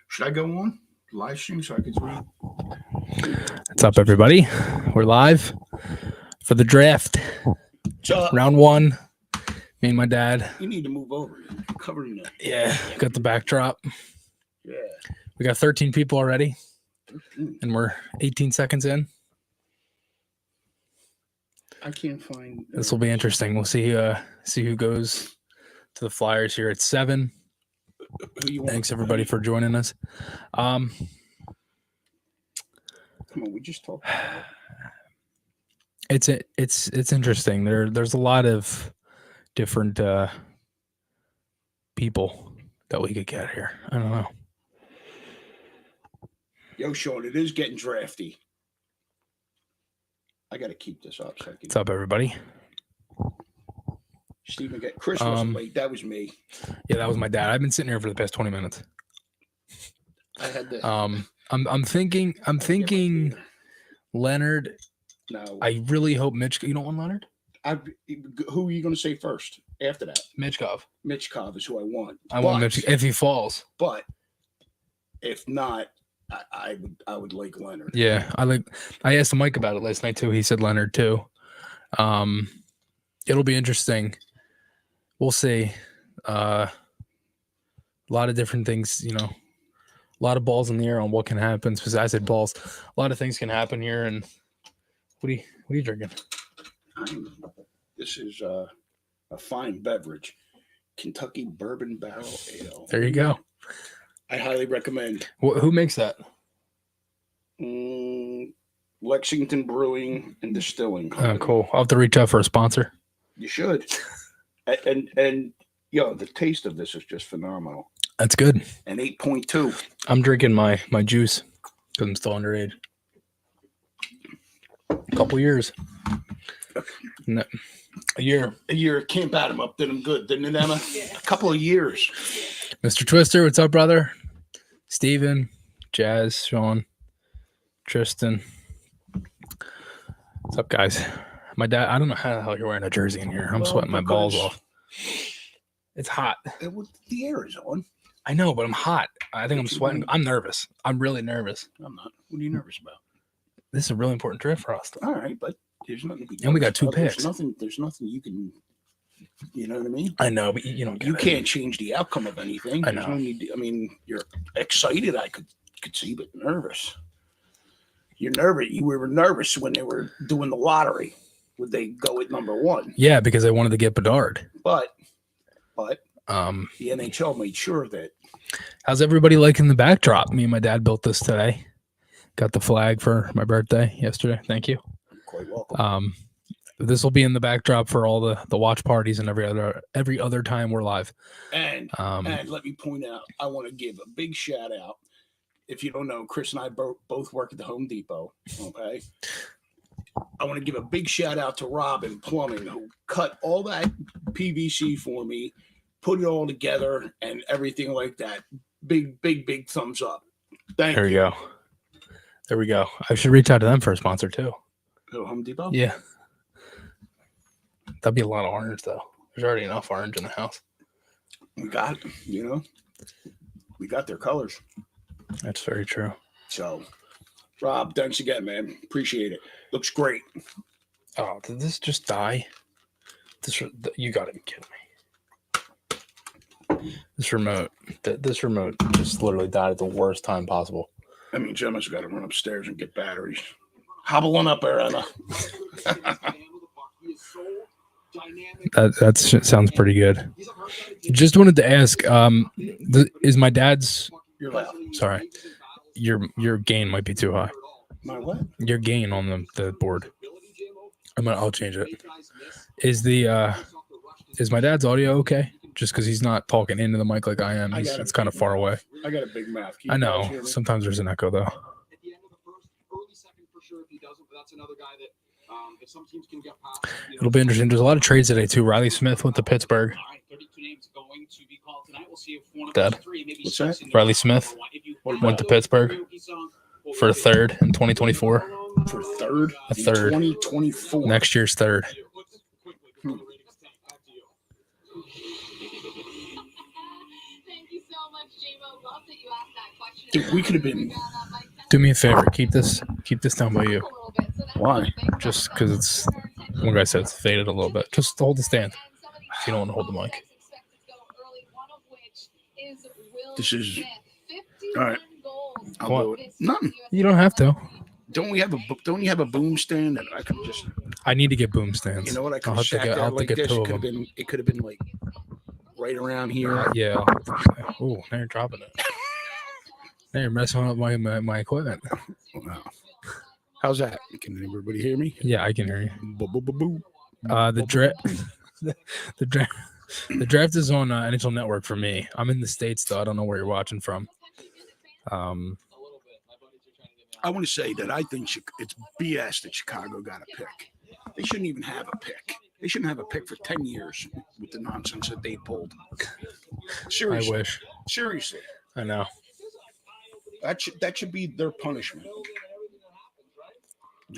Should I go on live stream so I can read? What's up, everybody? We're live for the draft. Round one. Me and my dad. You need to move over. You're covering it. Yeah, got the backdrop. Yeah. We got 13 people already, 13. and we're 18 seconds in. I can't find. This will be interesting. We'll see who goes to the Flyers here at 7. Thanks everybody for joining us. Come on, we just talked about it. It's interesting. There's a lot of different people that we could get here. I don't know. Yo, Sean, it is getting drafty. I got to keep this up. So I can... What's up, everybody? Stephen, Chris wasn't late. That was me. Yeah, that was my dad. I've been sitting here for the past 20 minutes. I had to. I'm thinking Leonard. No. I really hope Mitch. You don't want Leonard? Who are you going to say first after that? Michkov. Michkov is who I want. I want Mitch if he falls. But if not, I would like Leonard. Yeah, I asked Mike about it last night too. He said Leonard too. It'll be interesting. We'll see. A lot of different things, a lot of balls in the air on what can happen. Because I said balls. A lot of things can happen here. And what are you drinking? This is a fine beverage, Kentucky Bourbon Barrel Ale. There you go. I highly recommend. Who makes that? Lexington Brewing and Distilling Company. Oh, cool. I'll have to reach out for a sponsor. You should. And the taste of this is just phenomenal. That's good. And 8.2. I'm drinking my juice because I'm still underage. A couple years. No, a year. Can't bat him up. Did him good, didn't it, Emma? A couple of years. Mr. Twister, what's up, brother? Steven, Jazz, Sean, Tristan. What's up, guys? My dad, I don't know how the hell you're wearing a jersey in here. I'm sweating my balls off. It's hot. The air is on. I know, but I'm hot. I think I'm sweating. I'm nervous. I'm really nervous. I'm not. What are you nervous about? This is a really important trip for us. All right, but there's nothing to be. And we got 2 picks. There's nothing you can. You know what I mean? I know, but you don't. You can't change the outcome of anything. I know. You're excited. I could see, but nervous. You're nervous. You were nervous when they were doing the lottery. Would they go with number 1? Yeah, because they wanted to get Bedard. But the NHL made sure of that. How's everybody liking the backdrop? Me and my dad built this today. Got the flag for my birthday yesterday. Thank you. You're quite welcome. This will be in the backdrop for all the watch parties and every other time we're live. And let me point out, I want to give a big shout out. If you don't know, Chris and I both work at the Home Depot. Okay. I want to give a big shout out to Robin Plumbing, who cut all that PVC for me, put it all together and everything like that. Big thumbs up. Thank you. There you go. There we go. I should reach out to them for a sponsor too. Home Depot? Yeah. That'd be a lot of orange though. There's already enough orange in the house. We got, we got their colors. That's very true. So, Rob, thanks again, man. Appreciate it. Looks great. Oh, did this just die? You gotta be kidding me. This remote just literally died at the worst time possible. I mean, Gemma's got to run upstairs and get batteries. Hobble on up there, Emma. That sounds pretty good. Just wanted to ask, is my dad's? You're loud. Sorry, your gain might be too high. My what? Your gain on the board. I'll change it. Is my dad's audio okay? Just because he's not talking into the mic like I am, it's kind of far away. I got a big mouth. I know. Sometimes there's an echo though. At the end of the first, early second for sure if he doesn't, but that's another guy that if some teams can get past. It'll be interesting. There's a lot of trades today too. Riley Smith went to Pittsburgh. 32 names going to be called tonight. We'll see if one of Dead. those 3 maybe. What's that? Riley Smith went to Pittsburgh for a 3rd in 2024. For 3rd? A 3rd. 2024. Next year's 3rd. Thank you so much, J-Mo. Love that you asked that question. Dude, we could have been. Do me a favor. Keep this down by you. Why? Just because it's one guy said it's faded a little bit. Just hold the stand. If you don't want to hold the mic. This is all right. I'll What? do it. Nothing. You don't have to. Don't you have a boom stand that I could just? I need to get boom stands. You know what? I could I'll have have to sat get. there I'll have to like get this. two It of could have them. been. It could have been like right around here. Yeah. Oh, now you're dropping it. Now you're messing up my equipment. Wow. How's that? Can everybody hear me? Yeah, I can hear you. Boo-boo-boo-boo. The draft. The draft is on NHL Network for me. I'm in the States though. I don't know where you're watching from. I want to say that I think it's BS that Chicago got a pick. They shouldn't even have a pick. They shouldn't have a pick for 10 years with the nonsense that they pulled. Seriously. I wish. Seriously. I know. That should be their punishment.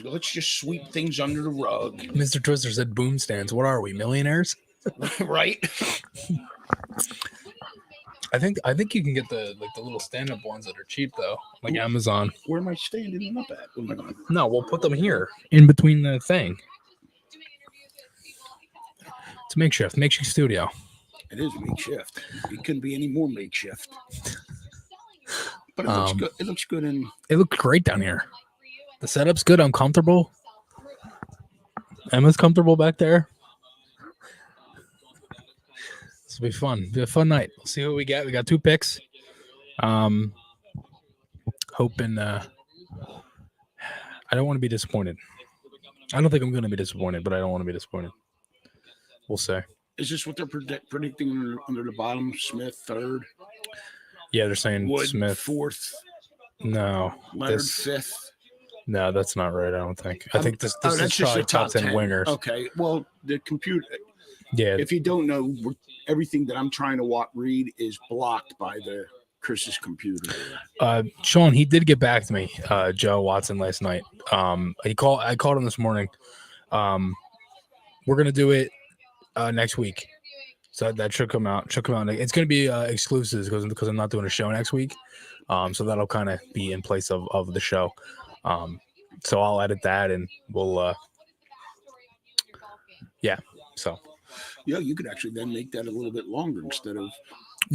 Let's just sweep things under the rug. Mr. Twister said boom stands. What are we, millionaires? Right? I think you can get the little stand-up ones that are cheap though, like Amazon. Where am I standing them up at? What am I going? No, we'll put them here in between the thing. It's a makeshift studio. It is makeshift. It couldn't be any more makeshift. But it looks good. It looks good It looks great down here. The setup's good. I'm comfortable. Emma's comfortable back there. This will be fun. It'll be a fun night. We'll see what we get. We got 2 picks. Hoping. I don't want to be disappointed. I don't think I'm going to be disappointed, but I don't want to be disappointed. We'll see. Is this what they're predicting under the bottom? Smith third. Yeah, they're saying Wood Smith fourth. No, Leonard fifth. No, that's not right. I don't think. I think this is that's just probably the top 10 10 wingers. Okay. Well, the computer. Yeah. If you don't know, everything that I'm trying to read is blocked by Chris's computer. Sean, he did get back to me, Joe Watson, last night. I called him this morning. We're gonna do it next week, so that should come out. It's gonna be exclusives because I'm not doing a show next week. So that'll kind of be in place of the show. So I'll edit that and we'll so. Yeah, you could actually then make that a little bit longer instead of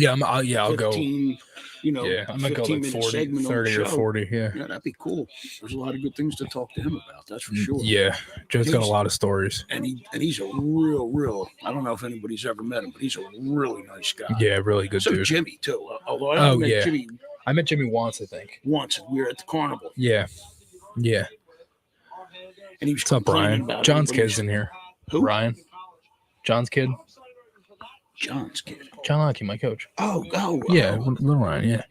I'll 15, go. I might go like 40, 30 or 40. Yeah, that'd be cool. There's a lot of good things to talk to him about. That's for sure. Yeah, Joe's got a lot of stories, and he's a real. I don't know if anybody's ever met him, but he's a really nice guy. Yeah, really good dude. Jimmy too. Although I met Jimmy. I met Jimmy once, I think. Once we were at the carnival. Yeah. And he was. What's up, Brian? John's kid's in here. Who? Ryan. John's kid. John's kid. John Hockey, my coach. Yeah, little Ryan. Yeah.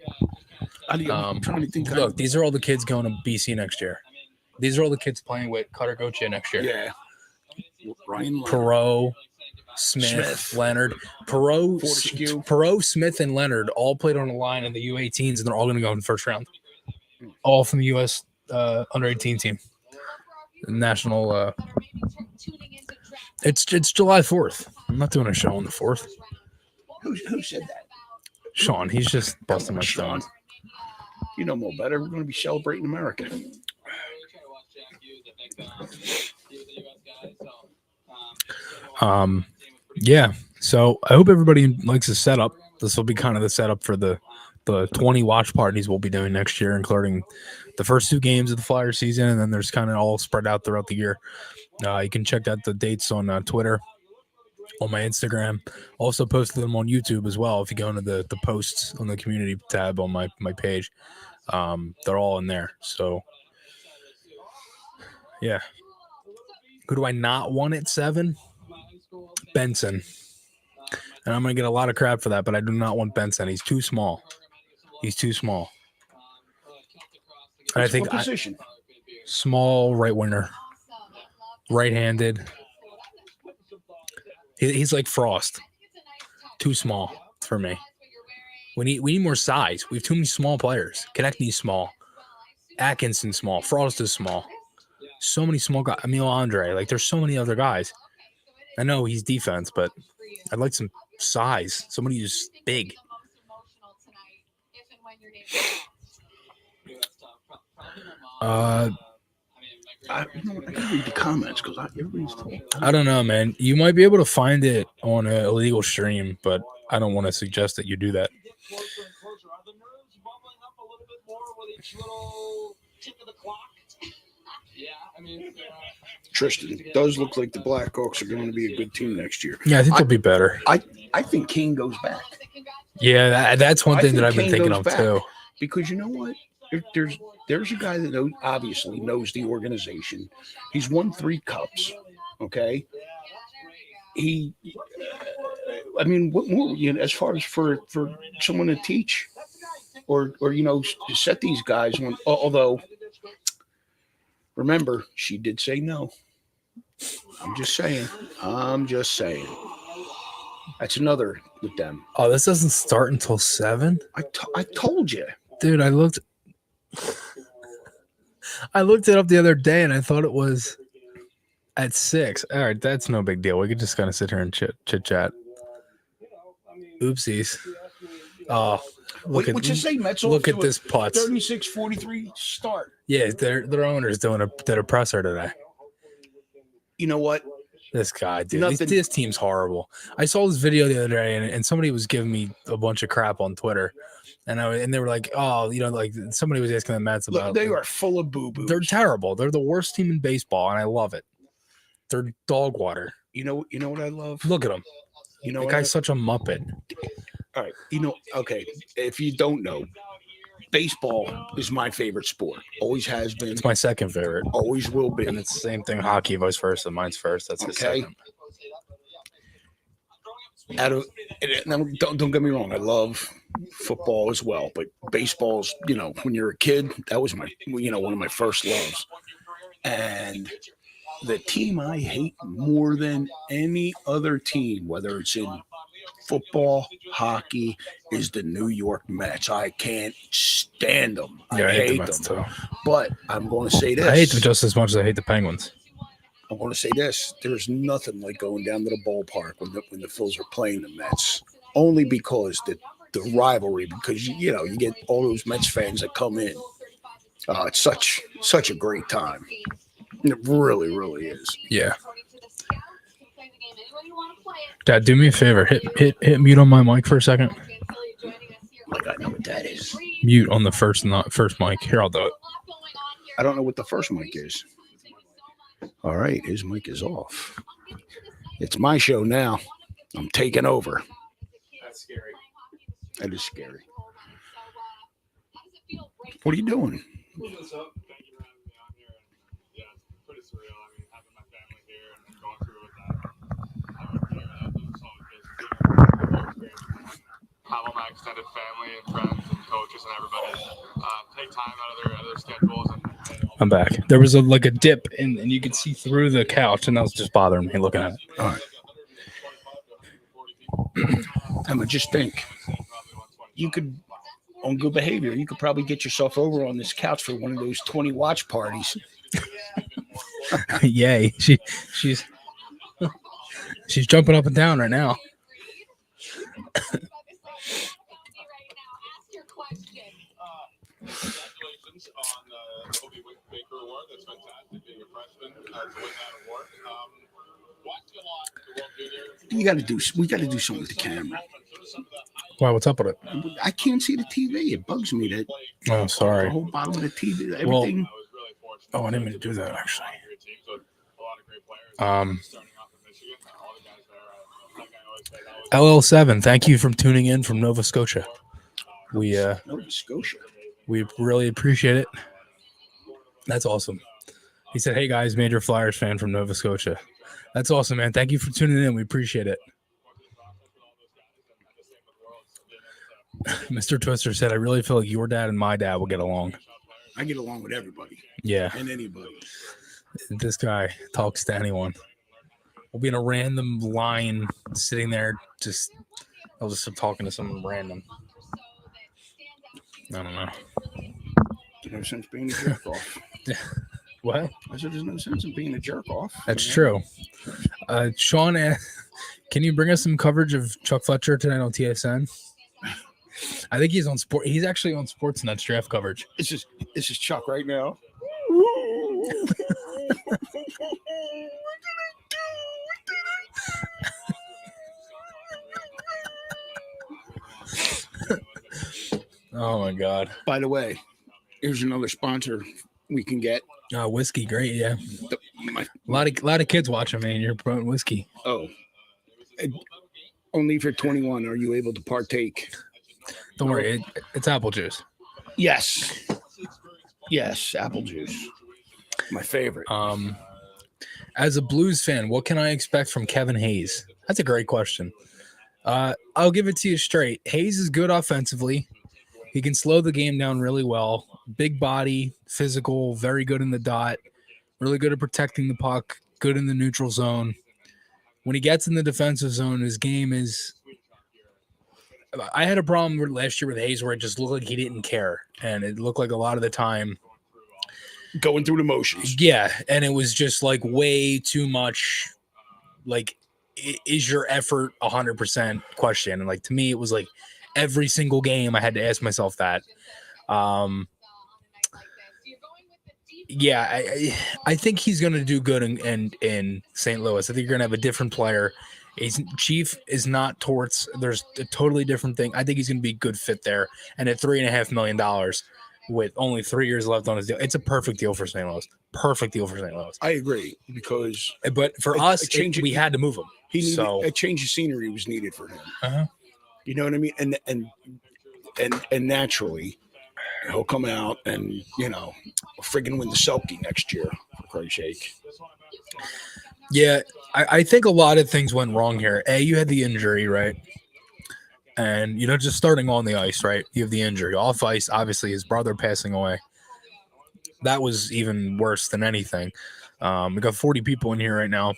I'm trying to think. Look, these are all the kids going to BC next year. These are all the kids playing with Cutter Goche next year. Yeah. Ryan. Perot, Smith, Leonard. Perot, Smith, and Leonard all played on the line in the U18s, and they're all going to go in the first round. All from the U.S. under 18 team. The national. It's July 4th. I'm not doing a show on the 4th. Who said that? Sean. He's just busting my stones. You know more better. We're going to be celebrating America. Yeah. So I hope everybody likes the setup. This will be kind of the setup for the 20 watch parties we'll be doing next year, including the first 2 games of the Flyer season, and then there's kind of all spread out throughout the year. You can check out the dates on Twitter, on my Instagram. Also posted them on YouTube as well. If you go into the posts on the community tab on my page, they're all in there. So yeah. Who do I not want at 7? Benson. And I'm going to get a lot of crap for that, but I do not want Benson. He's too small. And I think small right winger, right-handed. He's like Frost. Too small for me. We need more size. We have too many small players. Konechny's small. Atkinson's small. Frost is small. So many small guys. Emil Andre. Like, there's so many other guys. I know he's defense, but I'd like some size. Somebody who's big. I gotta read the comments because everybody's talking. I don't know, man. You might be able to find it on an illegal stream, but I don't want to suggest that you do that. Tristan, it does look like the Blackhawks are going to be a good team next year. Yeah, I think they'll be better. I think Kane goes back. Yeah, that's one thing that I've been Kane thinking goes of back. too. Because you know what? There's a guy that obviously knows the organization. He's won 3 cups. Okay. I mean, what more? As far as for someone to teach, or to set these guys on. Although, remember, she did say no. I'm just saying. That's another with them. Oh, this doesn't start until 7? I told you. Dude, I looked it up the other day and I thought it was at 6. All right, that's no big deal. We could just kind of sit here and chit chat. Oopsies. Oh, look at this putz. 36-43 start. Yeah, their owner's did a presser today. You know what? This guy, dude. This team's horrible. I saw this video the other day, and somebody was giving me a bunch of crap on Twitter, and they were like, "Oh, like somebody was asking the Mets about." Look, they are full of boo-boos. They're terrible. They're the worst team in baseball, and I love it. They're dog water. You know what I love? Look at him. You know, the guy's such a muppet. All right. Okay. If you don't know, baseball is my favorite sport. Always has been. It's my second favorite. Always will be. And it's the same thing. Hockey, vice versa. Mine's first. That's his second. Now, don't get me wrong. I love football as well, but baseball's, when you're a kid, that was one of my first loves. And the team I hate more than any other team, whether it's in football, hockey, is the New York Mets. I can't stand them. Yeah, I hate them. Too. But I'm going to say this. I hate them just as much as I hate the Penguins. I'm going to say this. There's nothing like going down to the ballpark when the Phils are playing the Mets. Only because the rivalry, because you get all those Mets fans that come in. It's such a great time. It really, really is. Yeah. Dad, do me a favor. Hit mute on my mic for a second. Like I know what that is. Mute on the first mic. Here, I'll do it. I don't know what the first mic is. All right, his mic is off. It's my show now. I'm taking over. That's scary. That is scary. What are you doing? Moving this up. Thank you for having me on here. And yeah, it's pretty surreal. I mean, having my family here and going through with that. Have all my extended family and friends and coaches and everybody take time out of their schedules. I'm back. There was a dip, and you could see through the couch, and that was just bothering me looking at it. All right. I mean, just think. You could, on good behavior, you could probably get yourself over on this couch for one of those 20 watch parties. Yay. She's jumping up and down right now. Congratulations on the Kobe Baker Award. That's fantastic. Being a freshman to win that award. Watching a lot of the World Junior. We got to do something with the camera. Why? What's up with it? I can't see the TV. It bugs me that. Oh, sorry. The whole bottom of the TV, everything. I didn't mean to do that actually. LL7, thank you for tuning in from Nova Scotia. Nova Scotia. We really appreciate it. That's awesome. He said, "Hey guys, major Flyers fan from Nova Scotia." That's awesome, man. Thank you for tuning in. We appreciate it. Mr. Twister said, "I really feel like your dad and my dad will get along." I get along with everybody. Yeah. And anybody. This guy talks to anyone. We'll be in a random line sitting there. I'll just start talking to someone random. I don't know. There's no sense being a jerk off. What? I said there's no sense in being a jerk off. That's true. Sean, can you bring us some coverage of Chuck Fletcher tonight on TSN? I think he's on sport. He's actually on Sportsnet's draft coverage. This is Chuck right now. Oh my God. By the way, here's another sponsor we can get. Whiskey, great, yeah. A lot of kids watching, man. You're promoting whiskey. Oh, only for 21 are you able to partake. Don't worry, it's apple juice. Yes, apple juice, my favorite. As a Blues fan, what can I expect from Kevin Hayes? That's a great question. I'll give it to you straight. Hayes is good offensively. He can slow the game down really well. Big body, physical, very good in the dot, really good at protecting the puck, good in the neutral zone. When he gets in the defensive zone, his game is... I had a problem last year with Hayes where it just looked like he didn't care. And it looked like a lot of the time... going through the motions. Yeah, and it was just like way too much. Like, is your effort 100% question? And like, to me, it was like every single game I had to ask myself that. Yeah, I think he's going to do good in St. Louis. I think you're going to have a different player. Chief is not Torts. There's a totally different thing. I think he's going to be a good fit there. And at $3.5 million with only 3 years left on his deal, it's a perfect deal for St. Louis. Perfect deal for St. Louis. I agree, because but for us, we had to move him. A change of scenery was needed for him. Uh-huh. You know what I mean? And naturally, he'll come out and, friggin' win the Selkie next year, for Christ's sake. Yeah, I think a lot of things went wrong here. You had the injury, right? And, just starting on the ice, right? You have the injury. Off ice, obviously, his brother passing away. That was even worse than anything. We got 40 people in here right now.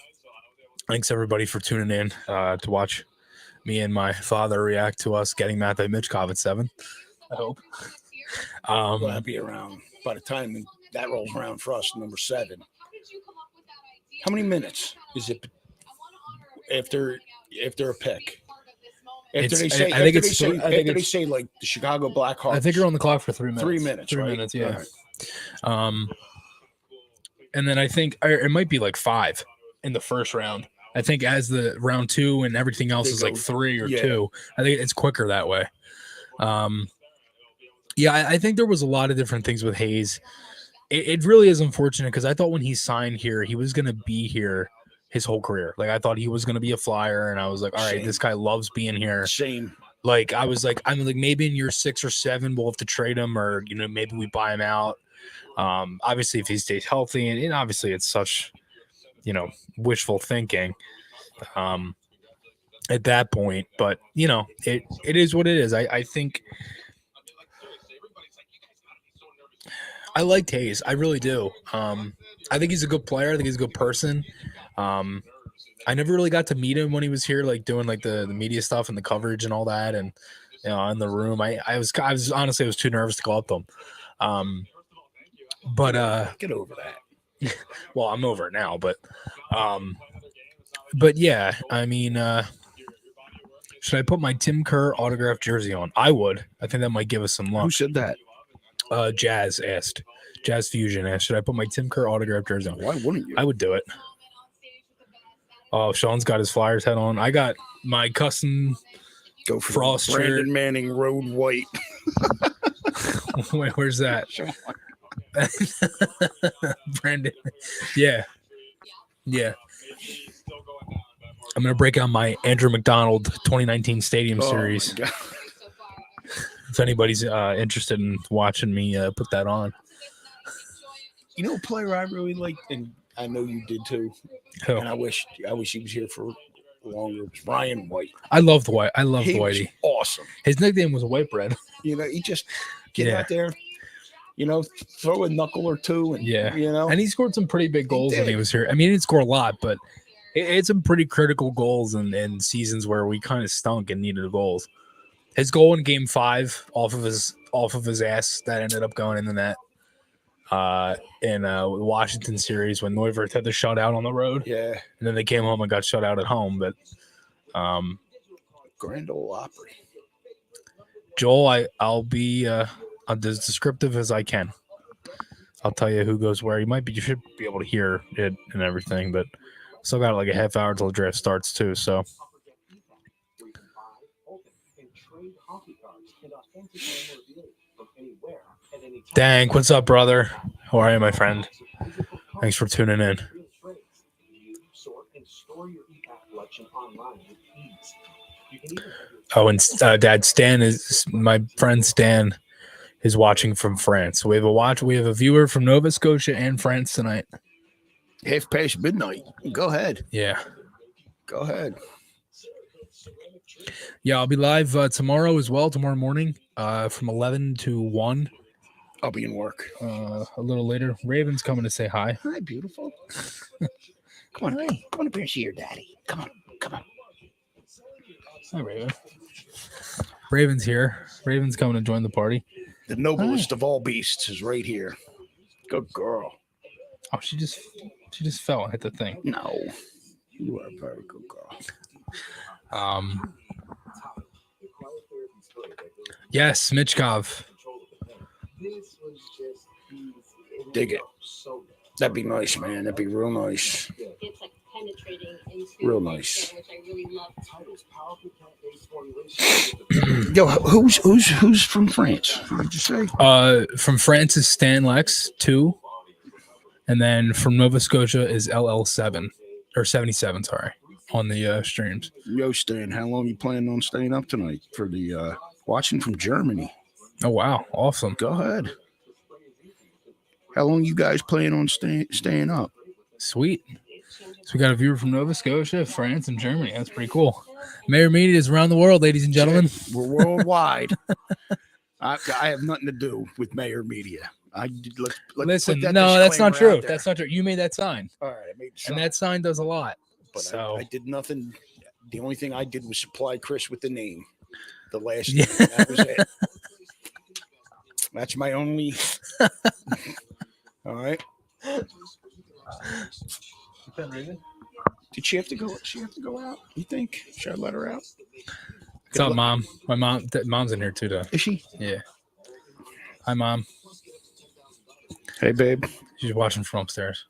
Thanks, everybody, for tuning in to watch me and my father react to us getting Matvei Michkov at 7. I hope. That'll be around by the time that rolls around for us, number 7. How many minutes is it after a pick? After they say like the Chicago Blackhawks. I think you're on the clock for 3 minutes. 3 minutes. 3 right? minutes, yeah. Right. And then I think it might be like 5 in the first round. I think as the round 2 and everything else is like 3 or 2. I think it's quicker that way. I think there was a lot of different things with Hayes. It really is unfortunate because I thought when he signed here, he was going to be here his whole career. Like, I thought he was going to be a Flyer, and I was like, all right, this guy loves being here. Same. Like, I'm like, maybe in year 6 or 7, we'll have to trade him, or, maybe we buy him out. Obviously, if he stays healthy, and obviously it's such, wishful thinking at that point. But, it is what it is. I think I liked Hayes. I really do. I think he's a good player. I think he's a good person. I never really got to meet him when he was here, like doing like the media stuff and the coverage and all that. And, in the room, I was honestly, I was too nervous to go up to him. But get over that. Well, I'm over it now, but yeah, I mean, should I put my Tim Kerr autographed jersey on? I would. I think that might give us some luck. Who said that? Jazz asked. Jazz Fusion asked, should I put my Tim Kerr autographed jersey on? Why wouldn't you? I would do it. Oh, Sean's got his Flyers head on. I got my custom Go for Frost Brandon shirt. Manning Road White. Wait, where's that? Brandon. Yeah. I'm going to break out my Andrew McDonald 2019 Stadium Series. If anybody's interested in watching me put that on. A player I really liked, and I know you did too. Who? And I wish he was here for longer. It was Ryan White. I loved White. I loved He was Whitey. awesome. His nickname was White Bread. He just get out there, throw a knuckle or two, and And he scored some pretty big goals when he was here. I mean, he didn't score a lot, but it's some pretty critical goals in seasons where we kind of stunk and needed goals. His goal in Game 5 off of his ass that ended up going in the net in the Washington series when Neuwirth had the shutout on the road. Yeah, and then they came home and got shut out at home. But Grand Ole Opry. Joel, I'll be as descriptive as I can. I'll tell you who goes where. You should be able to hear it and everything, but still got like a half hour till the draft starts too. So Dank, what's up, brother? How are you, my friend? Thanks for tuning in. Oh, and Dad, my friend Stan is watching from France. We have a viewer from Nova Scotia and France tonight. Half past midnight. Go ahead. Yeah. Go ahead. Yeah, I'll be live tomorrow as well, tomorrow morning, from 11 to 1. I'll be in work. A little later. Raven's coming to say hi. Hi, beautiful. Come on. Hi. Come on up here and see your daddy. Come on. Come on. Hi, Raven. Raven's here. Raven's coming to join the party. The noblest of all beasts is right here. Good girl. Oh, she just fell and hit the thing. No. You are a very good girl. Yes, Mitchkov. Dig it. That'd be nice, man. That'd be real nice. It's like penetrating into real nice. which I really love. Yo, who's from France? What did you say? From France is Stan Lex 2, and then from Nova Scotia is LL7 or 77. Sorry, on the streams. Yo, Stan, how long you planning on staying up tonight for the watching from Germany? Oh wow, awesome. Go ahead. How long you guys plan on staying up? Sweet. So we got a viewer from Nova Scotia, France, and Germany. That's pretty cool. Mayor Media is around the world, ladies and gentlemen. We're worldwide. I have nothing to do with Mayor Media. Listen, no, that's not true. That's not true. You made that sign. All right, I made the sign. And that sign does a lot. But so I did nothing. The only thing I did was supply Chris with the name. The last yeah. name. That was it. That's my only. All right. Did she have to go? She have to go out? You think? Should I let her out? What's up, Mom? My mom's in here too, though. Is she? Yeah. Hi, Mom. Hey, babe. She's watching from upstairs.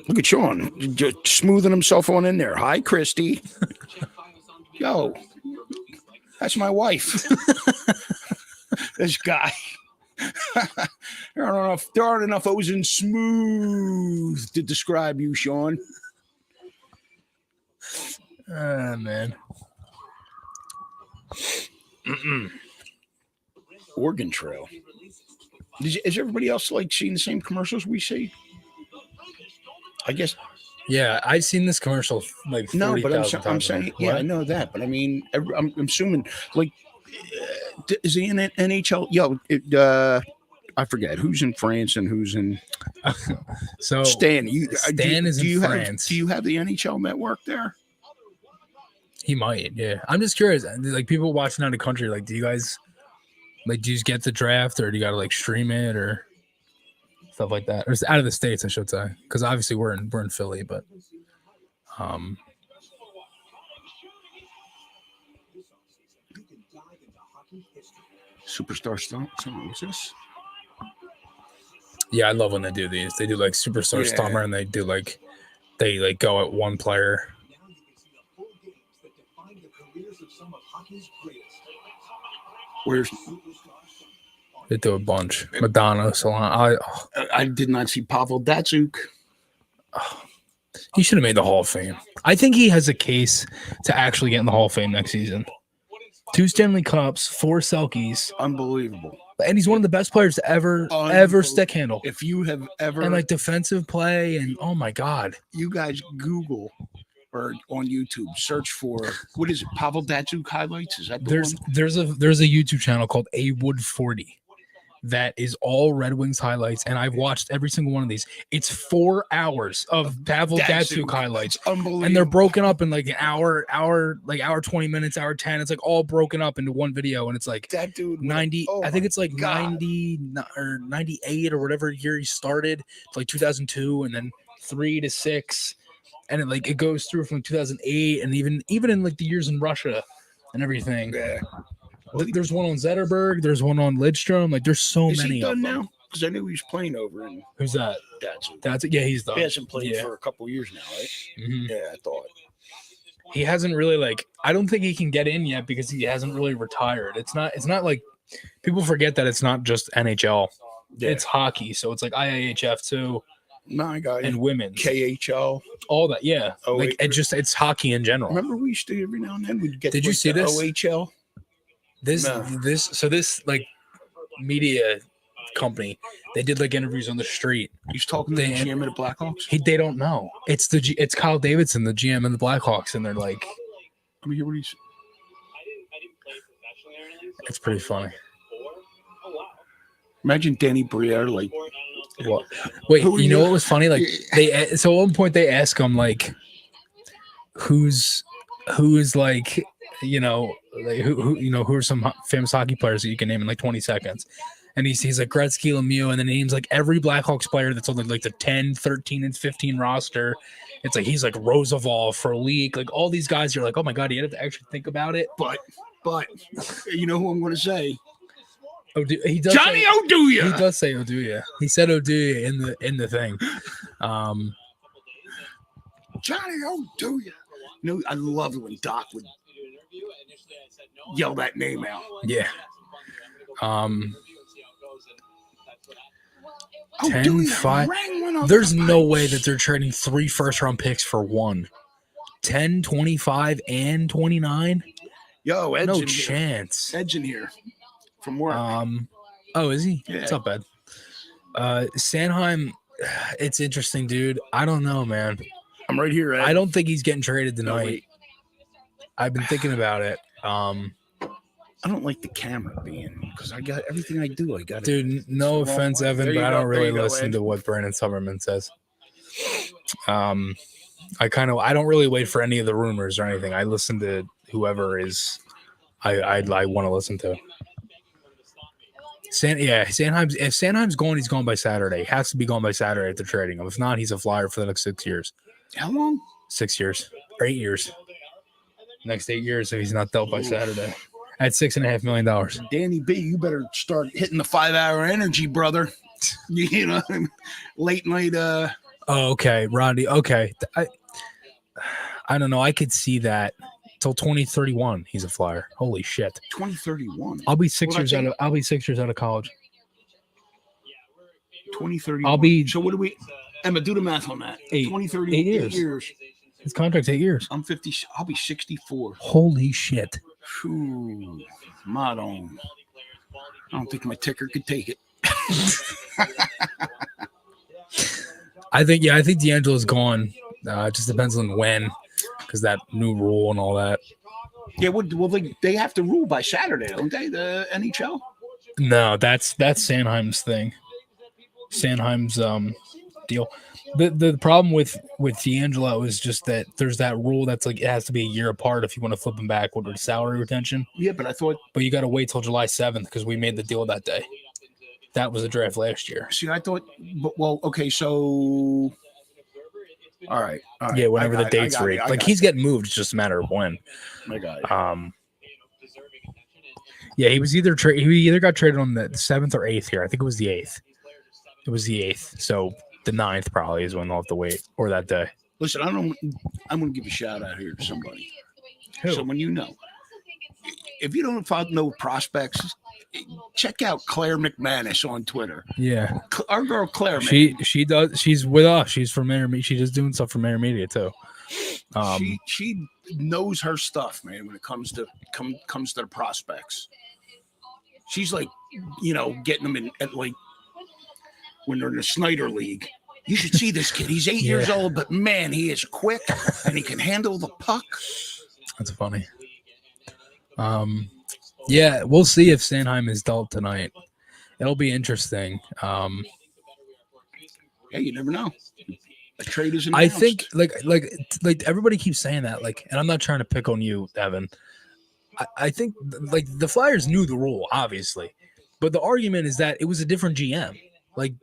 Look at Sean, just smoothing himself on in there. Hi, Christy. Yo, that's my wife. This guy. There aren't enough O's in smooth to describe you, Sean. Man. Oregon Trail. Is everybody else like seeing the same commercials we see? I guess. Yeah, I've seen this commercial like 40, no, but I'm 000 saying, times. yeah, I know that, but I mean, I'm assuming like is he in NHL? Yo, I forget who's in France and who's in. So Stan, Stan is in France. Do you have the NHL network there? He might, yeah. I'm just curious. Like people watching out of country, like, do you guys get the draft, or do you got to like stream it or stuff like that? Or it's out of the States, I should say, because obviously we're in Philly, but Superstar Stomp. What's this? Yeah, I love when they do these. They do like Superstar Stomper, and they go at one player. Where's They do a bunch. Madonna, Salon. I did not see Pavel Datsyuk. He should have made the Hall of Fame. I think he has a case to actually get in the Hall of Fame next season. 2 Stanley Cups, 4 Selkies. Unbelievable. And he's one of the best players to ever stick handle. If you have ever and like defensive play, and oh my God, you guys Google or on YouTube search for what is it? Pavel Datsyuk highlights. Is that there's a YouTube channel called A Wood 40 that is all Red Wings highlights, and I've watched every single one of these. It's 4 hours of Pavel Datsyuk highlights. It's unbelievable. And they're broken up in like an hour 20 minutes, hour 10. It's like all broken up into one video, and it's like that dude 90. I think it's like 90 or 98 or whatever year he started, like 2002, and then 3 to 6, and it goes through from 2008, and even in like the years in Russia, and everything. Yeah. There's one on Zetterberg. There's one on Lidstrom. Like, there's so Is many he done of them. now? Because I knew he was playing over in Who's that? That's Yeah, he's done. He hasn't played Yeah. for a couple years now, right? Mhm. Yeah, I thought. He hasn't really I don't think he can get in yet because he hasn't really retired. It's not like people forget that it's not just NHL. Yeah. It's hockey, so it's like IIHF too, No, I got and you. women's, KHL. all that. Yeah, Oh, like it's hockey in general. Remember we used to every now and then we'd get. Did you see the this? OHL. This No. this like media company, they did like interviews on the street. He's talking to the GM of the Blackhawks. They don't know. It's Kyle Davidson, the GM of the Blackhawks, and they're like, Let me hear what he's. it's pretty funny. Imagine Danny Briere like. What? Wait, Who you know you- what was funny? Like so at one point they ask him like, who's like, you know, like who are some famous hockey players that you can name in like 20 seconds? And he's like Gretzky, Lemieux, and then he names like every Blackhawks player that's on like the 10, 13, and 15 roster. It's like he's like Roosevelt for league, like all these guys. You're like, oh my god, you have to actually think about it. But you know who I'm going to say? He does Johnny say, Oduya. He does say Oduya. He said Oduya in the thing. Johnny Oduya. You know, I love it when Doc would yell that name out. Yeah. 10, Oduya 5. rang one off There's the no pipe. way that they're trading 3 first-round picks for 1. 10, 25, and 29. Yo, Ed's No in here. chance. Ed's in here from work. Oh, is he? Yeah. It's not bad. Sanheim, it's interesting, dude. I don't know, man. I'm right here, Ed. I don't think he's getting traded No, tonight. wait. I've been thinking about it. I don't like the camera being because I got everything I do. I got Dude, no It's the wrong offense, one. Evan, There but you I go, don't there really you go, listen Ed. to what Brandon Summerman says. I don't really wait for any of the rumors or anything. I listen to whoever is I want to listen to. Sanheim's if Sanheim's going, he's going by Saturday. He has to be going by Saturday if they're trading him. If not, he's a flyer for the next 6 years. How long? 6 years or 8 years. Next 8 years if he's not dealt by Saturday. At $6.5 million. Danny B, you better start hitting the 5-hour energy, brother. You know, late night. Oh, okay, Rodney. Okay, I don't know. I could see that till 2031. He's a flyer. Holy shit! 2031. I'll be 6 Well, years out of. I'll be 6 years out of college. 2031. I'll be- So what do we? Emma, do the math on that. 8 2030. 8 years. His contract's 8 years. I'm 50. I'll be 64. Holy shit! Phew, Madon. I don't think my ticker could take it. I think D'Angelo's gone. It just depends on when, because that new rule and all that. Yeah, well, they have to rule by Saturday, don't they? The NHL. No, that's Sanheim's thing. Sanheim's deal. The problem with D'Angelo is just that there's that rule that's like it has to be a year apart if you want to flip him back with salary retention. Yeah, but I thought. But you got to wait till July 7th because we made the deal that day. That was the draft last year. See, I thought. But, well, okay, so. All right. Yeah, whenever I the date's got it, read. I Like got he's getting moved. It's just a matter of when. it. I got it. Yeah, he either got traded on the 7th or 8th here. I think it was the 8th. It was the 8th. So the 9th probably is when they'll have to wait, or that day. Listen, I'm going to give a shout out here to somebody. Who? Someone you know. If you don't know prospects, check out Claire McManus on Twitter. Yeah, Our girl Claire. she does. She's with us. She's from Air Media. She's just doing stuff from Air Media too. She knows her stuff, man. When it comes to the prospects, she's like, getting them in at like when they're in the Snyder League. You should see this kid. He's 8 years old, but man, he is quick and he can handle the puck. That's funny. Yeah, we'll see if Sanheim is dealt tonight. It'll be interesting. Yeah, you never know. A trade is I announced. think like everybody keeps saying that, like, and I'm not trying to pick on you, Evan. I think like the Flyers knew the rule, obviously, but the argument is that it was a different GM. Like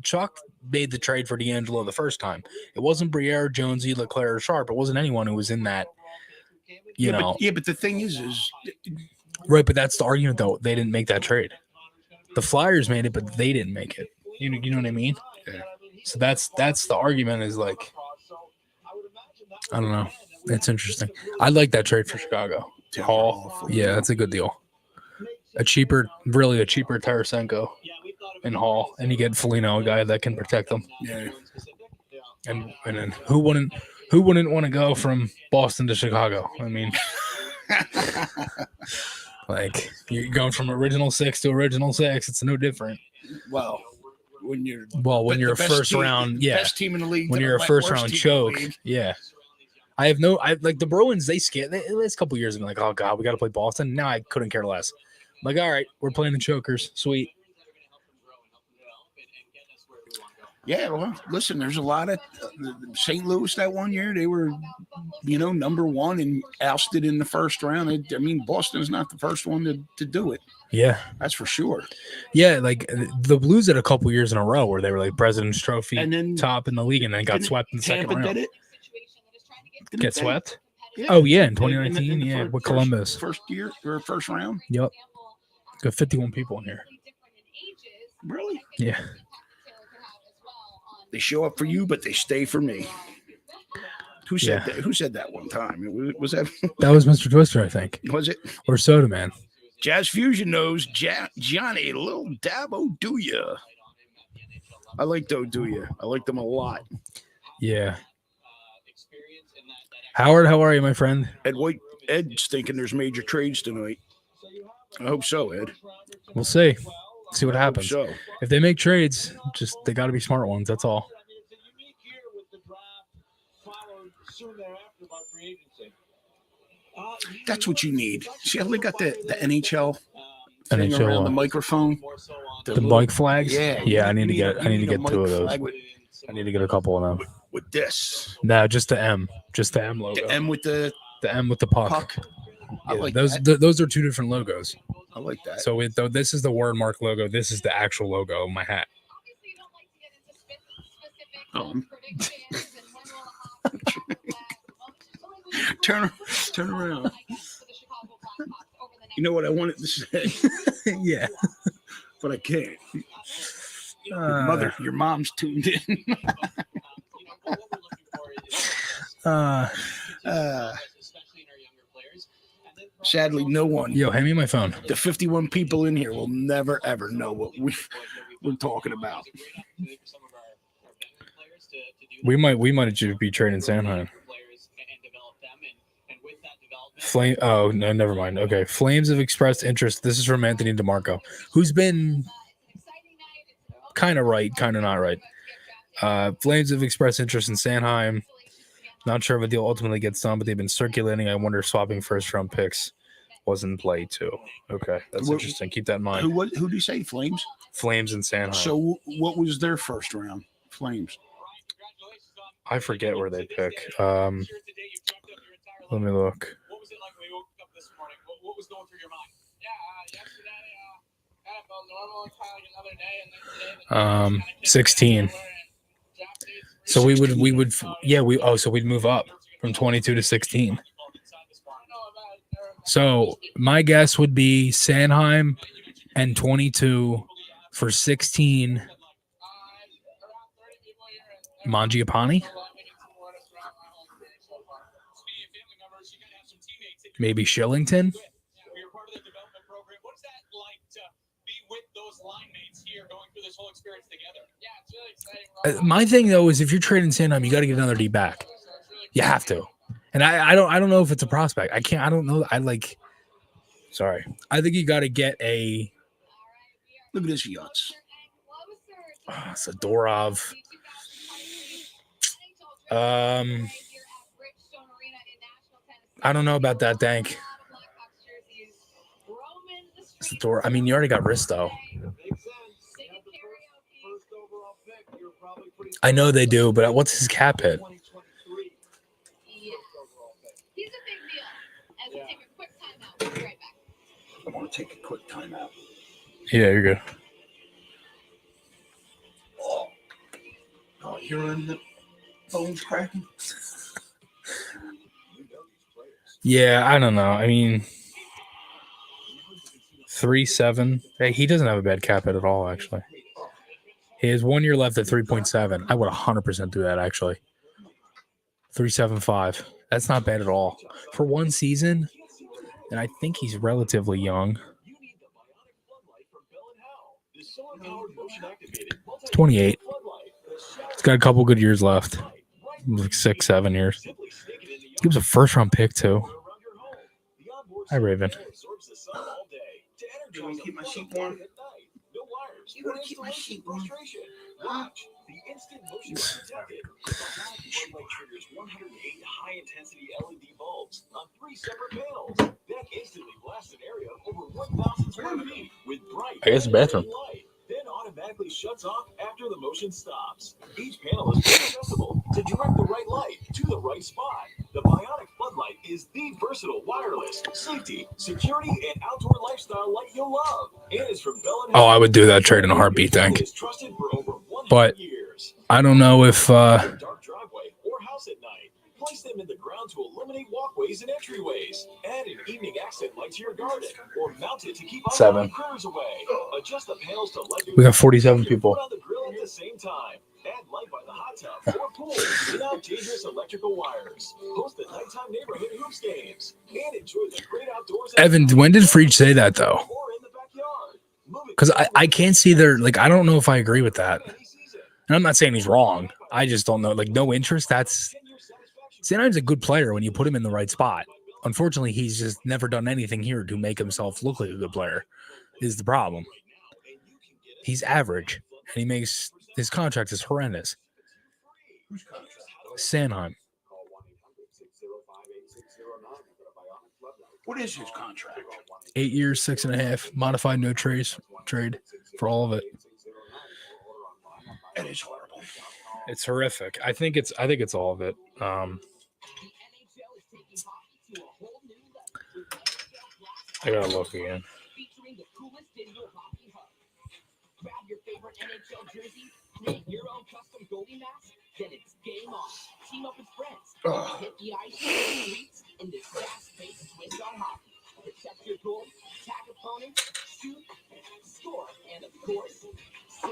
Chuck made the trade for D'Angelo the first time. It wasn't Briere, Jonesy, Leclerc, or Sharp. It wasn't anyone who was in that you know. But the thing is Right, but that's the argument, though. They didn't make that trade. The Flyers made it, but they didn't make it. You know what I mean? Yeah. So that's the argument is like, I don't know. It's interesting. I like that trade for Chicago. Hall, yeah, that's a good deal. A cheaper Tarasenko in Hall, and you get Foligno, a guy that can protect them. Yeah. And then who wouldn't want to go from Boston to Chicago? I mean, like you're going from original six to original six. It's no different. Well, when you're a first round, best team in the league. When you're a first round choke, yeah. I like the Bruins. They scared. This couple years ago, like, oh god, we got to play Boston. Now I couldn't care less. I'm like, all right, we're playing the chokers. Sweet. Yeah, well, listen, there's a lot of St. Louis that one year. They were, number one and ousted in the first round. I mean, Boston's not the first one to do it. Yeah, that's for sure. Yeah, like the Blues had a couple years in a row where they were like President's Trophy and then, top in the league, and then got swept in the second round. Did it? Get swept? Yeah. Oh yeah, in 2019, with Columbus. First year or first round. Yep. Got 51 people in here. Really? Yeah. They show up for you, but they stay for me. Who said that? Who said that one time? Was that? That was Mr. Twister, I think. Was it? Or Soda Man. Jazz Fusion knows Johnny, a little dab O'Doya. I liked O'Doya. I liked them a lot. Yeah. Howard, how are you, my friend? Ed's thinking there's major trades tonight. I hope so, Ed. We'll see. See what happens. So. If they make trades, they got to be smart ones. That's all. That's what you need. See how they got the NHL thing around the microphone, the bike flags. Yeah. I need to get two of those. I need to get a couple of them. With this. No, just the M logo. The M with the puck. I like those. Those are two different logos. I like that. So this is the word mark logo. This is the actual logo of my hat. Turn around. You know what I wanted to say? Yeah, but I can't. Your mom's tuned in. Sadly, no one. Yo, hand me my phone. The 51 people in here will never, ever know what we're talking about. We might just be trading Sanheim. Oh, no, never mind. Okay. Flames have expressed interest. This is from Anthony DeMarco, who's been kind of right, kind of not right. Flames have expressed interest in Sanheim. Not sure if a deal ultimately gets done, but they've been circulating. I wonder if swapping first-round picks was in play, too. Okay. That's interesting. Keep that in mind. Who did you say? Flames? Flames and Sanheim. So what was their first round? Flames. I forget where they pick. Let me look. 16. So we'd move up from 22 to 16. So my guess would be Sanheim and 22 for 16. Mangiapane? Maybe Shillington? My thing though is if you're trading Sanheim, you got to get another D back. You have to. And I don't know if it's a prospect. I don't know. Sorry. I think you got to get a. Look at this yachts. Zadorov. I don't know about that, Dank. Zadorov. I mean, you already got Risto. I know they do, but what's his cap hit? I want to take a quick timeout. Yeah, you're good. Oh, you're on the phone's cracking? Yeah, I don't know. I mean, 3.7. Hey, he doesn't have a bad cap hit at all, actually. He has 1 year left at 3.7. I would 100% do that, actually. 3.75. That's not bad at all. For one season, and I think he's relatively young. 28. He's got a couple good years left. Like 6, 7 years. He was a first-round pick, too. Hi, Raven. You want to keep my sheet warm? You want to keep my sheet warm? The instant motion protected. Floodlight triggers 108 high-intensity LED bulbs on 3 separate panels that instantly blast an area over 1,000 square feet with bright I guess the bathroom. light. Then automatically shuts off after the motion stops. Each panel is accessible to direct the right light to the right spot. The Bionic Floodlight is the versatile wireless safety, security, and outdoor lifestyle light you'll love. It is from Bell & Oh, I would do that trade in a heartbeat, thank. But I don't know if dark driveway or house at night. Place them in the ground to illuminate walkways and entryways. Add an evening accent light to your garden or mount it to keep Seven. critters away. Adjust the panels to light we got 47 people. on the grill at the same time. Add light by the hot tub or pool without dangerous electrical wires. Host the nighttime neighborhood hoops games and enjoy the great outdoors. Evan, when did Freach say that, though? Or in the backyard. Because I can't see their, like, I don't know if I agree with that. And I'm not saying he's wrong. I just don't know. Like, no interest, that's... Sanheim's a good player when you put him in the right spot. Unfortunately, he's just never done anything here to make himself look like a good player, is the problem. He's average, and he makes... His contract is horrendous. Sanheim. What is his contract? 8 years, 6.5. Modified, no trade for all of it. It is horrible. It's horrific. I think it's all of it. I gotta look again. Grab your favorite NHL jersey, create your own custom goalie mask, then it's game on. Team up with friends. Hit the ice and streets in this fast-paced twist on hockey. Protect your goal, attack opponents, shoot, score, and of course, sell.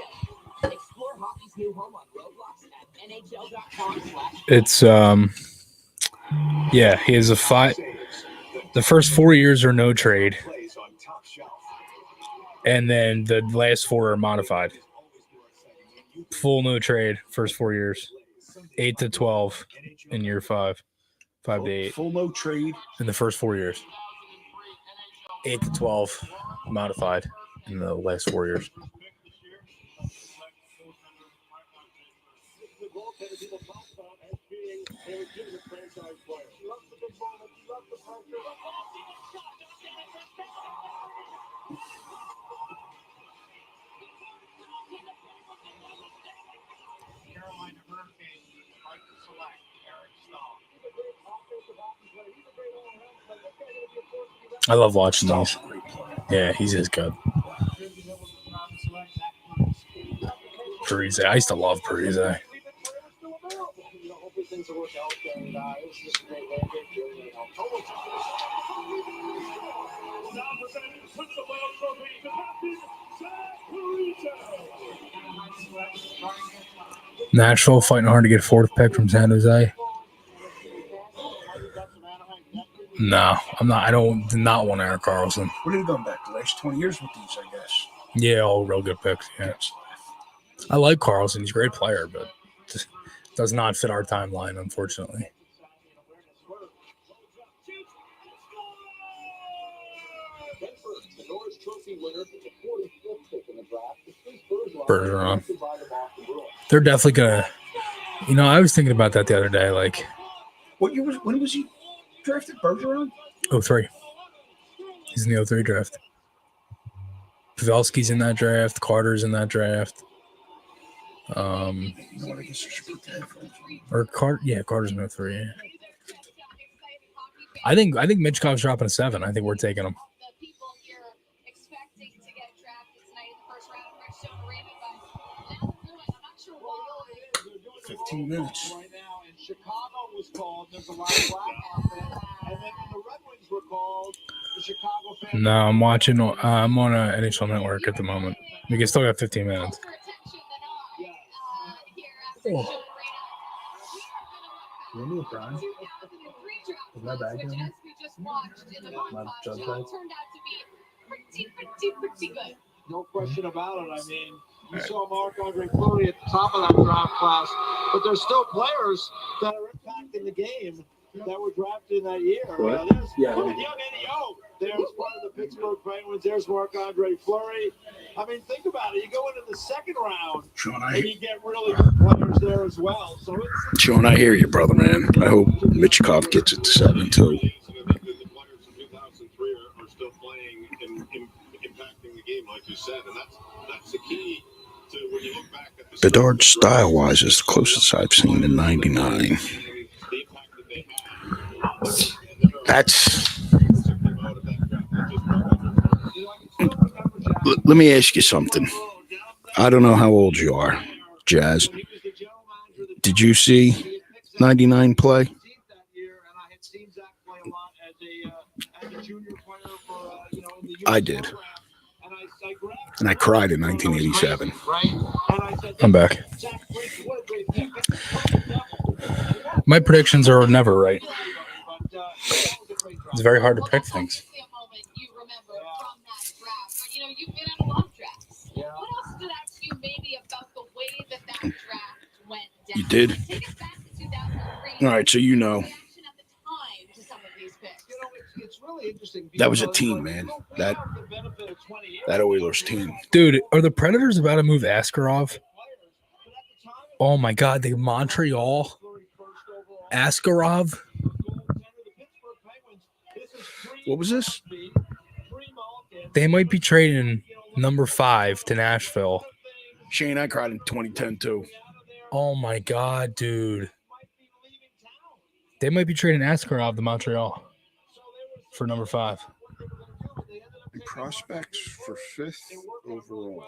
Explore hockey's new home on Roblox at NHL.com/. It's yeah, he has a 5. The first 4 years are no trade. And then the last 4 are modified. Full no trade, first 4 years. 8 to 12 in year 5. 5 to 8. Full no trade. In the first 4 years. 8 to 12 modified in the last 4 years. I love watching these. Yeah, he's just good. Parise. I used to love Parise. Nashville fighting hard to get 4th pick from San Jose. No, I'm not. I do not want Eric Carlson. What are they going back? The last 20 years with these, I guess. Yeah, all real good picks. Yeah, I like Carlson. He's a great player, but just does not fit our timeline, unfortunately. Bergeron. They're definitely gonna. You know, I was thinking about that the other day. Like, What year was? When was he drafted? Bergeron? 03. He's in the 03 draft. Pavelski's in that draft. Carter's in that draft. Carter's in 03. Yeah. I think Mitchkov's dropping a 7. I think we're taking him. 15 minutes. Right now, and Chicago was called. There's a lot of black on there. And then in the No, I'm watching. I'm on a NHL Network at the moment. We can still got 15 minutes. No question about it. I mean, you saw Marc-Andre Fleury at the top of that draft class, but there's still players that are impacting the game that were drafted in that year. There's young Eddie O. There's one of the Pittsburgh Penguins. There's Marc-Andre Fleury. I mean, think about it. You go into the second round and you get really good players there as well. So it's Sean, I hear you, brother, man. I hope Michkov gets it to 7 too. Bedard, style-wise, is the closest I've seen in 99. Let me ask you something. I don't know how old you are, Jazz. Did you see 99 play? I did. And I cried in 1987. I'm back. My predictions are never right. It's very hard to pick things. You did? All right, so you know. That was a team, man. That Oilers team. Dude, are the Predators about to move Askarov? Oh my God, the Montreal Askarov. What was this? They might be trading number 5 to Nashville. Shane, I cried in 2010 too. Oh my God, dude. They might be trading Askarov to Montreal for number 5. And prospects for 5th overall.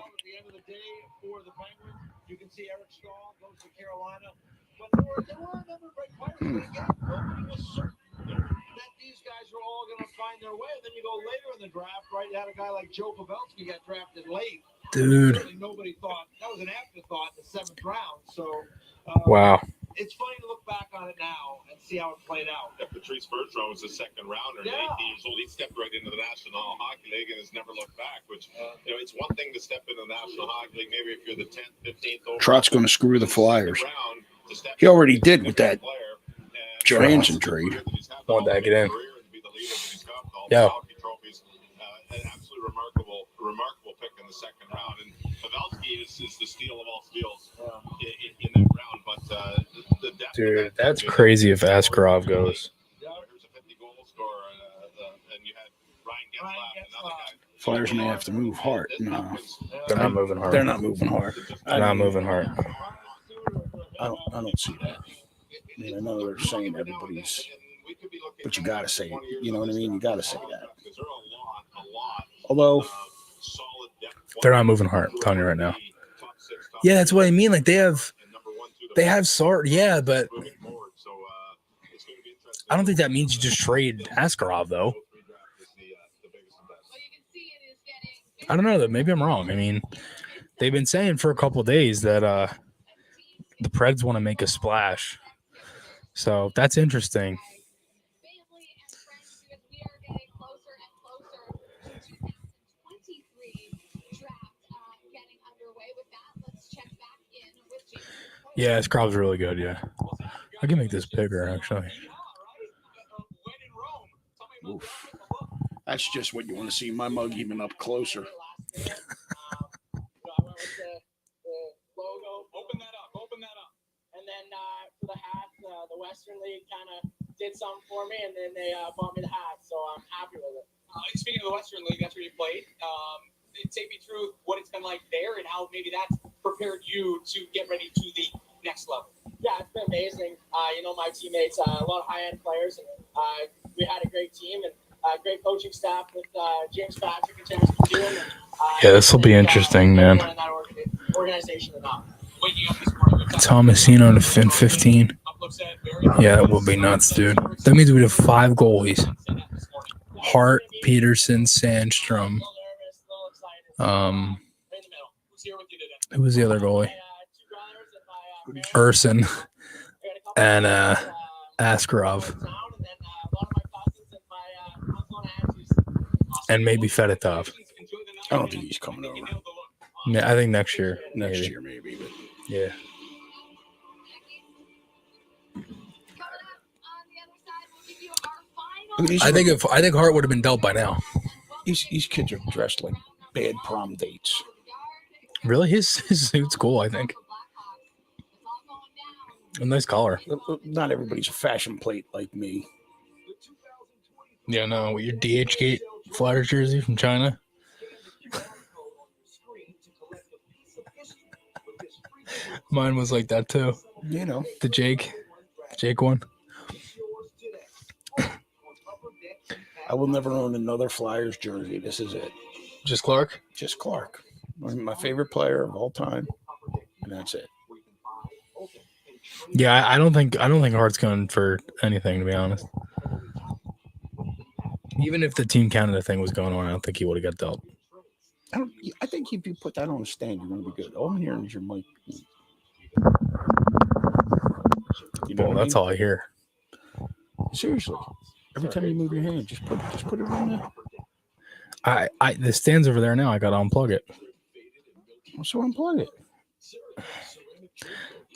You can see Eric Stahl goes to Carolina, but there were a number of great players. Nobody was certain that these guys were all going to find their way. And then you go later in the draft, right? You had a guy like Joe Pavelski got drafted late. Dude. Nobody thought that was an afterthought in the 7th round. So, wow. It's funny to look back on it now and see how it played out. Patrice Bergeron was a second rounder at 18 years old. He stepped right into the National Hockey League and has never looked back, which, it's one thing to step into the National Hockey League, maybe if you're the 10th, 15th overall. Trout's going to screw the Flyers. He already did with that Johansson trade. Want that get in. Yeah. An absolutely remarkable pick in the second round. And Pavelski is the steal of all steals in that round. But the depth, dude, that's crazy if Askarov goes. Here's a 50-goal scorer, and you had Ryan Getzlaf, another guy. Flyers may have to move Hart. No, they're not moving Hart. They're not moving Hart. They're not moving Hart. I don't see that. I mean, I know they're saying everybody's, but you got to say it. You know what I mean? You got to say that. Although they're not moving Hart, I'm telling you right now. Yeah, that's what I mean. Like they have Sart, yeah, but I don't think that means you just trade Askarov though. I don't know. Maybe I'm wrong. I mean, they've been saying for a couple of days that the Preds want to make a splash, so that's interesting. Yeah, this crop's really good, yeah. I can make this bigger, actually. Oof. That's just what you want to see. My mug even up closer. Open that up. And then for the hat, the Western League kind of did something for me, and then they bought me the hat, so I'm happy with it. Speaking of the Western League, that's where you played. Take me through what it's been like there and how maybe that's prepared you to get ready to the next level. Yeah, it's been amazing. My teammates, a lot of high-end players, and we had a great team and great coaching staff with James Patrick and Terrence McEwen. Yeah, this will be interesting, man. Organization or not. Tomasino to 15. Yeah, that will be nuts, dude. That means we have 5 goalies. Hart, Peterson, Sandstrom. Who was the other goalie? Urson and Askarov. And maybe Fedotov. I don't think he's coming over. Yeah, I think next year. Next year, maybe. But yeah. I think Hart would have been dealt by now. These kids are dressed like bad prom dates. Really? His suit's cool, I think. A nice collar. Not everybody's a fashion plate like me. Yeah, no, with your DHgate Flyers jersey from China. Mine was like that too. You know. The Jake one. I will never own another Flyers jersey. This is it. Just Clark? Just Clark. My favorite player of all time. And that's it. Yeah, I don't think Hart's going for anything, to be honest. Even if the Team Canada thing was going on, I don't think he would have got dealt. I think if you put that on a stand, you're going to be good. All I'm hearing is your mic. You know, that's all I hear. Seriously. Every time you move your hand, just put it on there. The stand's over there now. I got to unplug it. So unplug it.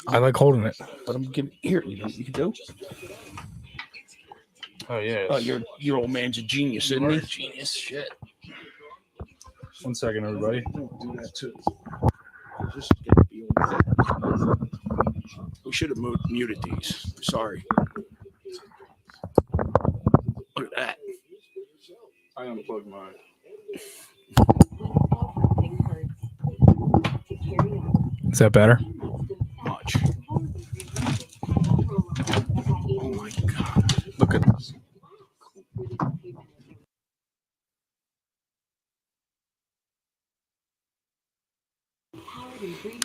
I like holding it. But I'm getting here. You know what you can do? Oh yeah. Oh, your old man's a genius, isn't he? Genius shit. 1 second, everybody. Don't do that too. We should have muted these. Sorry. Look at that. I unplugged mine. Is that better? Much. Oh my God. Look at this.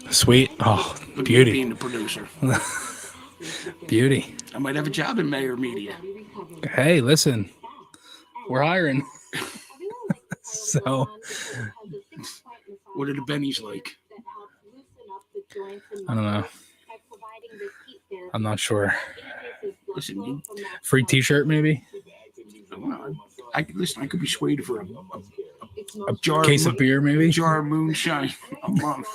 Sweet. Oh, Look at beauty. me being the producer. Beauty. I might have a job in Mayer Media. Hey, listen. We're hiring. So. What are the bennies like? I don't know. I'm not sure. Listen, Free T-shirt, maybe. I could be swayed for a jar Case of beer, maybe. Jar of moonshine a month.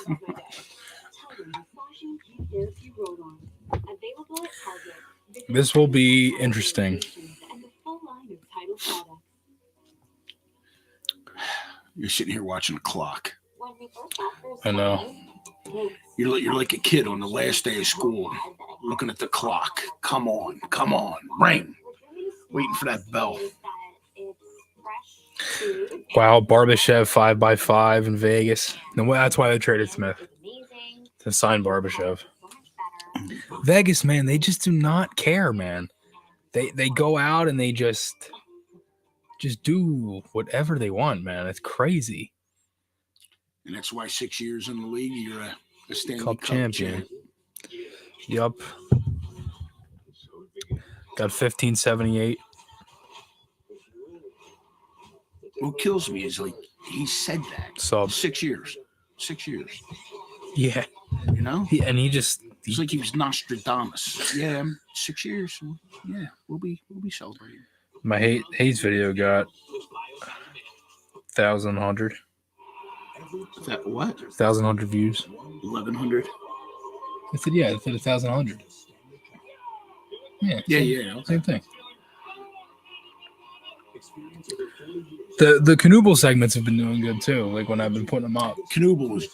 This will be interesting. You're sitting here watching the clock. I know. You're like a kid on the last day of school, looking at the clock. Come on, ring. Waiting for that bell. Wow, Barbashev 5x5 in Vegas. And that's why they traded Smith to sign Barbashev. Vegas, man, they just do not care, man. They go out and they just do whatever they want, man. It's crazy. And that's why 6 years in the league, you're a Stanley Cup champion. Yup. Got 1578. What kills me is like he said that. So 6 years. 6 years. Yeah. You know? He's like he was Nostradamus. Yeah, 6 years. Yeah, we'll be celebrating. My Hayes video got 1,100. That what? 1,100 views. 1,100. I said 1,100. Yeah. Same thing. The Knuble segments have been doing good too. Like when I've been putting them up. Knuble was,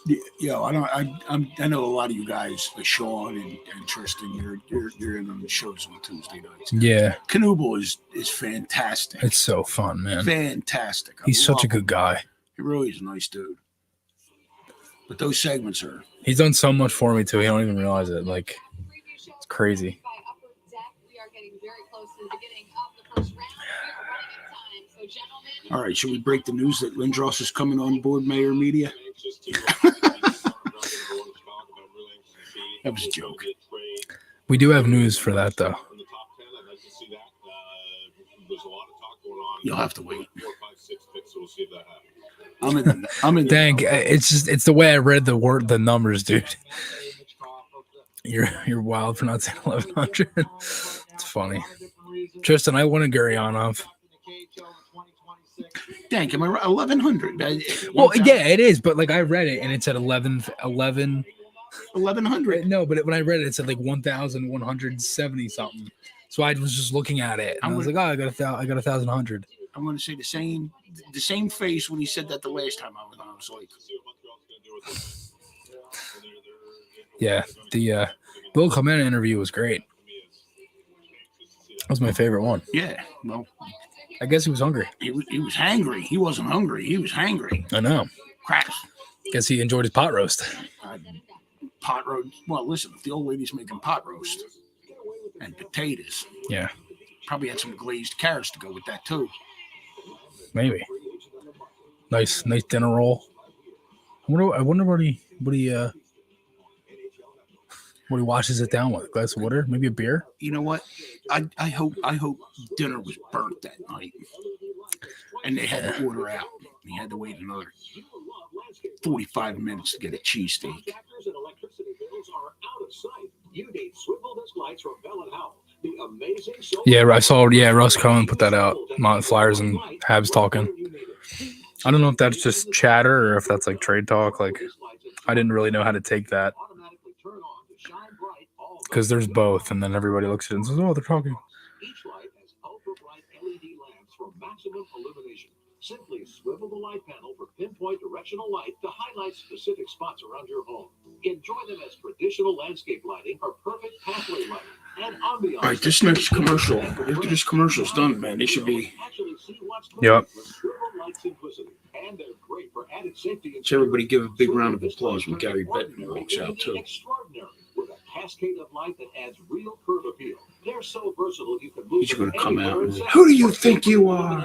I know a lot of you guys, like Sean and Tristan. You're in on the shows on Tuesday nights. Yeah. Knuble is fantastic. It's so fun, man. Fantastic. He's such a good guy. He really is a nice dude. But those segments are. He's done so much for me too. He don't even realize it. Like it's crazy. All right, should we break the news that Lindros is coming on board Mayer Media? That was a joke. We do have news for that, though. There's a lot of talk going on You'll have to wait. 4, 5, 6 picks, so we'll see if that happens. I'm in. Dang, it's the way I read the numbers, dude. You're wild for not saying 1100. It's funny. Tristan, I wanted Gurionov. Dang, am I right? 1100. Well, yeah, it is, but like I read it and it said 1100. No, but when I read it, it said like 1,170 something. So I was just looking at it, and I was like, "Oh, I got 1,100." I'm going to say the same face when he said that the last time I was on. I was like, yeah, the Bill Clement interview was great. That was my favorite one. yeah, well, I guess he was hungry. he was hangry. He wasn't hungry. He was hangry. I know. Crap. Guess he enjoyed his pot roast. Pot roast. Well, listen, if the old lady's making pot roast and potatoes, Yeah, probably had some glazed carrots to go with that too. maybe. Nice dinner roll. I wonder what he washes it down with. A glass of water, maybe a beer. You know what? I hope dinner was burnt that night, and they had to order out. He had to wait another 45 minutes to get a cheesesteak. Yeah, I saw. Yeah, Russ Cohen put that out. Mont Flyers and Habs talking. I don't know if that's just chatter or if that's like trade talk. Like, I didn't really know how to take that because there's both, and then everybody looks at it and says, "Oh, they're talking." Each light has ultra-bright LED lamps for maximum illumination. Simply swivel the light panel for pinpoint directional light to highlight specific spots around your home. Enjoy them as traditional landscape lighting or perfect pathway lighting and ambiance. All right, this next commercial. After this commercial's done, man, they should be. Yep. So everybody give a big round of applause when Gary Bettman walks out too. With a cascade of light that adds real curve appeal. They're so versatile you can move. He's going to come out. And, who do you think you are?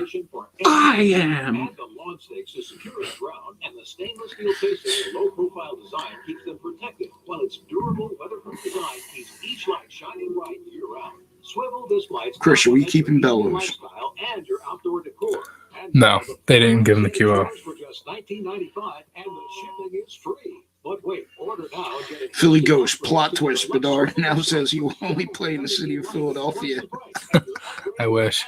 I am. And the lawn stakes to secure the ground, and the stainless steel casing and low-profile design keeps them protected, while its durable, weatherproof design keeps each light shining bright year-round. Swivel this light. Chris, are we keeping bellows? And your outdoor decor. No, they didn't give him the QO. For just $19.95, and the shipping is free. But wait, order now and get it. Philly Ghost, plot twist. Bedard now says he will only play in the city of Philadelphia. I wish.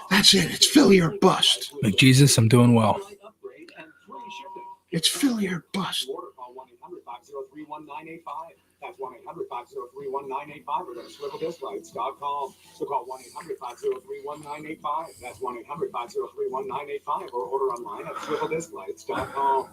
That's it. It's Philly or bust. Like Jesus, I'm doing well. It's Philly or bust. That's 1-800-503-1985 or go to swiveldisclights.com. So call 1-800-503-1985. That's 1-800-503-1985 or order online at swiveldisclights.com.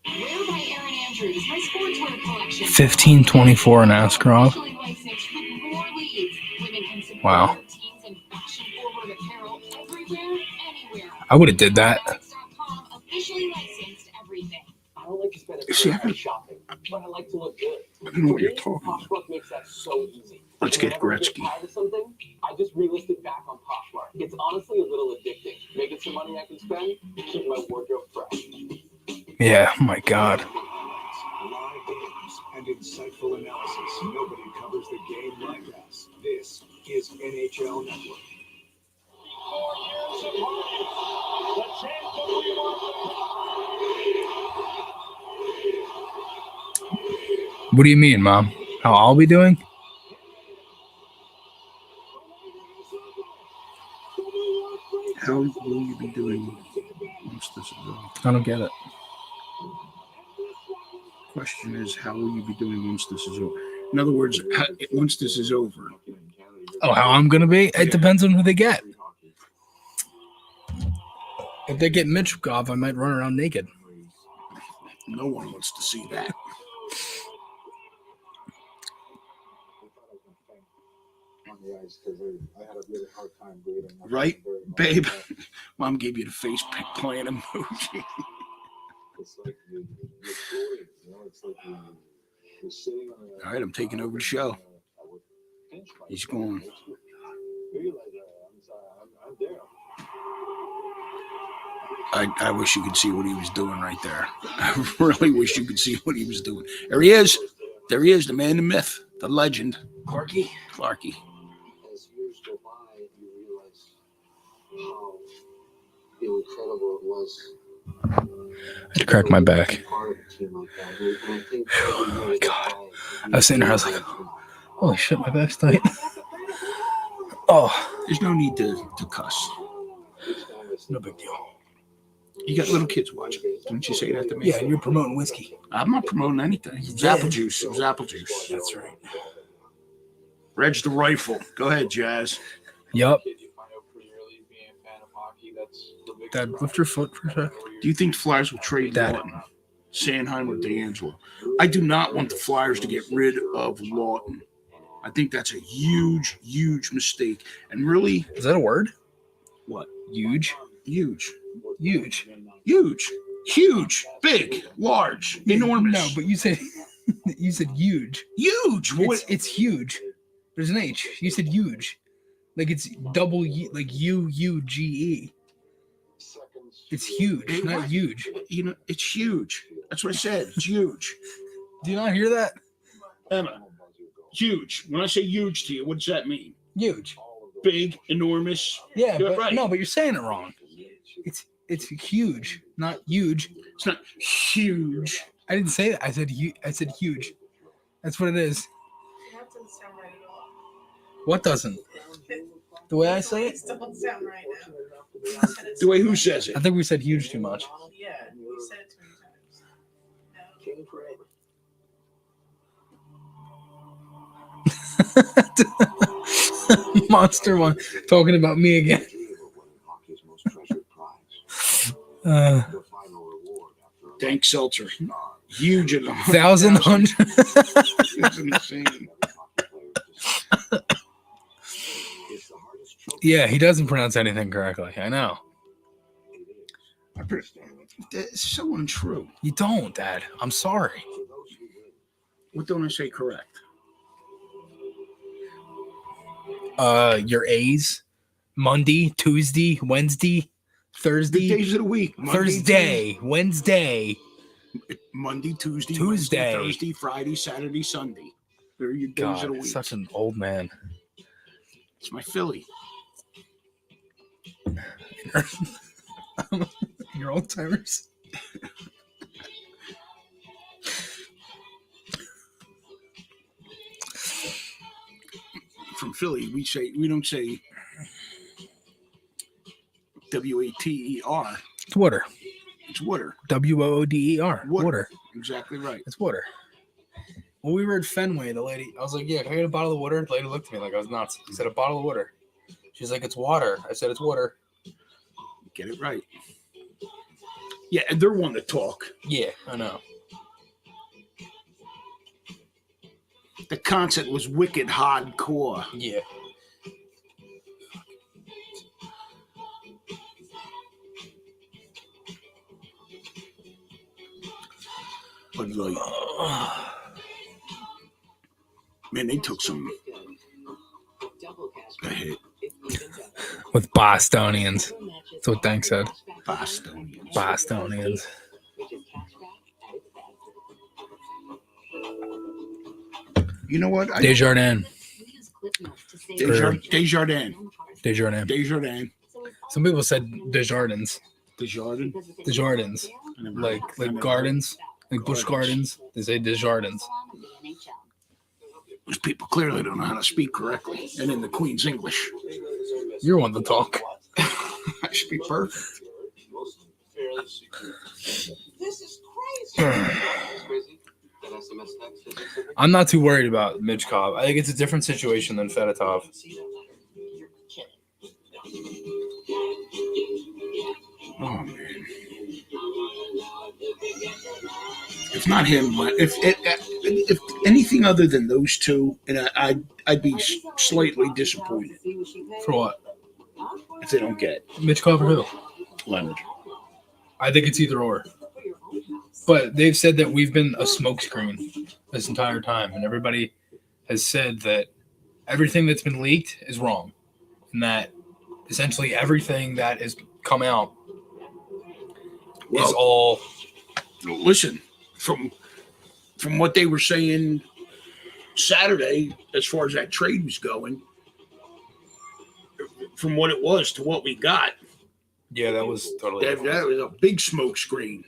Wear by Aaron Andrews, my sportswear collection. 1524 in Askarov. Officially licensed with more leads. Women can support Wow. their teams in fashion-forward apparel everywhere, anywhere. I would have did that. Swiveldisclights.com officially licensed everything. I don't like to spend every See, day I- shopping, but I like to look good. I don't know what you're talking about. Poshmark makes that so easy. Let's get Whenever I Gretzky. tired of something, I just relist it back on Poshmark. It's honestly a little addicting. Making some money I can spend to keep my wardrobe fresh. Yeah, oh my God. Live games and insightful analysis. Nobody covers the game like us. This is NHL Network. 4 years of life. The chance to remark the What do you mean, Mom? How I'll be doing? How will you be doing once this is over? I don't get it. Question is, how will you be doing once this is over? In other words, once this is over. Oh, how I'm gonna be? It depends on who they get. If they get Mitchkov, I might run around naked. No one wants to see that. Right, babe? Mom gave you the face plant emoji. All right, I'm taking over the show. He's gone. I wish you could see what he was doing right there. I really wish you could see what he was doing. There he is. There he is, the man, the myth. The legend. Clarky. Clarky. As years go by, you realize how incredible it was. I had to crack my back. Part of a team like that. And I think Oh my God. I was sitting there, I was like, holy shit, my back's tight. Oh. There's no need to cuss. No big deal. You got little kids watching. Didn't you say that to me? Yeah, you're promoting whiskey. I'm not promoting anything. It was apple juice. It was apple juice. That's right. Reg the Rifle. Go ahead, Jazz. Yup. Did you find out pretty early being a fan of hockey? That's the big Dad, lift your foot for a sec. Do you think the Flyers will trade Dad. Lawton, Sanheim, or D'Angelo? I do not want the Flyers to get rid of Lawton. I think that's a huge, huge mistake. And really, Is that a word? what? Huge. Huge. Huge. Huge. Huge. Big. Large. Enormous. No, but you said huge. Huge. It's huge. There's an H. You said huge. Like it's double U, like UUGE. It's huge, not huge. You know, it's huge. That's what I said. It's huge. Do you not hear that? Emma, huge. When I say huge to you, what does that mean? Huge. Big, enormous. Yeah, You're but right. no, but you're saying it wrong. It's huge, not huge. It's not huge. I didn't say that. I said huge. That's what it is. That doesn't sound right at all. What doesn't? The way I say it? It doesn't sound right now. The way who says it? I think we said huge too much. Yeah, you said it too many times. Monster one talking about me again. Dank Seltzer. Huge in the 1,100. It's insane. Yeah, he doesn't pronounce anything correctly. I know. That's so untrue. You don't, Dad. I'm sorry. What don't I say correct? Your A's. Monday, Tuesday, Wednesday, Thursday. The days of the week. Thursday, Wednesday. Monday, Tuesday, Tuesday. Wednesday, Thursday, Friday, Saturday, Sunday. They're your days God, of the week. such an old man. It's my Philly. Your old timers. From Philly, we don't say WATER. It's water. It's water. WOODER. Water. Exactly right. It's water. When we were at Fenway, the lady, I was like, yeah, can I get a bottle of water? The lady looked at me like I was nuts. I said, a bottle of water. She's like, it's water. I said, it's water. Get it right. Yeah, and they're one to talk. Yeah, I know. The concert was wicked hardcore. Yeah. But like, man, they took some a hit. With Bostonians. That's what Dank said. Bostonians. Bostonians. You know what? Desjardins. Desjardins. Desjardins. Some people said Desjardins. Desjardins. Desjardins. Like gardens. Like Busch Gardens. They say Desjardins. Those people clearly don't know how to speak correctly and in the Queen's English. You're one to talk. I speak perfect. This is crazy. I'm not too worried about Mitch Cobb. I think it's a different situation than Fedotov. Oh man! If not him, but if anything other than those two, and I'd be slightly disappointed. For what? If they don't get Mitch Cobb or who? Leonard. I think it's either or. But they've said that we've been a smokescreen this entire time, and everybody has said that everything that's been leaked is wrong, and that essentially everything that has come out is all. Listen, from what they were saying Saturday, as far as that trade was going, from what it was to what we got, Yeah, that was totally that was a big smoke screen.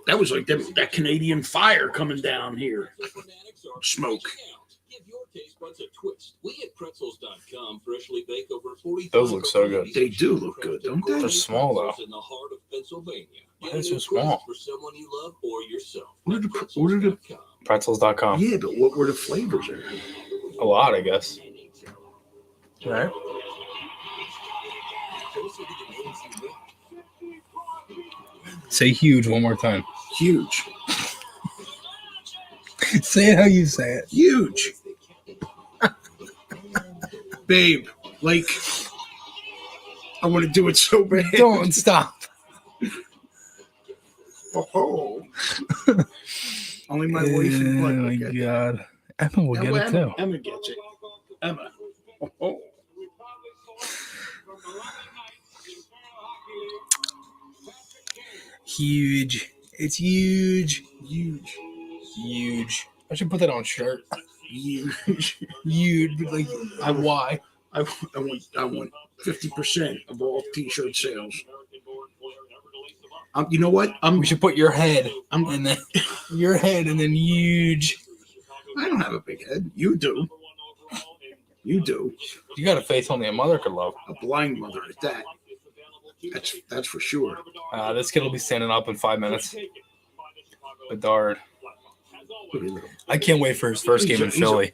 That was like that Canadian fire coming down here. Smoke. Give your taste buds a twist. We at pretzels.com freshly bake over 40. Those look so good. They do look good, don't they? They're small though. In the heart of Pennsylvania. Why are they so small? For someone you love or yourself. What are the Pretzels.com. Yeah, but what were the flavors there? A lot, I guess. All right. Say huge one more time. Huge. Say it how you say it. Huge. Babe, like, I want to do it so bad. Don't stop. Oh. Only my wife and Oh blood my will get God. Emma will get it too. Emma gets it. Emma. Oh. Huge. It's huge. Huge. Huge. I should put that on a shirt. Huge. Huge. Like, why? I want 50% of all T-shirt sales. You know what? We should put your head and then your head and then huge. I don't have a big head. You do. You do. You got a face only a mother could love. A blind mother at that. That's for sure. This kid will be standing up in 5 minutes. Bedard. I can't wait for his first game in Philly.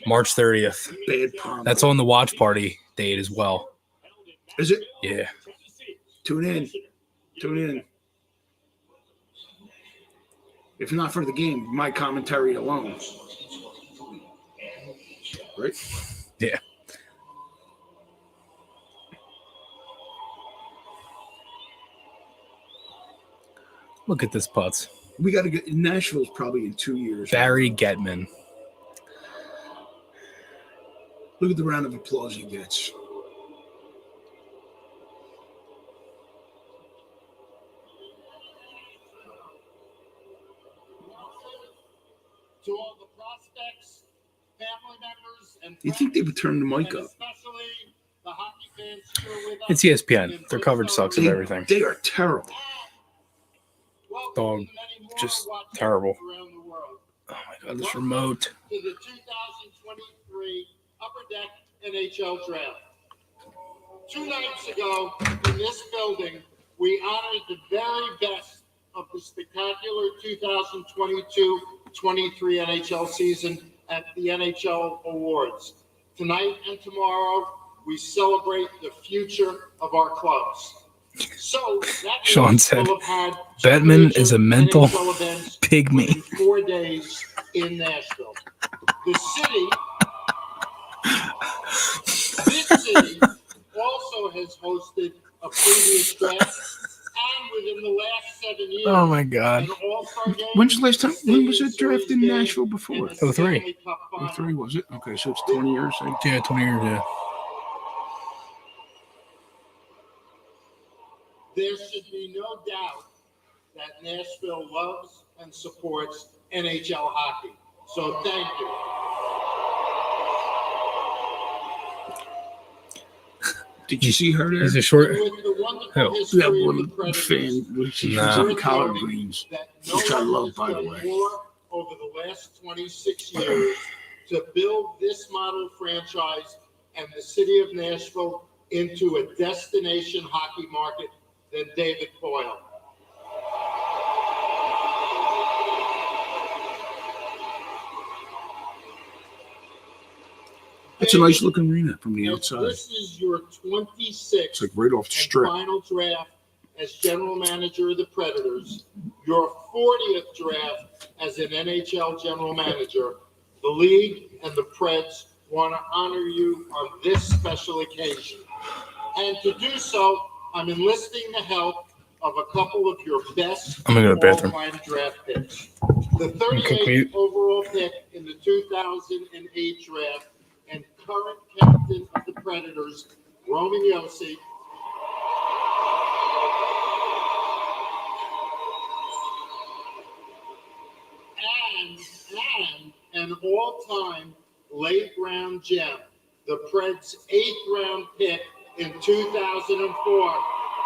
March 30th. Bad prom. That's on the watch party date as well. Is it? Yeah. Tune in. Tune in. If not for the game, my commentary alone. Right? Yeah. Look at this putz. We got to get Nashville's probably in 2 years. Barry Getman. Look at the round of applause he gets. To all the prospects, family members, and You think they would turn the mic up? especially the hockey fans who are with us. It's ESPN. Their coverage sucks of everything. They are terrible. Welcome Dog. to the many more Just watching terrible. around the world. Oh my God, this remote. To the 2023 Upper Deck NHL Draft. 2 nights ago, in this building, we honored the very best of the spectacular 2022-23 NHL season at the NHL Awards. Tonight and tomorrow, we celebrate the future of our clubs. So that Sean means said, we'll have had Bettman two is a major mental NHL events pygmy. within 4 days in Nashville. The city, this city also has hosted a previous draft, and within the last 7 years, Oh my God. an All-Star game, When's the last time? When was Stadium it draft in Series game, Nashville before? and the 03. Stanley Cup Final. 03 was it? Okay, so it's 20 years. Yeah, 20 years, yeah. There should be no doubt that Nashville loves and supports NHL hockey. So thank you. Did you see her there? He's a short. With the wonderful Who? history That of the one Predators, fan, she's Nah. on the collard greens, that which I no one love, has by the done way. more over the last 26 years to build this model franchise and the city of Nashville into a destination hockey market than David Boyle. That's a nice looking arena from the If outside. This is your 26th It's like right off the and strip. final draft as general manager of the Predators, your 40th draft as an NHL general manager. The league and the Preds want to honor you on this special occasion. And to do so, I'm enlisting the help of a couple of your best I'm gonna go to the bathroom. all-time draft picks. The cook 38th meat. overall pick in the 2008 draft and current captain of the Predators, Roman Josi. And all-time late-round gem, the Preds' 8th-round pick in 2004,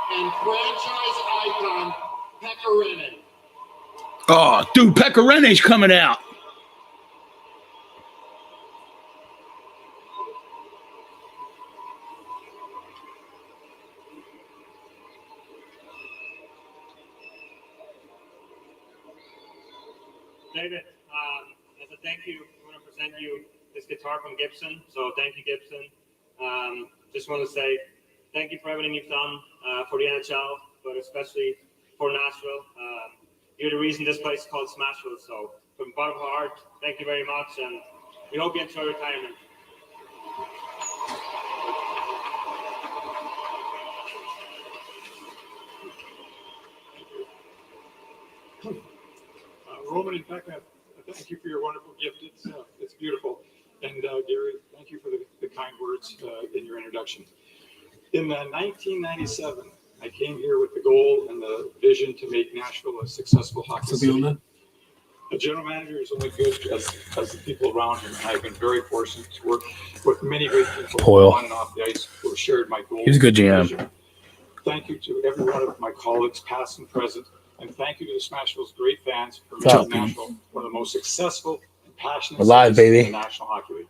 and franchise icon Pecorine. Oh, dude, Pecorine's coming out. David, as a thank you, I want to present you this guitar from Gibson. So thank you, Gibson. Just want to say thank you for everything you've done for the NHL, but especially for Nashville. You're the reason this place is called Smashville. So from the bottom of our heart, thank you very much, and we hope you enjoy retirement. Roman and Becca, thank you for your wonderful gift. It's beautiful. And Gary, thank you for the kind words in your introduction. In 1997, I came here with the goal and the vision to make Nashville a successful hockey city. A general manager is only good as the people around him. I've been very fortunate to work with many great people on and off the ice who have shared my goals. He's a good GM. Thank you to every one of my colleagues, past and present. And thank you to the Smashville's great fans for making Nashville one of the most successful and passionate cities in the National Hockey League.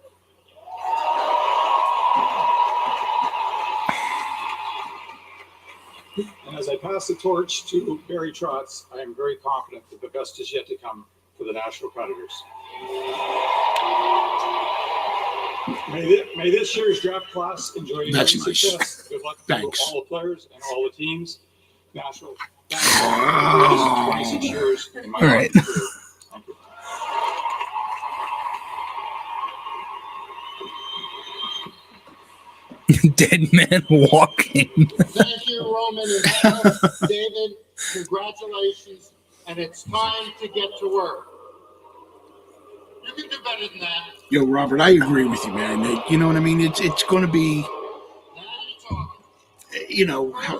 And as I pass the torch to Barry Trotz, I am very confident that the best is yet to come for the Nashville Predators. May this year's draft class enjoy great success. Good luck to all the players and all the teams. Nashville. This is 26 years in my life. Thank you. Dead man walking. Thank you, Roman and David. Congratulations, and it's time to get to work. You can do better than that. Yo, Robert, I agree with you, man. You know what I mean? It's going to be, you know, how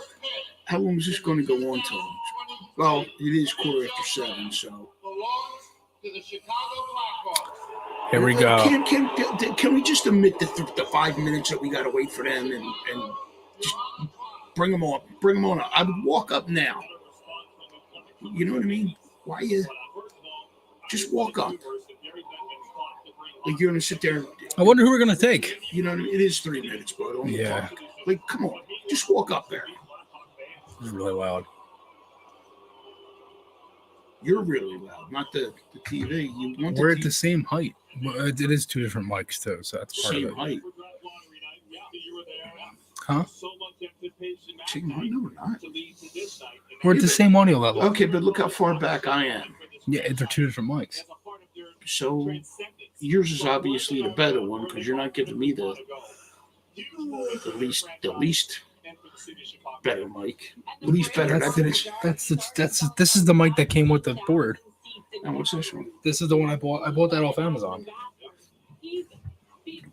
long is this going to go on till? Well, it is 7:15, so. Belongs to the Chicago Blackhawks. Here we go. Can we just omit the 5 minutes that we got to wait for them and just bring them on? Bring them on. I would walk up now. You know what I mean? Why you just walk up? Like you're gonna sit there. I wonder who we're gonna take. You know what I mean? It is 3 minutes, bro. Yeah. Like, come on, just walk up there. This is really loud. You're really loud, not the TV. We're at the same height. It is two different mics too, so that's part of it. Same height. Huh? Same height? No, we're not. We're at the same audio level. Okay, but look how far back I am. Yeah, they're two different mics. So yours is obviously the better one because you're not giving me the least better mic. Least better. This is the mic that came with the board. And what's this one? This is the one I bought. I bought that off Amazon.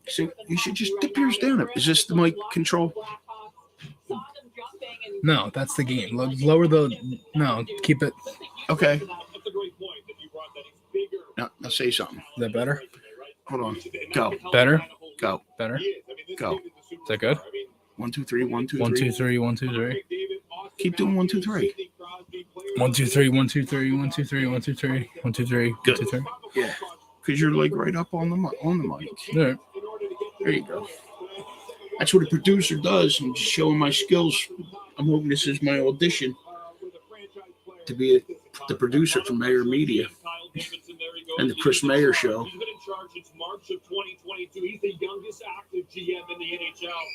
So you should just dip yours down. Is this the mic control? No, that's the game. Lower the. No, keep it. Okay. Now say something. Is that better? Hold on. Go. Better? Go. Better? Go. Is that good? 1, 2, 3. 1, 2, 3. 1, 2, 3. 1, 2, 3. Keep doing 1, 2, 3. 1, 2, 3. 1, 2, 3. 1, 2, 3. 1, 2, 3. 1, 2, 3. 1, 2, 3. Yeah. Because you're like right up on the mic. All right. There you go. That's what a producer does. I'm just showing my skills. I'm hoping this is my audition to be the producer for Maher Media and the Chris Maher Show. He's been in charge since March of 2022. He's the youngest active GM in the NHL.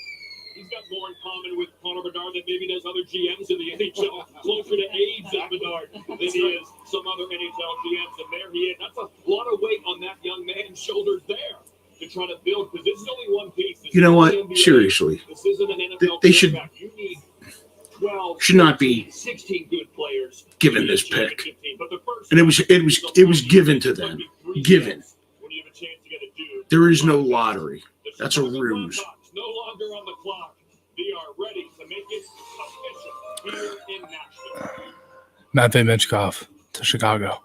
He's got more in common with Connor Bedard than maybe there's other GMs in the NHL. Closer to age than Bedard than he is some other NHL GMs. And there he is. That's a lot of weight on that young man's shoulders there to try to build, because this is only one piece. You know what? Seriously. This isn't an NFL they should you need 12, should not be 16 good players given this pick. And it was given to them. Given. There is no lottery. That's a ruse. No longer on the clock. They are ready to make it official here in Nashville. Matvey Michkov to Chicago.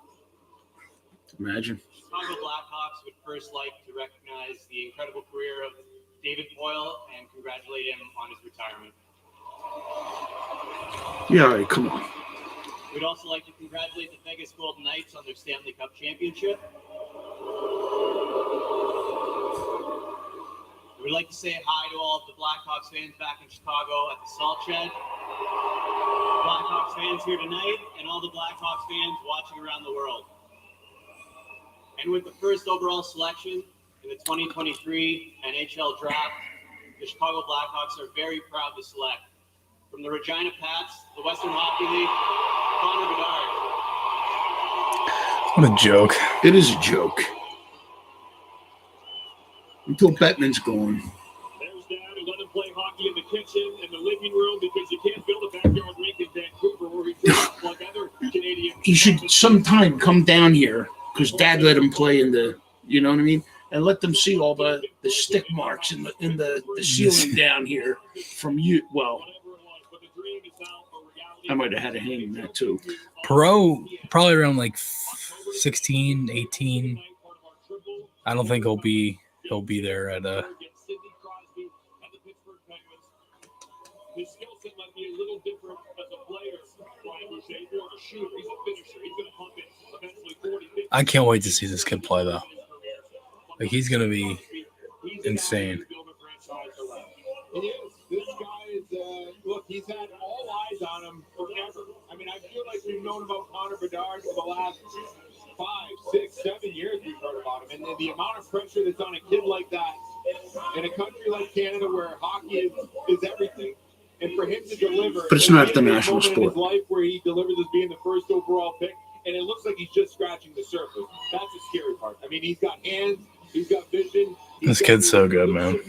Imagine. Chicago Blackhawks with first like to recognize the incredible career of David Boyle and congratulate him on his retirement. Yeah, all right, come on. We'd also like to congratulate the Vegas Golden Knights on their Stanley Cup championship. We'd like to say hi to all of the Blackhawks fans back in Chicago at the Salt Shed. Blackhawks fans here tonight and all the Blackhawks fans watching around the world. And with the first overall selection in the 2023 NHL Draft, the Chicago Blackhawks are very proud to select from the Regina Pats, the Western Hockey League, Connor Bedard. What a joke. It is a joke. Until Bettman's gone. There's Dad, who let him play hockey in the kitchen and the living room because you can't build a backyard rink in Vancouver where he plays like other Canadians. He should sometime come down here because Dad let him play in the, you know what I mean? And let them see all the stick marks in the ceiling down here from you. Well, I might have had a hand in that too. Perot, probably around like 16, 18. I don't think he'll be there at His skill set might be a little different as a player. Brian Boucher, he's more of a shooter. He's a finisher. He's going to pump it eventually 40, 50. I can't wait to see this kid play though. Like he's gonna be insane. It is. This guy is, look, he's had all eyes on him forever. I mean, I feel like we've known about Connor Bedard for the last 5, 6, 7 years we've heard about him. And the amount of pressure that's on a kid like that in a country like Canada where hockey is everything. And for him to deliver. But it's not the national sport. In his sport. life where he delivers as being the first overall pick, and it looks like he's just scratching the surface. That's the scary part. I mean, he's got hands, he's got vision. This kid's so good, man.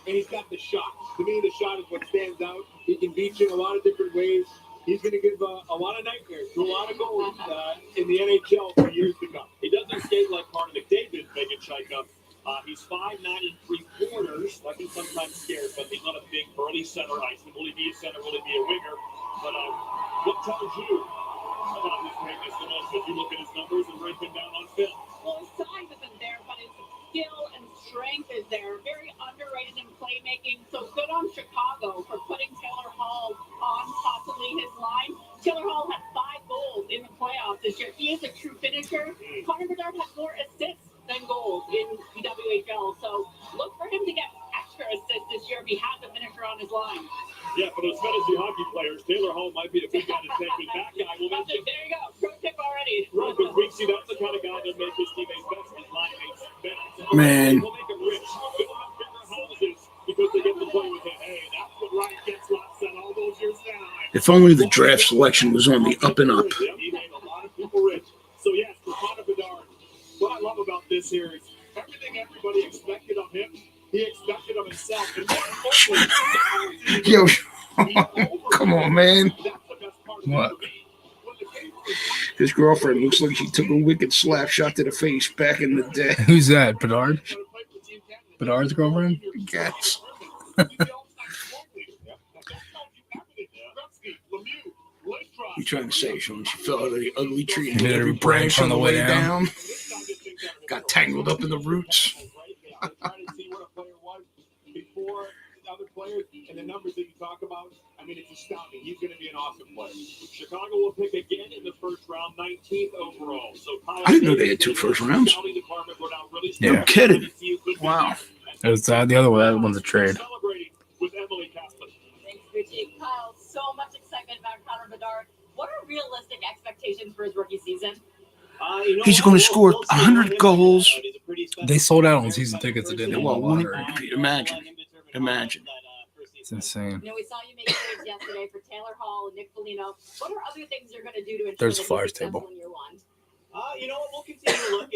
And he's got the shot. To me, the shot is what stands out. He can beat you in a lot of different ways. He's going to give a lot of nightmares to a lot of goals in the NHL for years to come. He doesn't skate like Connor McDavid, Megan Chyka. He's 5'9" and 3/4. Like he's sometimes scared, but he's not a big burly center ice. Will he be a center? Will he be a winger? But what tells you about his greatness the most if you look at his numbers and break them down on film? Well, his size isn't there, but his skill and strength is there. Very underrated in playmaking. So good on Chicago for putting Taylor Hall on possibly his line. Taylor Hall had 5 goals in the playoffs this year. He is a true finisher. Connor Bedard has more assists than goals in the WHL. So look for him to get extra assists this year if he has a finisher on his line. Yeah, for those fantasy hockey players, Taylor Hall might be the big guy to take. But that guy will make There you go. Pro tip already. Right, because we see that's the kind of guy that makes his teammates better, his line mates better. Man. He'll make them rich. They'll have bigger houses because they get to play with him. Hey, that's what Ryan Getzlaf said all those years now. If only the draft selection was on the up and up. He made a lot of people rich. So, yes, for Connor Bedard, what I love about this here is everything everybody expected of him, he expected of himself. And more importantly, Yo, come on, man. that's the best part of What? it. When the game His girlfriend looks like she took a wicked slap shot to the face back in the day. Who's that? Bedard? Bedard's girlfriend? Gats. You trying to say, Sean? She fell out of the ugly tree and hit every branch on the way down. Got tangled up in the roots. Before other players and the numbers that you talk about, I mean, it's astounding. He's going to be an awesome player. Chicago will pick again in the first round, 19th overall. So I didn't know they had 2 first rounds. Yeah. No kidding. Wow. It was the other one. That one's a trade. Celebrating with Emily Kaplan. Thanks, Richie. Kyle, so much excitement about Connor Bedard. What are realistic expectations for his rookie season? He's going to score 100 goals. They sold out on season tickets. It didn't Well, want imagine. It's insane. You know, we saw you make trades yesterday for Taylor Hall and Nick Foligno. What are other things you're going to do to ensure There's that a Flyers he's successful table. in year one? You know what? We'll continue to look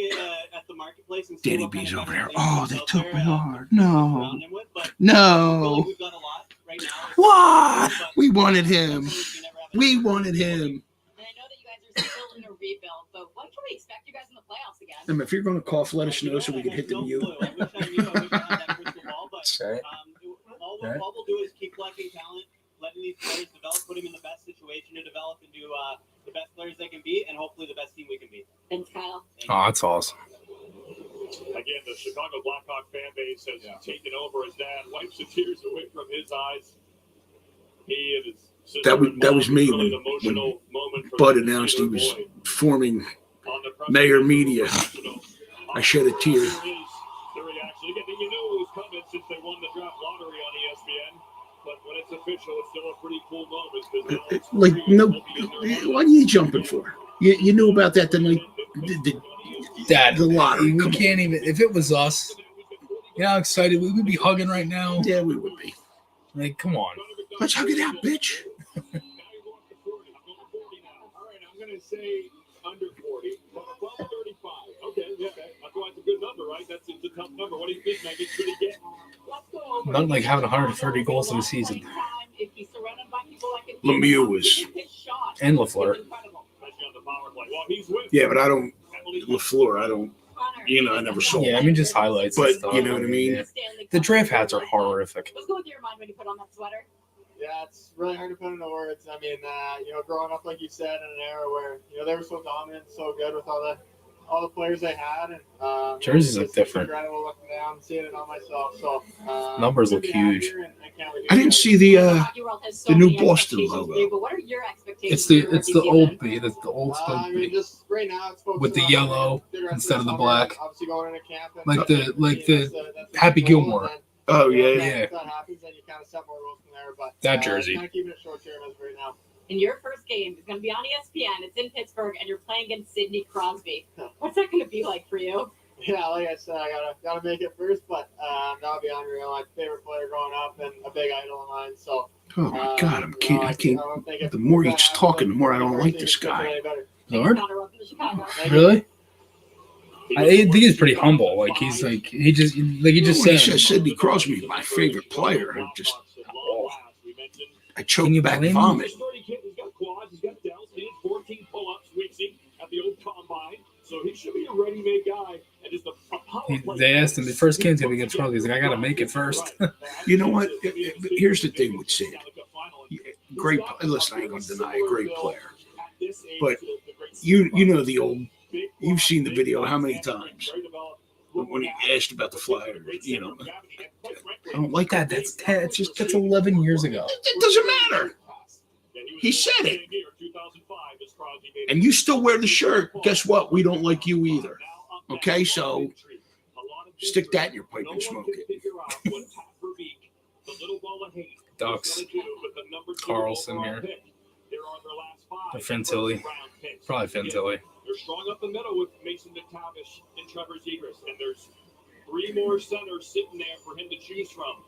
at the marketplace and see Danny what kind B's of over there. things Oh, out they there, took to Bedard. No. surround him with, but I feel No. like we've got a lot right now. Why? But We wanted him. sometimes you never have enough. We wanted him. And I know that you guys are still in a rebuild, but when can we expect you guys in the playoffs again? If you're going to cough, let us know so we can hit the mute. I wish I knew. I wish I had that crystal ball, but Okay. all we'll do is keep collecting talent, letting these players develop, put them in the best situation to develop and do the best players they can be, and hopefully the best team we can be. Thanks, Kyle. Oh, that's awesome. Again, Chicago Blackhawk fan base has taken over as dad wipes the tears away from his eyes. He and his sister That was me really when an emotional moment for Bud the announced he was boy. forming On the press Maher conference, Media. national. I shed a tear. Here is the reaction. Again, you knew it was coming since they won the draft lottery on ESPN. But when it's official, it's still a pretty cool moment. Like, no, what are you jumping for? You knew about that the night the lottery. We Come can't even. If it was us, you know how excited we would be hugging right now. on. Yeah, we would be. Like, come on. Let's hug it out, bitch. All right, I'm going to say under 40, but above 35. Okay, yeah, that's why it's a good number, right? It's a tough number. What do you think, Megan? Should he get? Not like having 130 goals in a season. Lemieux was. And LaFleur. Yeah, but I don't. LaFleur, I don't. You know, I never saw Yeah, I him. mean, just highlights. and But stuff. you know what I mean? Yeah. The draft hats are horrific. What's going through your mind when you put on that sweater? Yeah, it's really hard to put into words. I mean, growing up, like you said, in an era where, they were so dominant, so good with all the players they had. And Jerseys look it's different. incredible looking down and seeing it on myself. So Numbers look huge. I didn't see the new Boston logo. But what are your expectations? It's the old B. That's the old I spoke mean, B. just right now, it's focused With the on yellow the rest instead of the summer, black. Obviously going into camp and Like the that's Happy goal, Gilmore. and then, Oh, yeah. If that happens, then you kind of set more rules from there. But That jersey. kind of keeping it short term as of right now. And your first game is going to be on ESPN. It's in Pittsburgh, and you're playing against Sidney Crosby. What's that going to be like for you? Yeah, like I said, I gotta make it first, but that'll be unreal. My favorite player growing up and a big idol of mine. So. Oh my God, I can't. The more he's talking, the more I don't like this guy. Lord? Welcome to Chicago. Really? I think he's pretty humble. Like he just When he said. says Sidney Crosby, my favorite player, I Can choke you back blame him? vomit. He's got quads, he's got delts, he did 14 pull-ups weekly at the old combine. So he should be a ready-made guy. And just a power play. They asked him the first game's gonna be against Crosby. He's like, I gotta make it first. You know what? Here's the thing with Sid. Great. Listen, I ain't gonna deny a great player, but you know the old. You've seen the video how many times when he asked about the Flyers. You know, I don't like that. That's 11 years ago. It doesn't matter. He said it. And you still wear the shirt. Guess what? We don't like you either. Okay, so stick that in your pipe and smoke it. Ducks. Carlson here. Or Fantilli. Probably Fantilli. They're strong up the middle with Mason McTavish and Trevor Zegras, and there's three more centers sitting there for him to choose from.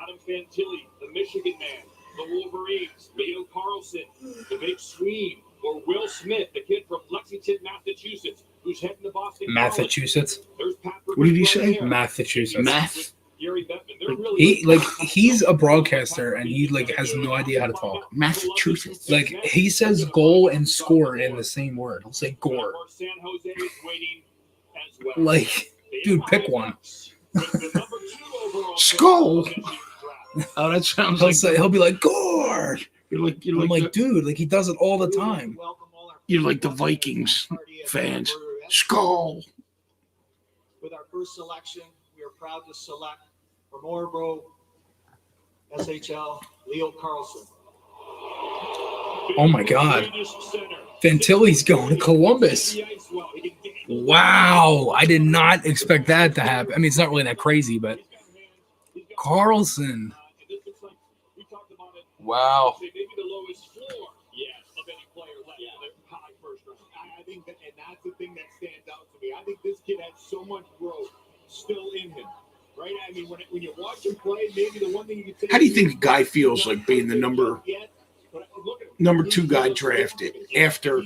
Adam Fantilli, the Michigan man, the Wolverines, Leo Carlson, the Big Swede, or Will Smith, the kid from Lexington, Massachusetts, who's heading to Boston. Massachusetts. What did he say? Massachusetts. Math. He's a broadcaster and he has no idea how to talk. Massachusetts. He says goal and score in the same word. He'll say gore. Dude, pick one. Skull. Oh, that sounds He'll be like gore. You're like, dude, he does it all the time. You're like the Vikings fans. Skull. With our first selection, we are proud to select from Orebro, SHL, Leo Carlson. Oh my God. Fantilli's going to Columbus. Wow. I did not expect that to happen. I mean, it's not really that crazy, but Carlson. Wow. I think that, and that's the thing that stands out to me. I think this kid has so much growth still in him, right? I mean, when you watch him play, maybe the one thing you could say. How do you think a guy feels like being the number 2 guy drafted after a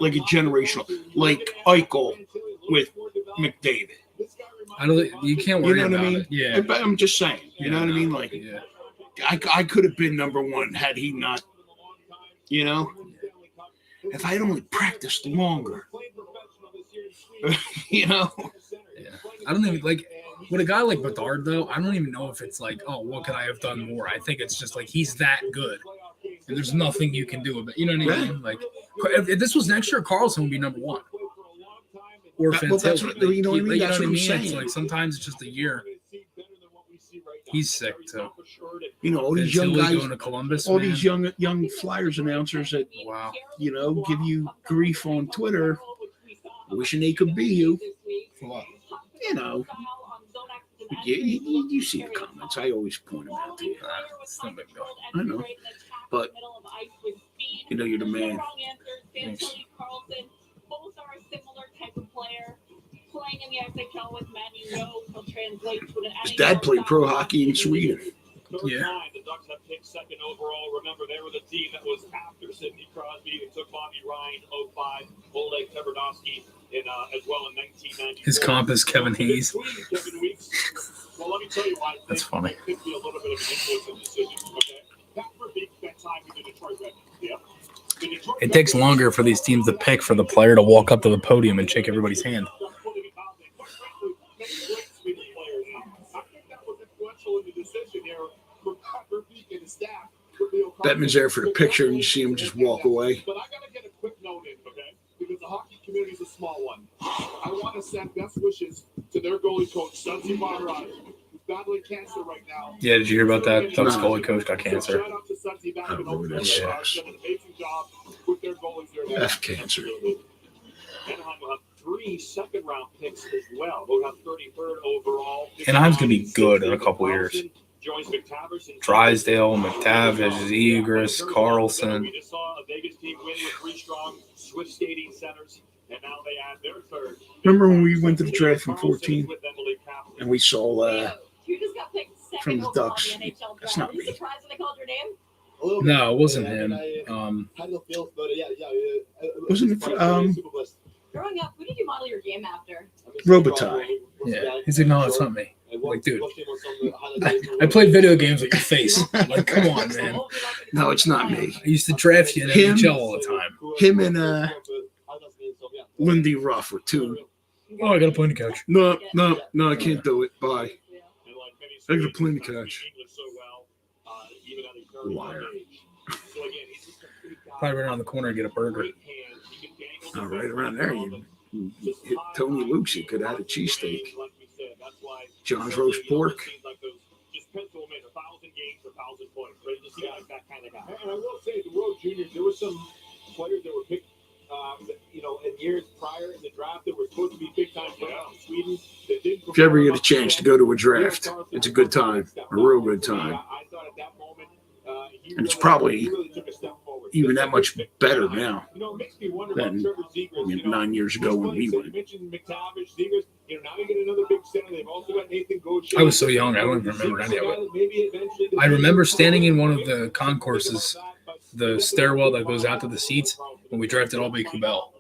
generational, like Eichel with McDavid? You can't worry You know what I about mean? it. Yeah. I'm just saying. You know what I mean? Yeah. I could have been number 1 had he not. You know, if I had only practiced longer. You know. Yeah. I don't even with a guy like Bedard though. I don't even know if it's what could I have done more? I think it's just he's that good, and there's nothing you can do about it. You know what I mean? If this was next year, Carlson would be number 1. or Well, Fantilli. that's what- you know what I mean? That's what I'm It's saying. like sometimes it's just a year. He's sick too. You know, all these young Fantilli guys, going to Columbus. all man. these young Flyers announcers that Wow. you know give you grief on Twitter, wishing they could be you. For what? You know, you see the comments. I always point them out to you. It's no big deal. I know, but you know you're the man. Thanks. Both are a similar type of player. Playing in the SHL with men, you know, will translate to an His dad played pro hockey in Sweden. Yeah. The Ducks have picked second overall. Remember, they were the team that was after Sidney Crosby. It took Bobby Ryan 05, Oleg Tverdovsky as well in 1994. His comp is Kevin Hayes. Kevin Weeks. Well, let me tell you why. That's funny. It could be a little bit of an influence in decisions. Okay, Pat Verbeek that time with the Detroit Red Wings. Yeah. The Detroit It takes longer for these teams to pick for the player to walk up to the podium and shake everybody's hand. Bettman's there for the picture, and you see him just walk away. But I gotta get a quick note in, okay? Because the hockey community is a small one. I want to send best wishes to their goalie coach, Sudsy Maher, who's battling cancer right now. Yeah, did you hear about that? Ducks goalie coach got cancer. Shout out to Sudsy back I in remember that Oakland. sucks. Done an amazing job with their goalies there. F cancer. Anaheim will have 3 second-round picks as well. They'll have 33rd overall. Anaheim's gonna be good in a couple years. Joins McTavish and Drysdale, McTavish, Zegras, Carlson. We just saw a Vegas team win with 3 strong, swift skating centers, and now they add their third. Remember when we went to the draft in 14 and we saw You just got picked from second the overall Ducks? in the NHL That's draft. not Are you me. surprised when they called your name? A little bit. No, it wasn't Yeah, him. and how do you feel about it? Yeah. Wasn't it, Super blessed. Growing up, who did you model your game after? Robitaille. Yeah, he's like, no, it's not me. Like, dude, I played video games with your face. Like, come on, man. No, it's not me. I used to draft you in Him? NHL all the time. Him and Lindy Ruff were two. Oh, I got to play in the couch. No, I can't do it. Bye. I gotta play in the couch. Liar. Probably right around the corner and get a burger. Not right around there. You hit Tony Luke's. You could have had a cheesesteak. John's roast pork. And I will say, the World Juniors, there were some players that were picked, in years prior in the draft that were supposed to be big-time players in Sweden. That didn't If you ever get a chance to go to a draft, it's a good time, a real good time. I thought at that moment, And it's probably really took a step forward. even that much better now It makes me wonder than about Trevor Zegras, 9 years ago when we You went. mentioned McTavish, Zegras. Now you get another big center. They've also got Nathan Gauthier. I was so young, I don't even remember any of it. I remember standing in one of the concourses, the stairwell that goes out to the seats, when we drafted Albay Kubel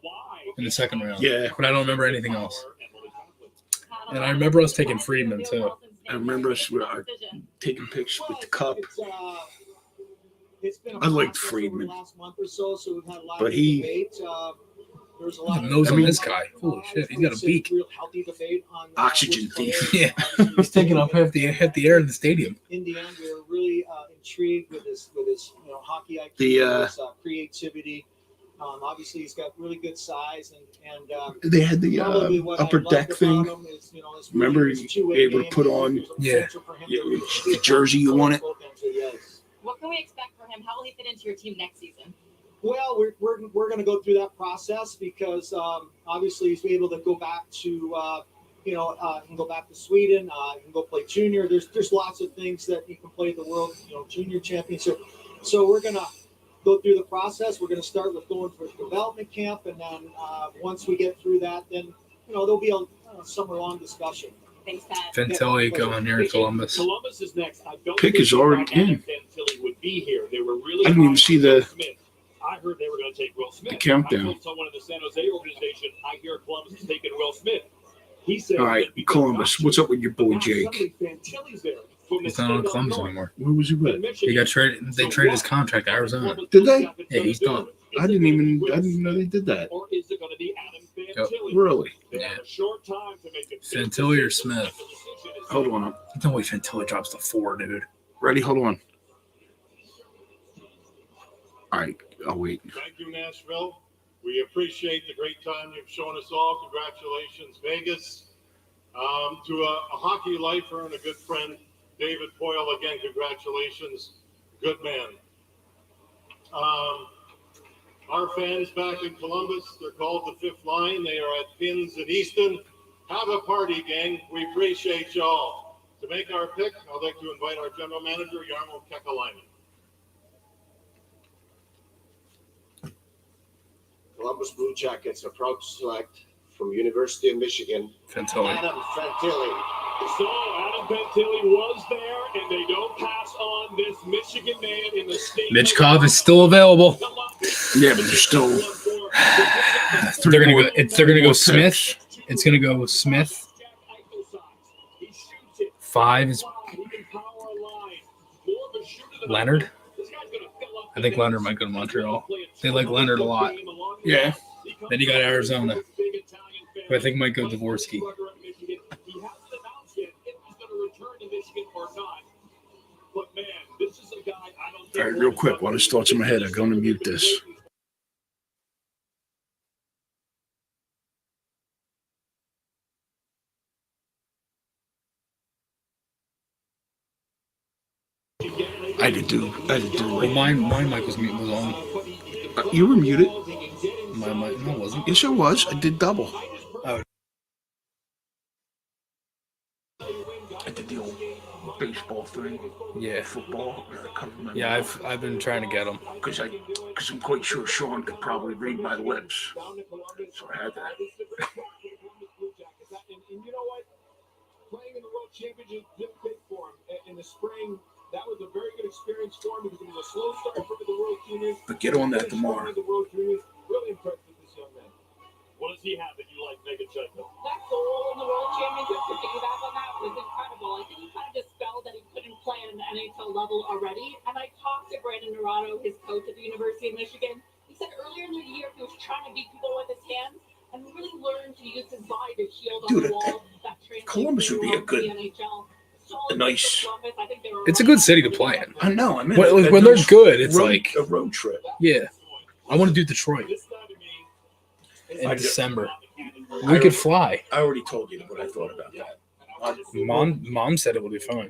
in the second round. Yeah, But I don't remember anything else. And I remember us taking Friedman, too. I remember us taking pictures with the cup. It's been a I liked process over Friedman. the last month or so we've had a lot But of he- debate. There's a lot of Nose I on mean- this guy. Holy shit, he's got a beak. real healthy debate on Oxygen which thief. players, Yeah, he's taking up half the air in the stadium. Indiana, we're really intrigued with his hockey IQ, The, his creativity. Obviously, he's got really good size, and They had the probably what I upper loved deck about thing. him is, his Remember, really you two-way were able to game. put on There's Yeah. potential for him to the jersey you wanted. Yes. What can we expect from him? How will he fit into your team next season? Well, we're going to go through that process because obviously he's able to go back to he can go back to Sweden. He can go play junior. There's lots of things that he can play the world junior championship. So we're going to go through the process. We're going to start with going for development camp, and then once we get through that, then there'll be a summer-long discussion. Thanks, Pat. Fantilli going here in Columbus. Columbus is next. I don't Pick think is they already thought in. Adam Fantilli would be here. They were really I didn't even high see on the- Will Smith. I heard they were going to take Will Smith. countdown. I told someone in the San Jose organization, I hear Columbus is taking Will Smith. He said, All right, Columbus. What's up with your boy Jake? Fantilli's there. From the He's state not on of Columbus Illinois. anymore. Where was he with? He got traded. They traded his contract to Arizona. Did they? Yeah, he's done. I didn't know they did that. Or is it going to be Adam Fantilli? Really? They Yeah. have a short time to make a big Fantilli or decision. Smith? The decision is Hold on. No way Fantilli drops to 4, dude. Ready? Hold on. All right. I'll wait. Thank you, Nashville. We appreciate the great time you've shown us all. Congratulations, Vegas. To a hockey lifer and a good friend, David Poyle, again, congratulations. Good man. Our fans back in Columbus, they're called the Fifth Line. They are at Finns and Easton. Have a party, gang. We appreciate y'all. To make our pick, I'd like to invite our general manager, Jarmo Kekalainen. Columbus Blue Jackets are proud to select from University of Michigan, Fantilli. Adam Fantilli. So Adam Fantilli was there, and they don't pass on this Michigan man in the state. Mitchkov is still available. Yeah, but they're still. They're gonna go Smith. It's gonna go Smith. 5 is Leonard. I think Leonard might go to Montreal. They like Leonard a lot. Yeah. Then you got Arizona, who I think might go Dvorsky. All right, real quick, while this thoughts in my head, I'm going to mute this. I had to do. Well, mine mic was on. You were muted. My mic, no, it wasn't. Yes, it was. I did double. Oh. I did the old baseball thing. Yeah. Football. I can't remember. Yeah, I've been trying to get them. Because I'm quite sure Sean could probably read my lips. So I had that. And you know what? Playing in the World Championship didn't big for him in the spring. That was a very good experience for him because it was a slow start for the World Juniors. But get on that tomorrow. The World Juniors, really impressed with this young man. What does he have that you like, Megan Chudlow? That goal in the World Championship, to piggyback on that, was incredible. I think he kind of dispelled that he couldn't play at an NHL level already. And I talked to Brandon Naurato, his coach at the University of Michigan. He said earlier in the year he was trying to beat people with his hands and really learned to use his body to shield on the wall. That Columbus would be a good, a nice. It's a good city to play in. I know. I mean, when they're good, it's like a road trip. Yeah, I want to do Detroit in December. We could fly. I already told you what I thought about that. Mom said it would be fun.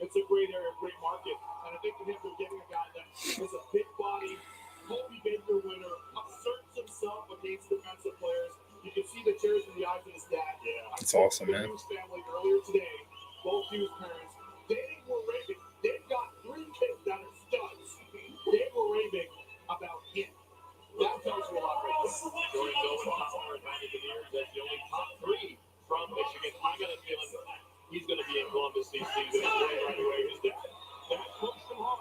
It's a great area, great market. And I think for him, they're getting a guy that is a big body, Kobe Baker winner, asserts himself against defensive players. You can see the tears in the eyes of his dad. Yeah. It's awesome, man. Hughes family earlier today, both Hughes parents, they were raving. They've got 3 kids that are studs. They were raving about him. That tells you a lot right there. Jordan Dolan, top advantage in years, that's the only top 3 from Michigan. I got a feeling he's going to be in Columbus this season right away. His dad coached him hard.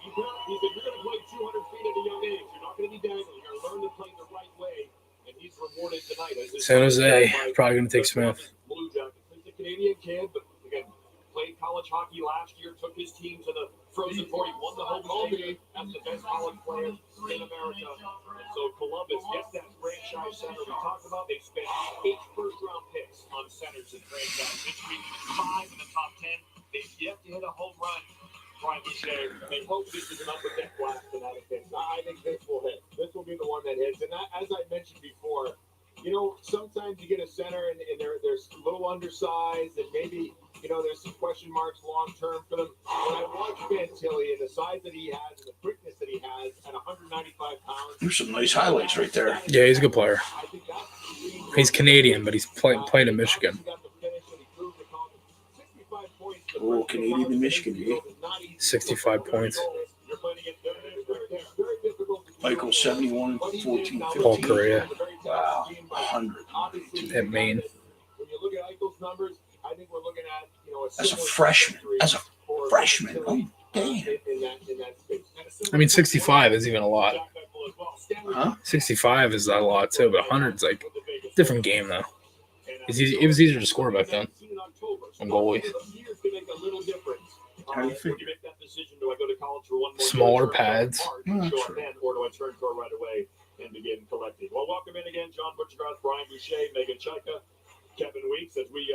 He said, you're going to play 200 feet at a young age. You're not going to be dangling. You're going to learn to play the right way. And he's rewarded tonight. San Jose, probably going to take Smith. Blue Jackets. He's a Canadian kid, but again, played college hockey last year, took his team to the Frozen Four. He won the home game as the best college player in America. And so Columbus gets that franchise center we talked about. They spent 8 first-round picks on centers and franchise. Michigan 5 in the top 10. They've yet to hit a home run. They hope this is an upper deck blast and that hits. I think this will hit. This will be the one that hits. And as I mentioned before, you know, sometimes you get a center and they're a little undersized and maybe, you know, there's some question marks long term for them. When I watch Fantilli and the size that he has and the quickness that he has at 195 pounds. There's some nice highlights right there. Yeah, he's a good player. He's Canadian, but he's played in Michigan. Oh, Canadian and Michigan, yeah. 65 points. Michael, 71, 14, 15. Paul Correa. Wow, 100. At Maine. When you look at Eichel's numbers, I think we're looking at, you know, As a freshman. Oh, damn. I mean, 65 is even a lot. Huh? 65 is a lot too, but 100 is like different game though. It was easier to score back then on goalies. How do you figure? Smaller pads. Or do I turn to right away and begin collecting? Well, welcome in again, John Butchergrass, Brian Boucher, Megan Chika, Kevin Weeks, as we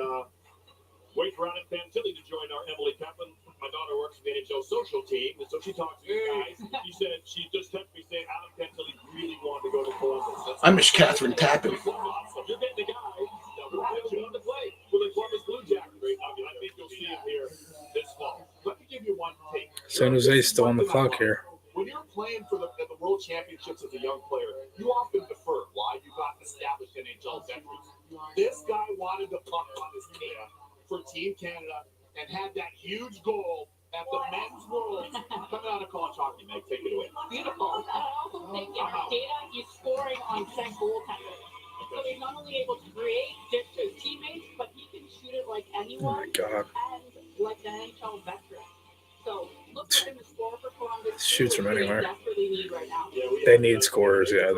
wait for Adam Fantilli to join our Emily Kaplan. My daughter works for the NHL social team, and so she talks to you guys. She said she just texted me saying Adam Fantilli's really wanted to go to Columbus. I miss Catherine Tappan. You're getting a guy that will put you on the play for the Columbus Blue Jackets. I think you'll see it here this fall. Let me give you one take. San Jose's still on the clock here. When you're playing for the World Championships as a young player, you often defer. Why? You got established NHL veterans. This guy wanted the puck on his team for Team Canada and had that huge goal at the men's world. Coming out of college hockey, Meg, take it away. Beautiful. I also think in our data, he's scoring on set goaltenders. So he's not only able to create dish to his teammates, but he can shoot it like anyone God. and like an NHL veteran. So look for him to score for Columbus. Shoots from anywhere. Desperately need right now. They need scorers. Yeah,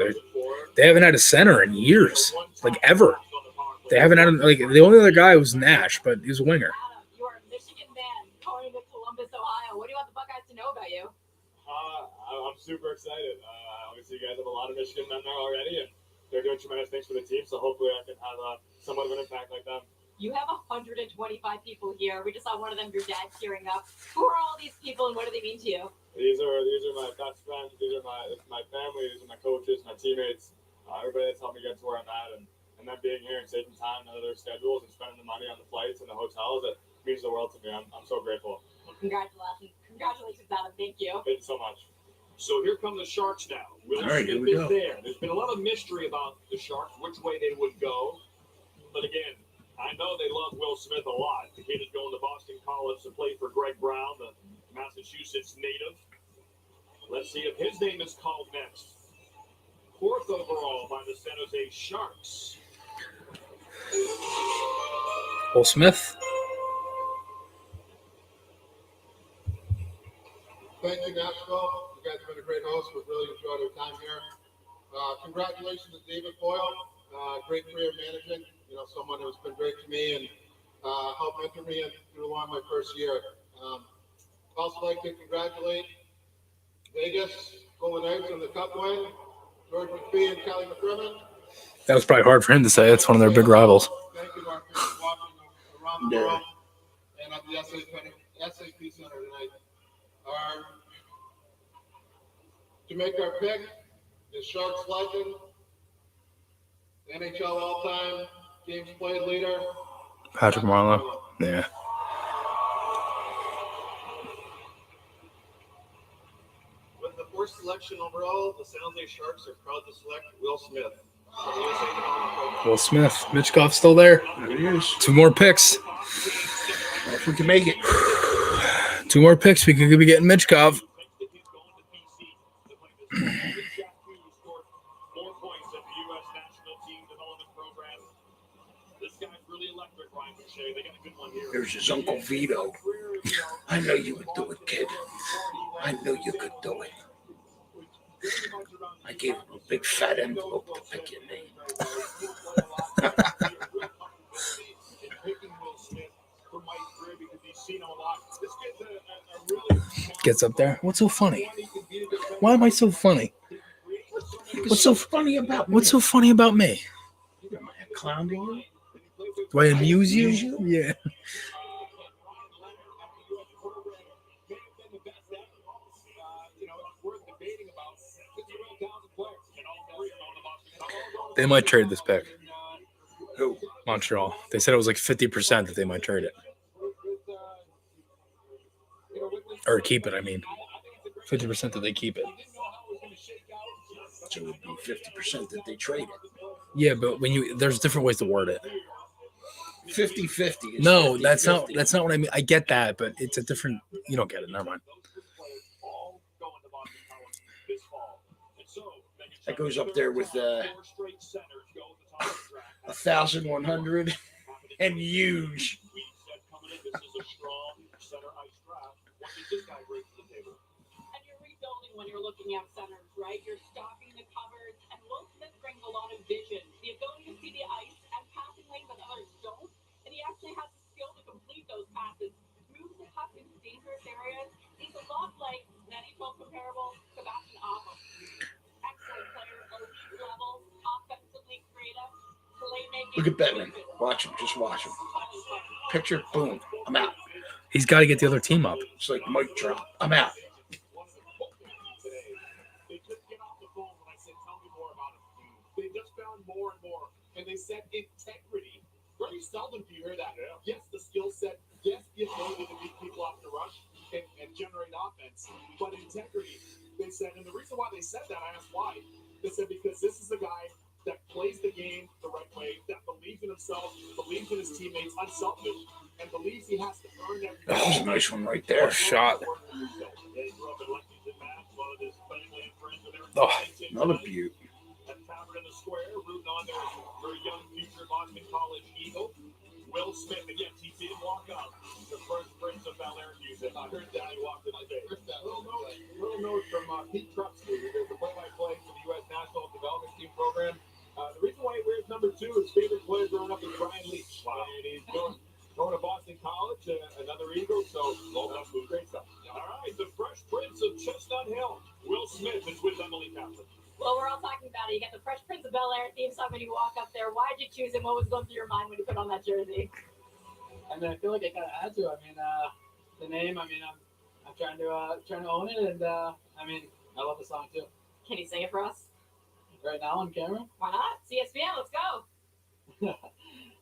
they haven't had a center in years, like ever. They haven't had like the only other guy was Nash, but he was a winger. You are a Michigan man going to Columbus, Ohio. What do you want the Buckeyes to know about you? I'm super excited. Obviously, you guys have a lot of Michigan men there already, and they're doing tremendous things for the team. So hopefully, I can have somewhat of an impact like them. You have 125 people here. We just saw one of them, your dad, tearing up. Who are all these people, and what do they mean to you? These are my best friends. These are my family. These are my coaches, my teammates, everybody that's helped me get to where I'm at, and them being here and taking time out of their schedules and spending the money on the flights and the hotels. It means the world to me. I'm so grateful. Well, congratulations, Adam. Thank you. Thank you so much. So here come the Sharks now. Will All right, here Smith we is go. there. There's been a lot of mystery about the Sharks, which way they would go. But again, I know they love Will Smith a lot. The kid is going to Boston College to play for Greg Brown, the Massachusetts native. Let's see if his name is called next. 4th overall by the San Jose Sharks. Will Smith. Thank you, Nashville. You guys have been a great host. We've really enjoyed our time here. Congratulations to David Boyle. Great career managing. You know, someone who's been great to me and helped mentor me through along my first year. Also like to congratulate Vegas, Golden Knights on the Cup win. George McPhee and Kelly McCrimmon. That was probably hard for him to say. It's one of their big rivals. Thank you to our fans watching around the world and at the SAP Center tonight. To make our pick is Sharks legend, NHL all-time games played leader, Patrick Marleau. Yeah. With the 4th selection overall, the San Jose Sharks are proud to select Will Smith. Will Smith. Mitchkov's still there. There he is. 2 more picks. If we can make it. 2 more picks. We could be getting Mitchkov. There's his Uncle Vito. I know you would do it, kid. I know you could do it. I gave him a big fat envelope to pick your name. Gets up there. What's so funny? Why am I so funny? What's so funny about me? What's so funny about me? Am I a clown to you? Do I amuse you? Yeah. They might trade this pick. Who? Montreal. They said it was like 50% that they might trade it. Or keep it, I mean. 50% that they keep it. So it would be 50% that they trade it. Yeah, but there's different ways to word it. 50-50. No, that's not what I mean. I get that, but it's a different. You don't get it. Never mind. That goes up there with 1,100 and huge. And you're rebuilding when you're looking at centers, right? You're stocking the cupboards, and Will Smith brings a lot of vision, the ability to see the ice and passing lanes that others don't, and he actually has the skill to complete those passes, move the puck into dangerous areas. He's a lot like an NHL comparable Sebastian Aho. Excellent player, elite level, offensively creative, playmaking. Look at Bettman. Watch him. Just watch him. Picture. Boom. I'm out. He's got to get the other team up. It's like mic drop. I'm out. more and more. And they said integrity. Very seldom do you hear that. Yeah. Yes, the skill set. Yes, the ability to beat people off the rush and generate offense. But integrity, they said. And the reason why they said that, I asked why. They said because this is a guy that plays the game the right way, that believes in himself, believes in his teammates, unselfish, and believes he has to earn everything. That was a nice one right there. Shot. Oh, another beaut. At Tavern in the Square, rooting on their very young future Boston College Eagle. Will Smith, again, he did walk up. The first Prince of Bel Air music. I heard that. He walked in. I heard that. Little note from Pete Truxton, who does the play-by-play for the U.S. National Development Team program. The reason why he wears number 2, his favorite player growing up is Brian Leach. Wow. And he's going to Boston College, another Eagle, so great stuff. All right, the Fresh Prince of Chestnut Hill. Will Smith is with Emily Kaplan. Well, we're all talking about it. You got the Fresh Prince of Bel Air theme song when you walk up there. Why did you choose him? What was going through your mind when you put on that jersey? I mean, I feel like I kind of had to. I mean, the name. I mean, I'm trying to own it, and I mean, I love the song too. Can you sing it for us? Right now on camera? Why not? CSBN, let's go.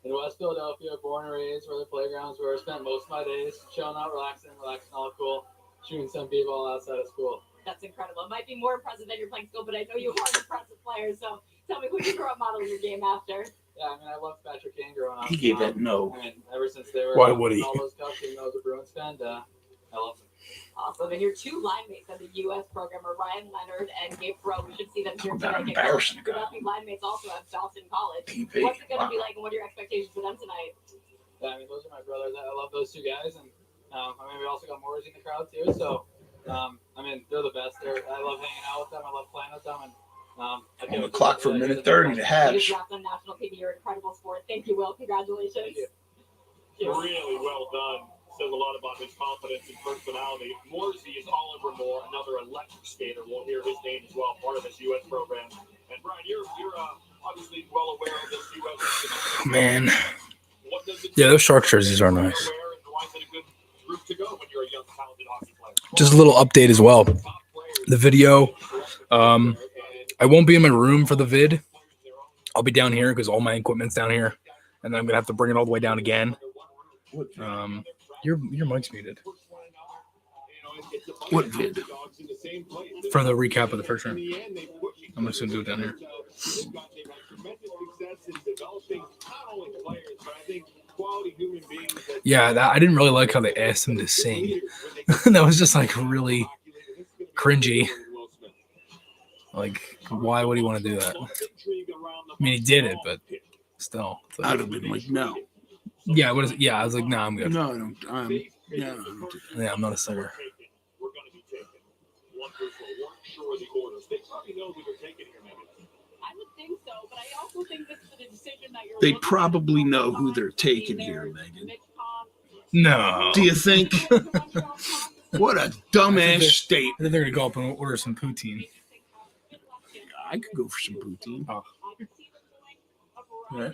In West Philadelphia, born and raised, where the playgrounds where I spent most of my days, chilling out, relaxing all cool, shooting some people outside of school. That's incredible. It might be more impressive than you're playing school, but I know you are an impressive player. So tell me, who did you grow up modeling your game after? Yeah, I mean, I loved Patrick Kane growing up. He gave that no. I mean, ever since they were Why would he? all those cups, even though I was a Bruins fan, I loved them. Awesome. And your 2 line mates of the U.S. program are Ryan Leonard and Gabe Perreault. We should see them here That today. embarrassing guy. Your line mates also at Charleston College. TP. What's it going to be like, and what are your expectations for them tonight? Yeah, I mean, those are my brothers. I love those 2 guys, and I mean, we also got Morris in the crowd too. So, I mean, they're the best. I love hanging out with them. I love playing with them, and On the clock for a minute 30 to hatch. Draft on national TV. You're an incredible sport. Thank you, Will. Congratulations. Thank you. Really well done. Says a lot about his confidence and personality. Morsey is Oliver Moore, another electric skater. We'll hear his name as well, part of this U.S. program. And Brian, you're obviously well aware of this U.S. Man. What does it Yeah, those Shark jerseys are nice. why is it a good group to go when you're a young, talented hockey player? Just a little update as well. The video, I won't be in my room for the vid. I'll be down here because all my equipment's down here, and then I'm gonna have to bring it all the way down again. Your mic's muted. What vid? For the recap of the first round. I'm just gonna do it down here. Yeah, I didn't really like how they asked him to sing. That was just like really cringy. Like, why would he want to do that? I mean, he did it, but still. Like, I'd have been like, no. Yeah, what is it? Yeah, I was like, nah, I'm good. No, I don't. Yeah, I'm not a singer. I would think so, but I also think this is a decision that you're They probably know who they're taking here, Megan. No. Do you think? What a dumbass state. I think they're going to go up and order some poutine. I could go for some poutine. Oh. Yeah.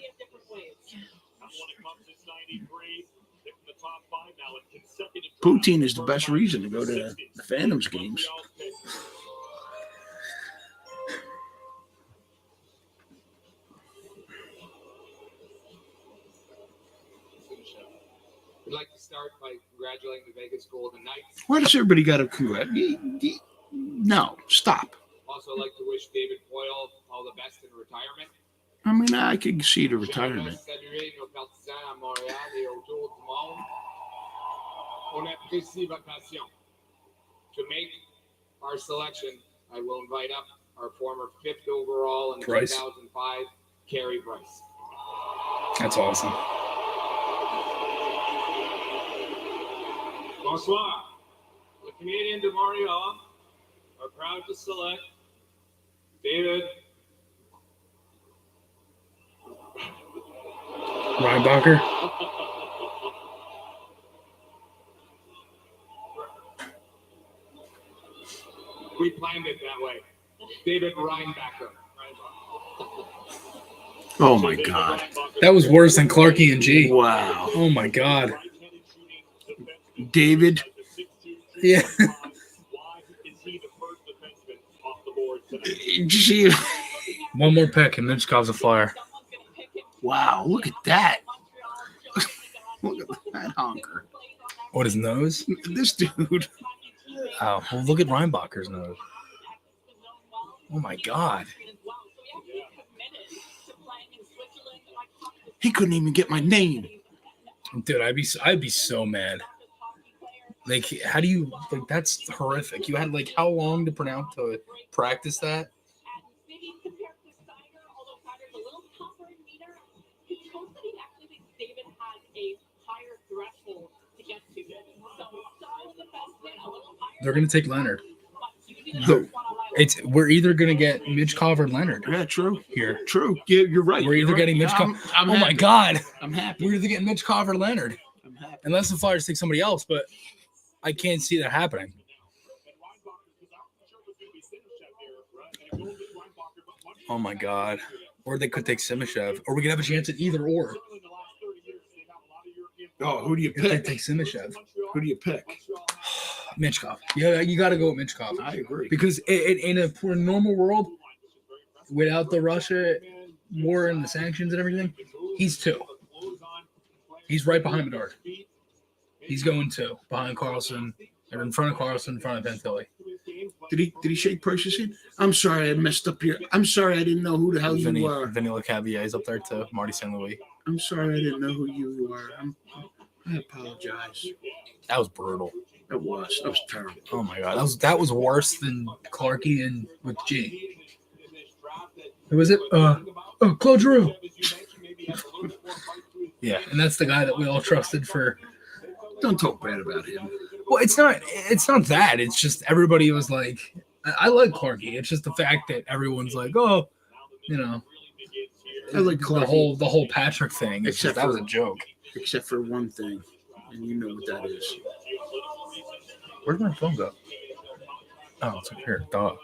Poutine is the best reason to go to the Phantoms games. We'd like to start by congratulating the Vegas Golden Knights. Why does everybody got to congratulate? No, stop. Also like to wish David Poyle all the best in retirement. I mean, I could see the retirement. Saluer nos partisans à Montréal et autour du monde. On apprécie votre passion. To make our selection, I will invite up our former 5th overall in Price. 2005, Carey Price. That's awesome. Bonsoir. The Canadiens de Montreal are proud to select David Reinbacher. We planned it that way. David Reinbacher. Oh my God. That was worse than Clarkie and G. Wow. Oh my God. David. Yeah. Did you see One more pick, and Michkov's a Flyer. Wow, look at that. Look at that honker. What, his nose? This dude. Oh, well, look at Reinbacher's nose. Oh, my God. He couldn't even get my name. Dude, I'd be so mad. Like, how do you, like, that's horrific. You had, like, how long to practice that? They're going to take Leonard. We're either going to get Michkov or Leonard. Yeah, true. Here. True. Yeah, you're right. We're either getting Michkov. I'm oh, happy. my God. I'm happy. We're either getting Michkov or Leonard. I'm happy. Unless the Flyers take somebody else, but I can't see that happening. Oh, my God. Or they could take Simishev. Or we could have a chance at either or. Oh, who do you If they pick? take Simishev. Who do you pick? Michkov. Yeah, you got to go with Michkov. I agree. Because in a normal world, without the Russia war and the sanctions and everything, he's 2. He's right behind Bedard. He's going 2 behind Carlson, or in front of Carlson, in front of Fantilli. Did he shake Price's hand? I'm sorry I messed up here. I'm sorry I didn't know who the hell you were. Vinny LeCavier is up there too. Marty St. Louis. I'm sorry I didn't know who you were. I apologize. That was brutal. That was terrible. Oh my God, that was worse than Clarkey and with G. Who was it? Claude Giroux. Yeah, and that's the guy that we all trusted for. Don't talk bad about him. Well, it's not that. It's just everybody was like, I like Clarkey. It's just the fact that everyone's like, oh, you know, I like Clarkey. the whole Patrick thing. It's just, that was a joke. Except for one thing, and you know what that is. Where'd my phone go? Oh, it's up here. Duh.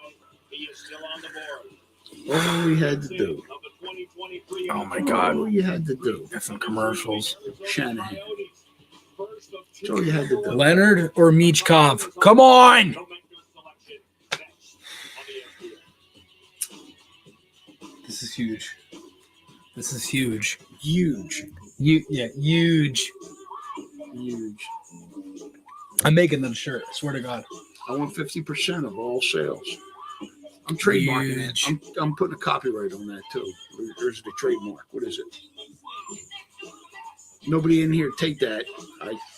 All we had to do. Oh my God. All you had to do. Got some commercials. Shanahan. That's all you had to do. Leonard or Michkov? Come on! This is huge. This is huge. Huge. Huge. Huge. I'm making that shirt. I swear to God. I want 50% of all sales. I'm trademarking it. I'm putting a copyright on that too. There's the trademark. What is it? Nobody in here take that.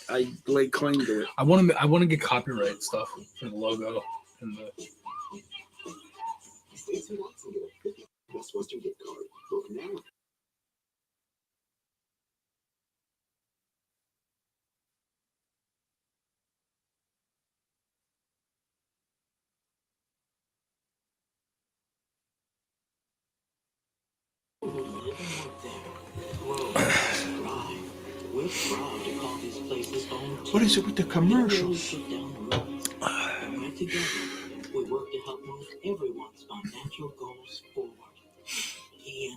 I lay claim to it. I want to get copyright stuff for the logo and the. Western gift card. Book now. What is it with the commercials? We work to help move everyone's financial goals forward.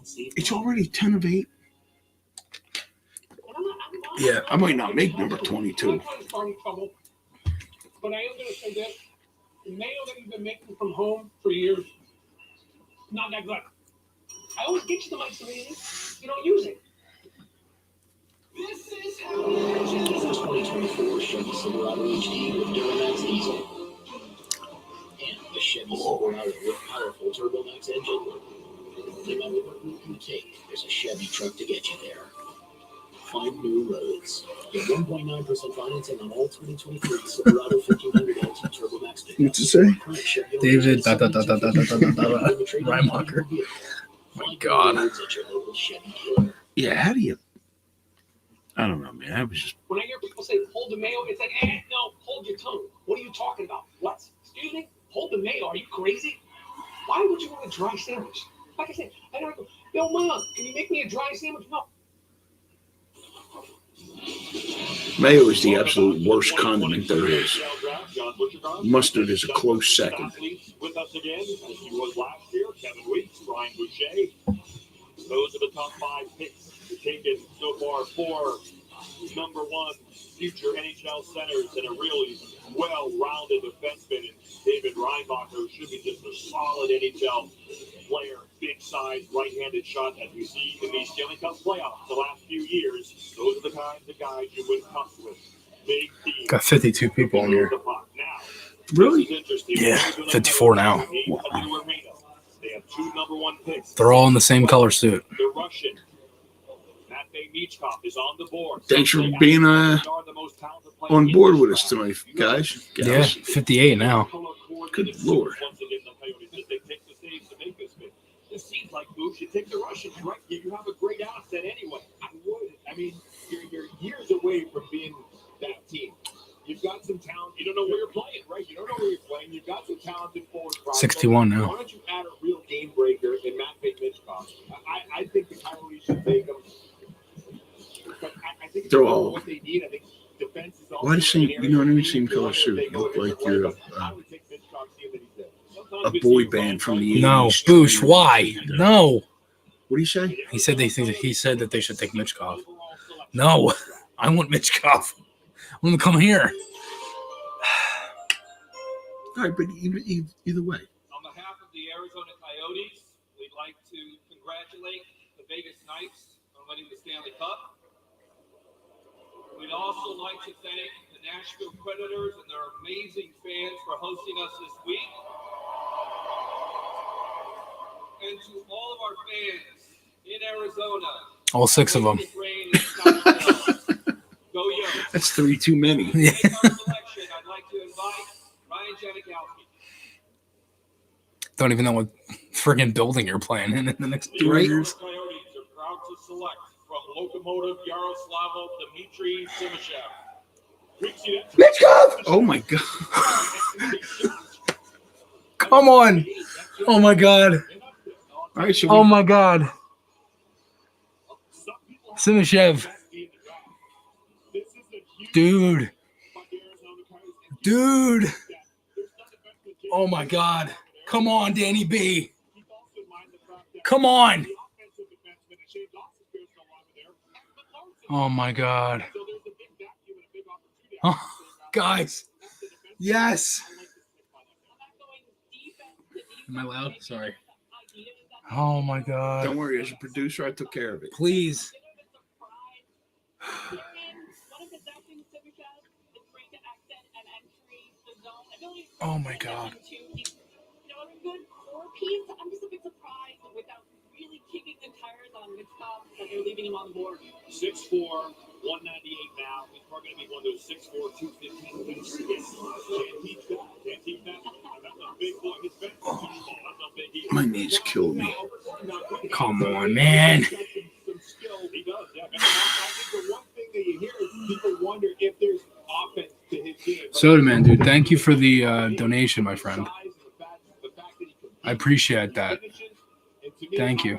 It's already 10 of 8. Yeah, I might not make number 22. But I am going to say this. The mayo that you've been making from home for years, not that good. I always get you the mics you don't use it. This is how This 2024 Chevy Silverado HD with Duramax diesel. And the Chevy Silverado with powerful TurboMax engine. No matter what route you take, there's a Chevy truck to get you there. Find new roads. Get 1.9% financing on all 2023 Silverado 1500 LT TurboMax pickups. What's it say? David. Reinbacher. My God. Yeah, how do you? I don't know, man. I was just. When I hear people say hold the mayo, it's like, no, hold your tongue. What are you talking about? What? Excuse me? Hold the mayo? Are you crazy? Why would you want a dry sandwich? Like I said, I don't go, yo, Mom, can you make me a dry sandwich? No. Mayo is the absolute worst condiment there is. Mustard is a close second. With us again, as he was last year, Kevin Weeks, Brian Boucher. Those are the top 5 picks taken so far. 4 number 1 future NHL centers and a really well-rounded defenseman in David Reinbacher, who should be just a solid NHL player, big size, right-handed shot, as we see in these Stanley Cup playoffs the last few years. Those are the kinds of guys you win cups with. Big team. Got 52 people in here. Really? Yeah, 54 now. Wow. They have 2 number-1 picks. They're all in the same color suit. The Russian. Is on the board. Thanks for being on board with us tonight, guys. Yeah, 58 now. Good Lord. It seems like Boo should take the Russians, right? You have a great asset anyway. I would. I mean, you're years away from being that team. You've got some talent. You don't know where you're playing, right? You don't know where you're playing. You've got some talented forward. 61 now. Why don't you add a real game breaker in Matvei Michkov? I think the Coyotes should take him. But I think They're all. What they need. I think defense is also. Why does you know what I mean? Same color suit. You look like you're a boy band from the 80s. No, Boosh, why? No. What do you say? He said that they should take Michkov. No, I want Michkov. I want him to come here. All right, but either way. On behalf of the Arizona Coyotes, we'd like to congratulate the Vegas Knights on winning the Stanley Cup. We'd also like to thank the Nashville Predators and their amazing fans for hosting us this week. And to all of our fans in Arizona. All 6 of them. Go Young. That's 3 too many. Yeah. I'd like to invite Ryan Janikowski. Don't even know what friggin' building you're playing in the next 2 years. The Coyotes are proud to select from Lokomotiv Yaroslavl Dmitry Simashev. Michkov! Oh my God. Come on. Oh my God. All right, oh my God. Simashev. Dude. Oh my God. Come on, Danny B. Come on. Oh my God. Oh, guys. Yes. Am I loud? Sorry. Oh my God. Don't worry, as a producer, I took care of it. Please. Oh my God. I'm just a bit surprised without really kicking the tires on Michkov that they're leaving him on the board. 6'4", 198 now. He's probably going to be one of those 6'4", 215 boots. Can't teach that. Can't teach that. That's a big boy. His best that's a big deal. My knees killed me. Come on, man. He does, yeah. I think the one thing that you hear is people wonder if there's offense to his game. Soda Man, dude, thank you for the donation, my friend. I appreciate that. Thank you.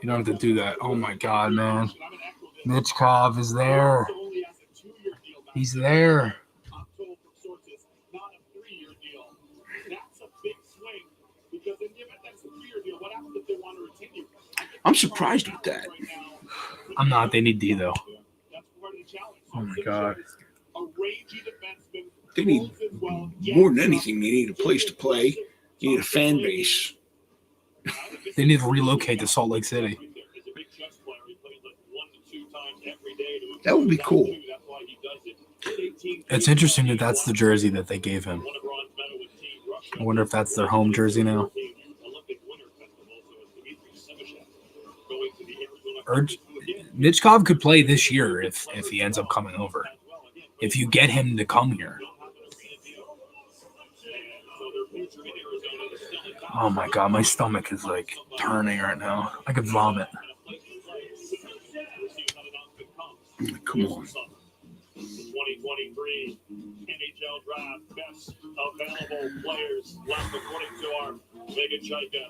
You don't have to do that. Oh my God, man. Michkov is there. He's there. I'm surprised with that. I'm not. They need D, though. Oh my God. They need more than anything. They need a place to play. You need a fan base. They need to relocate to Salt Lake City. That would be cool. It's interesting that that's the jersey that they gave him. I wonder if that's their home jersey now. Michkov could play this year if he ends up coming over. If you get him to come here. Oh my God, my stomach is like turning right now. I could vomit. Come on. 2023 NHL Draft Best Available Players left according to our Mega Chika.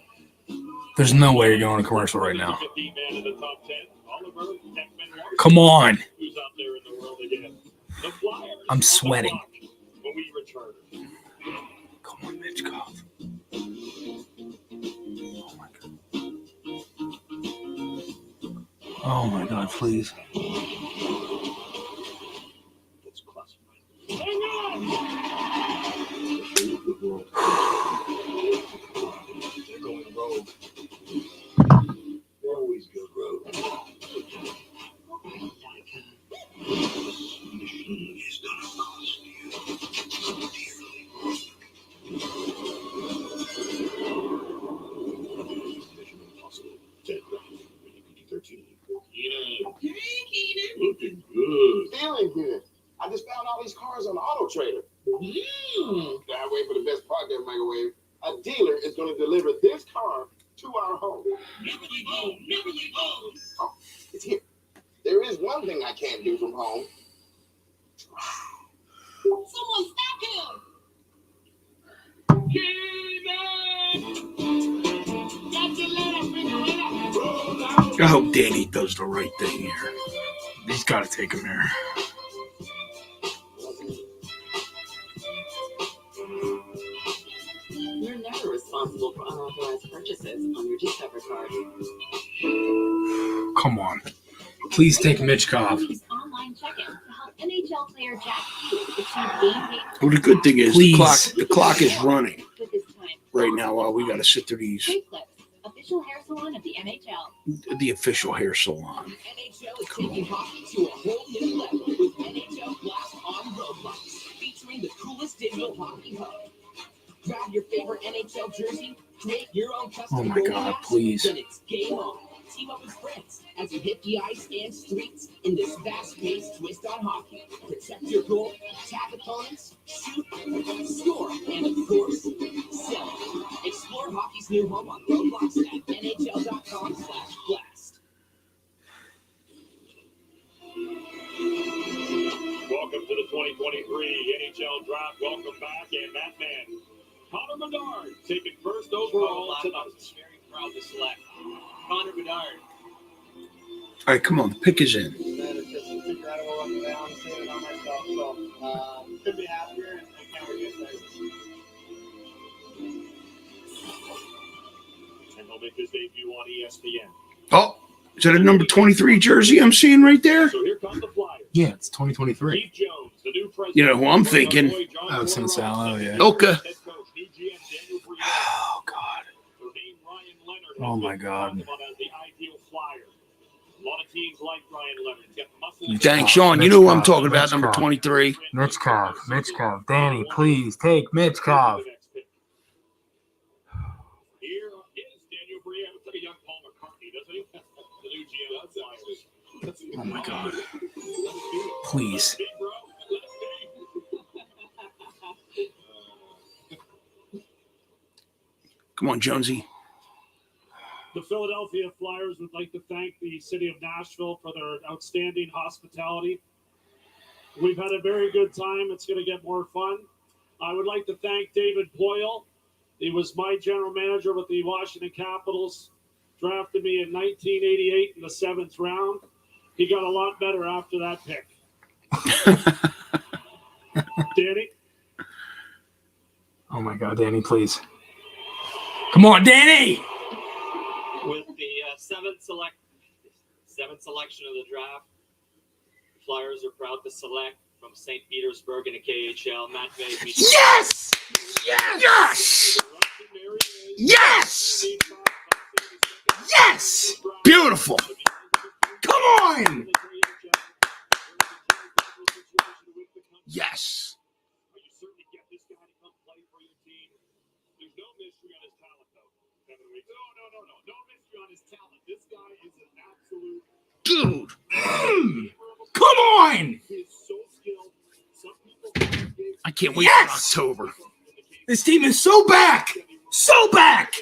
There's no way you're going to commercial right now. Come on. Who's out there in the world again? The Flyers. I'm sweating. When we return. Come on, Michkov. Oh my God, please. microwave, a dealer is going to deliver this car to our home. Never leave home. Never leave home. Oh, it's here. There is one thing I can't do from home. Someone stop him. I hope Danny does the right thing here. He's got to take him there. You're never responsible for unauthorized purchases on your Discover card. Come on. Please take Mitchkov. Use online check-in to help NHL player Jack Hughes achieve game day. Well, the good thing is the clock is running With his time. right now while we got to sit through these. Quick Clips, official hair salon of the NHL. The official hair salon. NHL is taking hockey to a whole new level with NHL Blast on Roblox, featuring the coolest digital hockey hub. Grab your favorite NHL jersey, create your own custom Oh my goalie God, mask, please. then it's game on. Team up with friends as you hit the ice and streets in this fast-paced twist on hockey. Protect your goal, tag opponents, shoot, score, and of course, celebrate. Explore hockey's new home on Roblox at NHL.com/blast. Welcome to the 2023 NHL Draft. Welcome back, and that man, Connor Bedard, taken first overall tonight. Very proud to select Connor Bedard. All right, come on. The pick is in. It's just incredible up and down, seeing it on myself. So, couldn't be happier and can't wait to get started. And he'll make his debut on ESPN. Oh, is that a number 23 jersey I'm seeing right there? So here come the Flyers. Yeah, it's 2023. Keith Jones, the new president. You know who I'm thinking? I was going to say, oh, yeah. Oka. Head coach, new GM Daniel Briere. Oh, God. Their name, Ryan Leonard, Oh, has my been God. talked about as the ideal Flyer. A lot of teams like Ryan Leonard. He's got muscle. Dang, Sean, you know who I'm talking about, number 23. Mitchkov. Danny, please take Mitchkov. Here is Daniel Briere. Looks like a young Paul McCartney, doesn't he? The new GM of the Flyers. Oh, my God. Please. Come on, Jonesy. The Philadelphia Flyers would like to thank the city of Nashville for their outstanding hospitality. We've had a very good time. It's going to get more fun. I would like to thank David Poyle. He was my general manager with the Washington Capitals. Drafted me in 1988 in the 7th round. He got a lot better after that pick. Danny? Oh, my God, Danny, please. Come on, Danny! With the seventh selection of the draft, Flyers are proud to select from St. Petersburg in the KHL, Matt May. Yes! Yes! Yes! Yes! Beautiful. Come on! Yes. Are you certain to get this guy to come play for your team? There's no mystery on his talent, though. Kevin Weeks. No mystery on his talent. This guy is an absolute Dude. Come on! He is so skilled. Some people I can't wait for October. This team is so back! So back!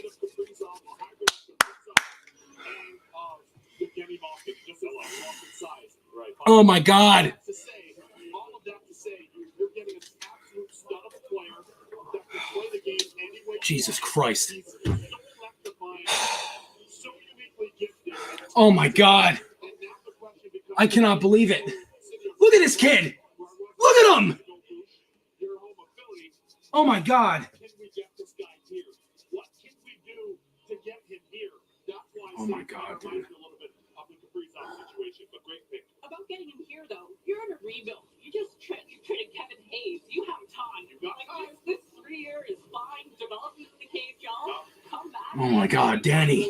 Oh, my God. All of that to say, you're getting an absolute stud of a player that can play the game any way. Jesus Christ. He's so electrifying, so uniquely gifted. Oh, my God. I cannot believe it. Look at this kid. Look at him. Oh, my God. Can we get this guy here? What can we do to get him here? That's why Oh, my God, dude. a little bit of the Kaprizov situation, but great pick. About getting him here, though, you're in a rebuild. You just traded Kevin Hayes. You have time. Like, this 3 year is fine. Develop in the KHL. Come back. Oh, my God, Danny.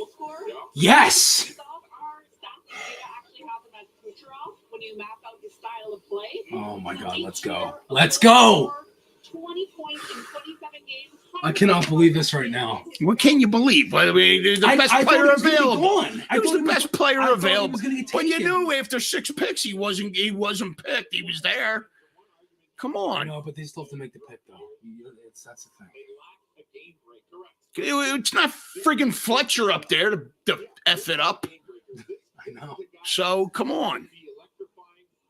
Yes. When you map out his style of play. Oh, my God. Let's go. Let's go. 20 points in 27 games. I cannot believe this right now. What can you believe? I mean, the best player available. I He was the best player available. When you knew after 6 picks he wasn't picked. He was there. Come I on. know, but they still have to make the pick, though. That's the thing. It's not friggin' Fletcher up there to F it up. I know. So, come on.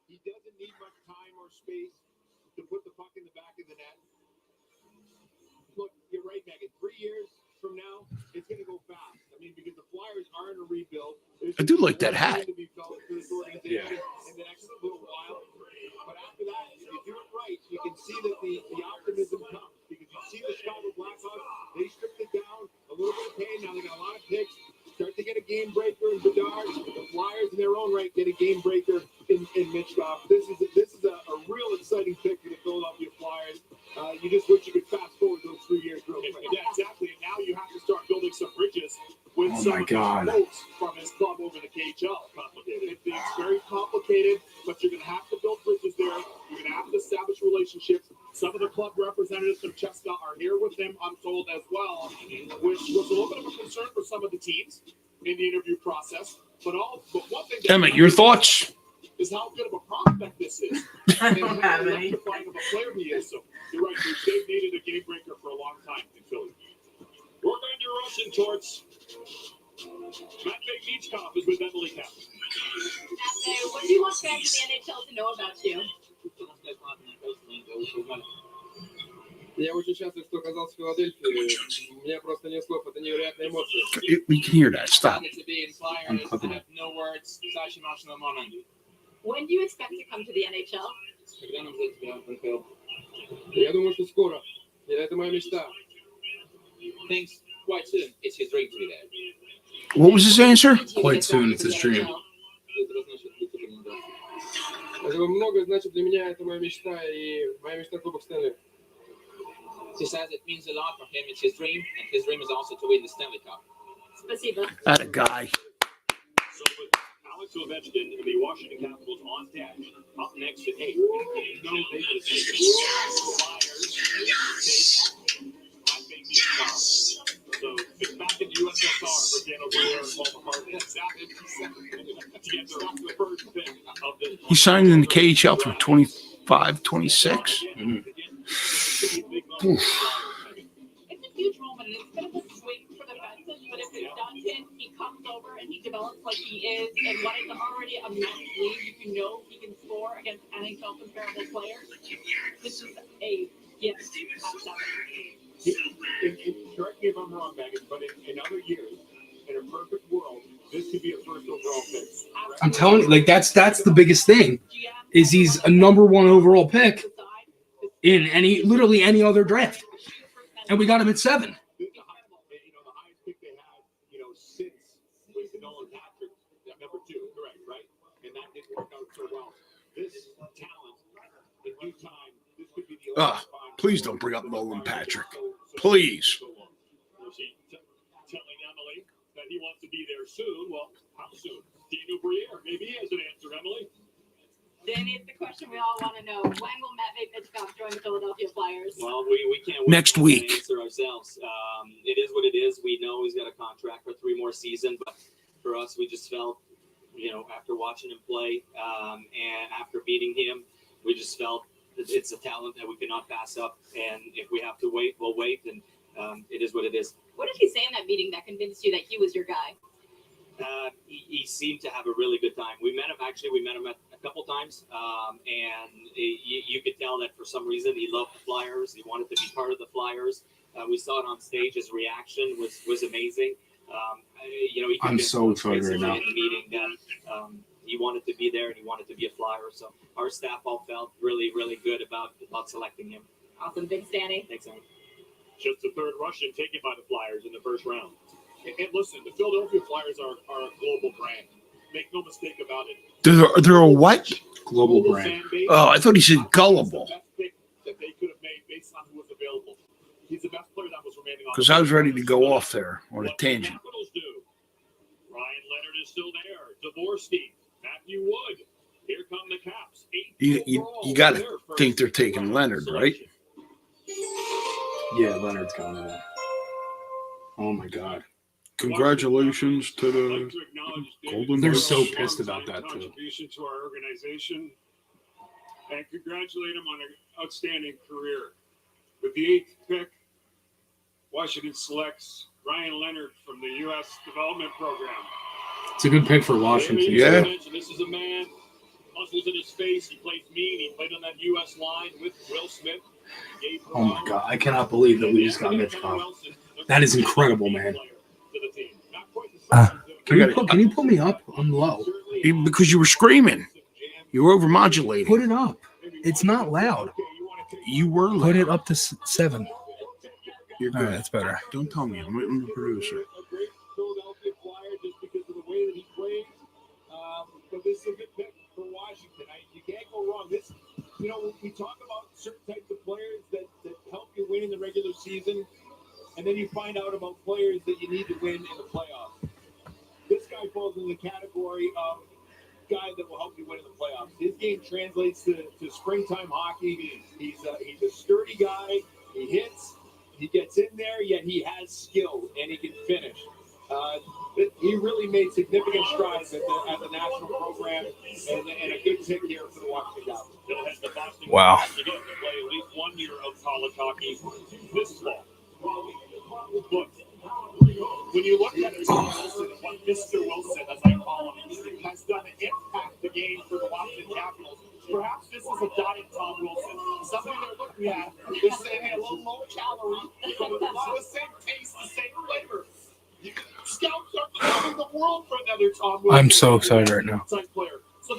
He doesn't need much time or space to put the puck in the back of the net. Look, you're right, Megan. 3 years from now, it's going to go fast. I mean, because the Flyers are in a rebuild. I do like that hat. To be felt for this organization in the next little while. But after that, if you do it right, you can see that the optimism comes. Because you see the Chicago Blackhawks, they stripped it down, a little bit of pain. Now they got a lot of picks. Start to get a game breaker in Bedard. The Flyers, in their own right, get a game breaker in Mitchkov. This is a real exciting pick for the Philadelphia Flyers. You just wish you could fast forward those 3 years real quick. Yeah, exactly. And now you have to start building some bridges with Oh some my of God. the folks from his club over the KHL. Complicated. It's very complicated, but you're going to have to build bridges there. You're going to have to establish relationships. Some of the club representatives from Cheska are here with him, I'm told, as well, which was a little bit of a concern for some of the teams in the interview process. But one thing that Emmett, your thoughts? is how good of a prospect this is. I don't have any. Electrifying of a player he is. So you're right, they've needed a game breaker for a long time in Philly. We're going to rushing towards Matt Beachcomp is with Emily Cap. What do you want fans in the NHL to know about you? Я очень счастлив, что оказался в Филадельфии. У меня просто нет слов, это невероятные эмоции. We can hear that. Stop. To be in Flyers, I'm I clipping have no words. Such emotional moment. When do you expect to come to the NHL? Когда нам взять тебя в НХЛ? Я думаю, что скоро. И это моя мечта. Thanks. Quite soon. It's his dream to be there. What was his answer? Quite soon, it's his dream. Это много значит для меня, это моя мечта, и моя мечта Кубок Стэнли. He says it means a lot for him. It's his dream, and his dream is also to win the Stanley Cup. Spasibo. That a guy. So with Alex Ovechkin and the Washington Capitals on deck, up next at 8. No, they would take the Flyers take Matt Beachcomp. So it's back in the USSR for Dan O'Brien and Paul McCartney. That's the first pick of this. He signed in the KHL through 25, 26. It's a huge moment, and it's a bit of a swing for the fences, but if it does hit, he comes over and he develops like he is, and what is already a men's league, you know he can score against NHL comparable players. This is a gift at 7. Correct me if I'm wrong, Megan, but in other years, in a perfect world, this could be a first overall pick. I'm telling you, like that's the biggest thing, is he's a number 1 overall pick in literally any other draft, and we got him at 7. The highest pick they had, since was Nolan Patrick, number 2, correct, right? And that didn't work out so well. This talent, in due time, this could be the Please don't bring up Nolan Patrick. Please. Telling Emily that he wants to be there soon. Well, how soon? Daniel Briere, maybe he has an answer, Emily. Danny, it's the question we all want to know. When will Matt Beachcomp join the Philadelphia Flyers? Well, we can't wait Next to week. answer ourselves. It is what it is. We know he's got a contract for 3 more seasons, but for us, we just felt, after watching him play and after beating him, we just felt that it's a talent that we cannot pass up. And if we have to wait, we'll wait. And it is what it is. What did he say in that meeting that convinced you that he was your guy? He seemed to have a really good time. We met him a couple times, and you could tell that for some reason he loved the Flyers. He wanted to be part of the Flyers. We saw it on stage. His reaction was amazing. He I'm so excited right now. in the meeting that he wanted to be there and he wanted to be a Flyer. So our staff all felt really, really good about selecting him. Awesome. Thanks, Danny. Thanks, Danny. Just the third Russian taken by the Flyers in the first round. And listen, the Philadelphia Flyers are a global brand. Make no mistake about it. They're a what? Global brand. Fan base, Oh, I thought he said gullible. that's the best pick that they could have made based on who was available. He's the best player that was remaining on. Because I was ready to go off there on a What the tangent. Capitals do. Ryan Leonard is still there. Dvorsky, Matthew Wood. Here come the Caps. 8 You overall got for to their first think they're taking Leonard, right? selection. Yeah, Leonard's gone in there. Oh my God. Congratulations to I'd like the to acknowledge Golden They're Knights. so pissed about that, too. Contribution to our organization. and congratulate him on an outstanding career. With the 8th pick, Washington selects Ryan Leonard from the U.S. Development Program. It's a good pick for Washington. Yeah. This is a man, muscles in his face. He plays mean. He played on that U.S. line with Will Smith. Oh my God, I cannot believe that we just got Mitch Cobb. That is incredible, man. Can you pull me up? I'm low. Because you were screaming. You were overmodulating. Put it up. It's not loud. You were loud. Put it up to 7. You're All good. right, that's better. Don't tell me. I'm the producer. A great Philadelphia Flyer just because of the way that he plays. But this is a good pick for Washington. You can't go wrong. We talk about certain types of players that help you win in the regular season, and then you find out about players that you need to win in the playoffs. This guy falls in the category of guy that will help you win in the playoffs. His game translates to springtime hockey. He's a sturdy guy. He hits. He gets in there, yet he has skill, and he can finish. He really made significant strides at the national program, and a good pick here for the Washington Capitals. Wow. You get to play at least 1 year of college hockey this fall. Look, when you look at Tom Wilson, what Mr. Wilson, as I call him, has done to impact the game for the Washington Capitals, perhaps this is a diet Tom Wilson. Something they're looking at, they're saying a little low calorie, but the same taste, the same flavor. Scouts are coming the world for another Tom Wilson. I'm so excited right now.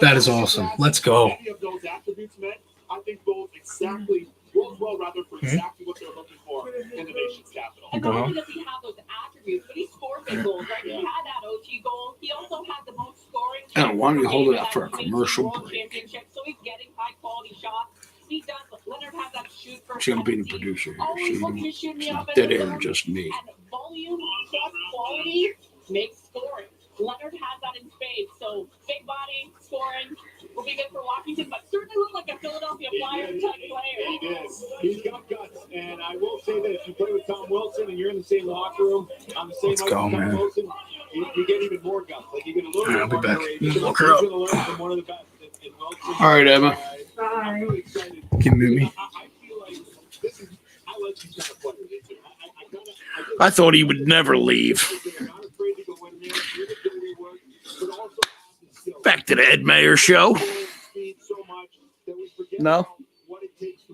That is awesome. Let's go. Many of those attributes, man, I think those exactly work well rather for exactly what they're looking for in the nation's capital. And not only does he have those attributes, but he scored big goals, right? He had that OT goal. He also had the most scoring. Alan, why don't you hold it up for a commercial break? So he's getting high quality shots. He does. Leonard has that shoot for. She's gonna be the producer here. Always looking to shoot me She's up not dead air, just me. And volume plus quality makes scoring. Leonard has that in spades. So big body scoring will be good for Washington, but certainly look like a Philadelphia Flyers type player. He did. He's got guts, and I will say that if you play with Tom Wilson and you're in the same locker room on the same Let's go, Tom man. Wilson, you get even more guts. Like you get a little I'll bit be more back. courage. Look her up. He's going to learn from one of the best in Wilson. All right, Emma. I'm really excited. Can you mute me? I feel like this is. I like these kind of players. I thought he would never leave. Back to the Ed Mayer show. No?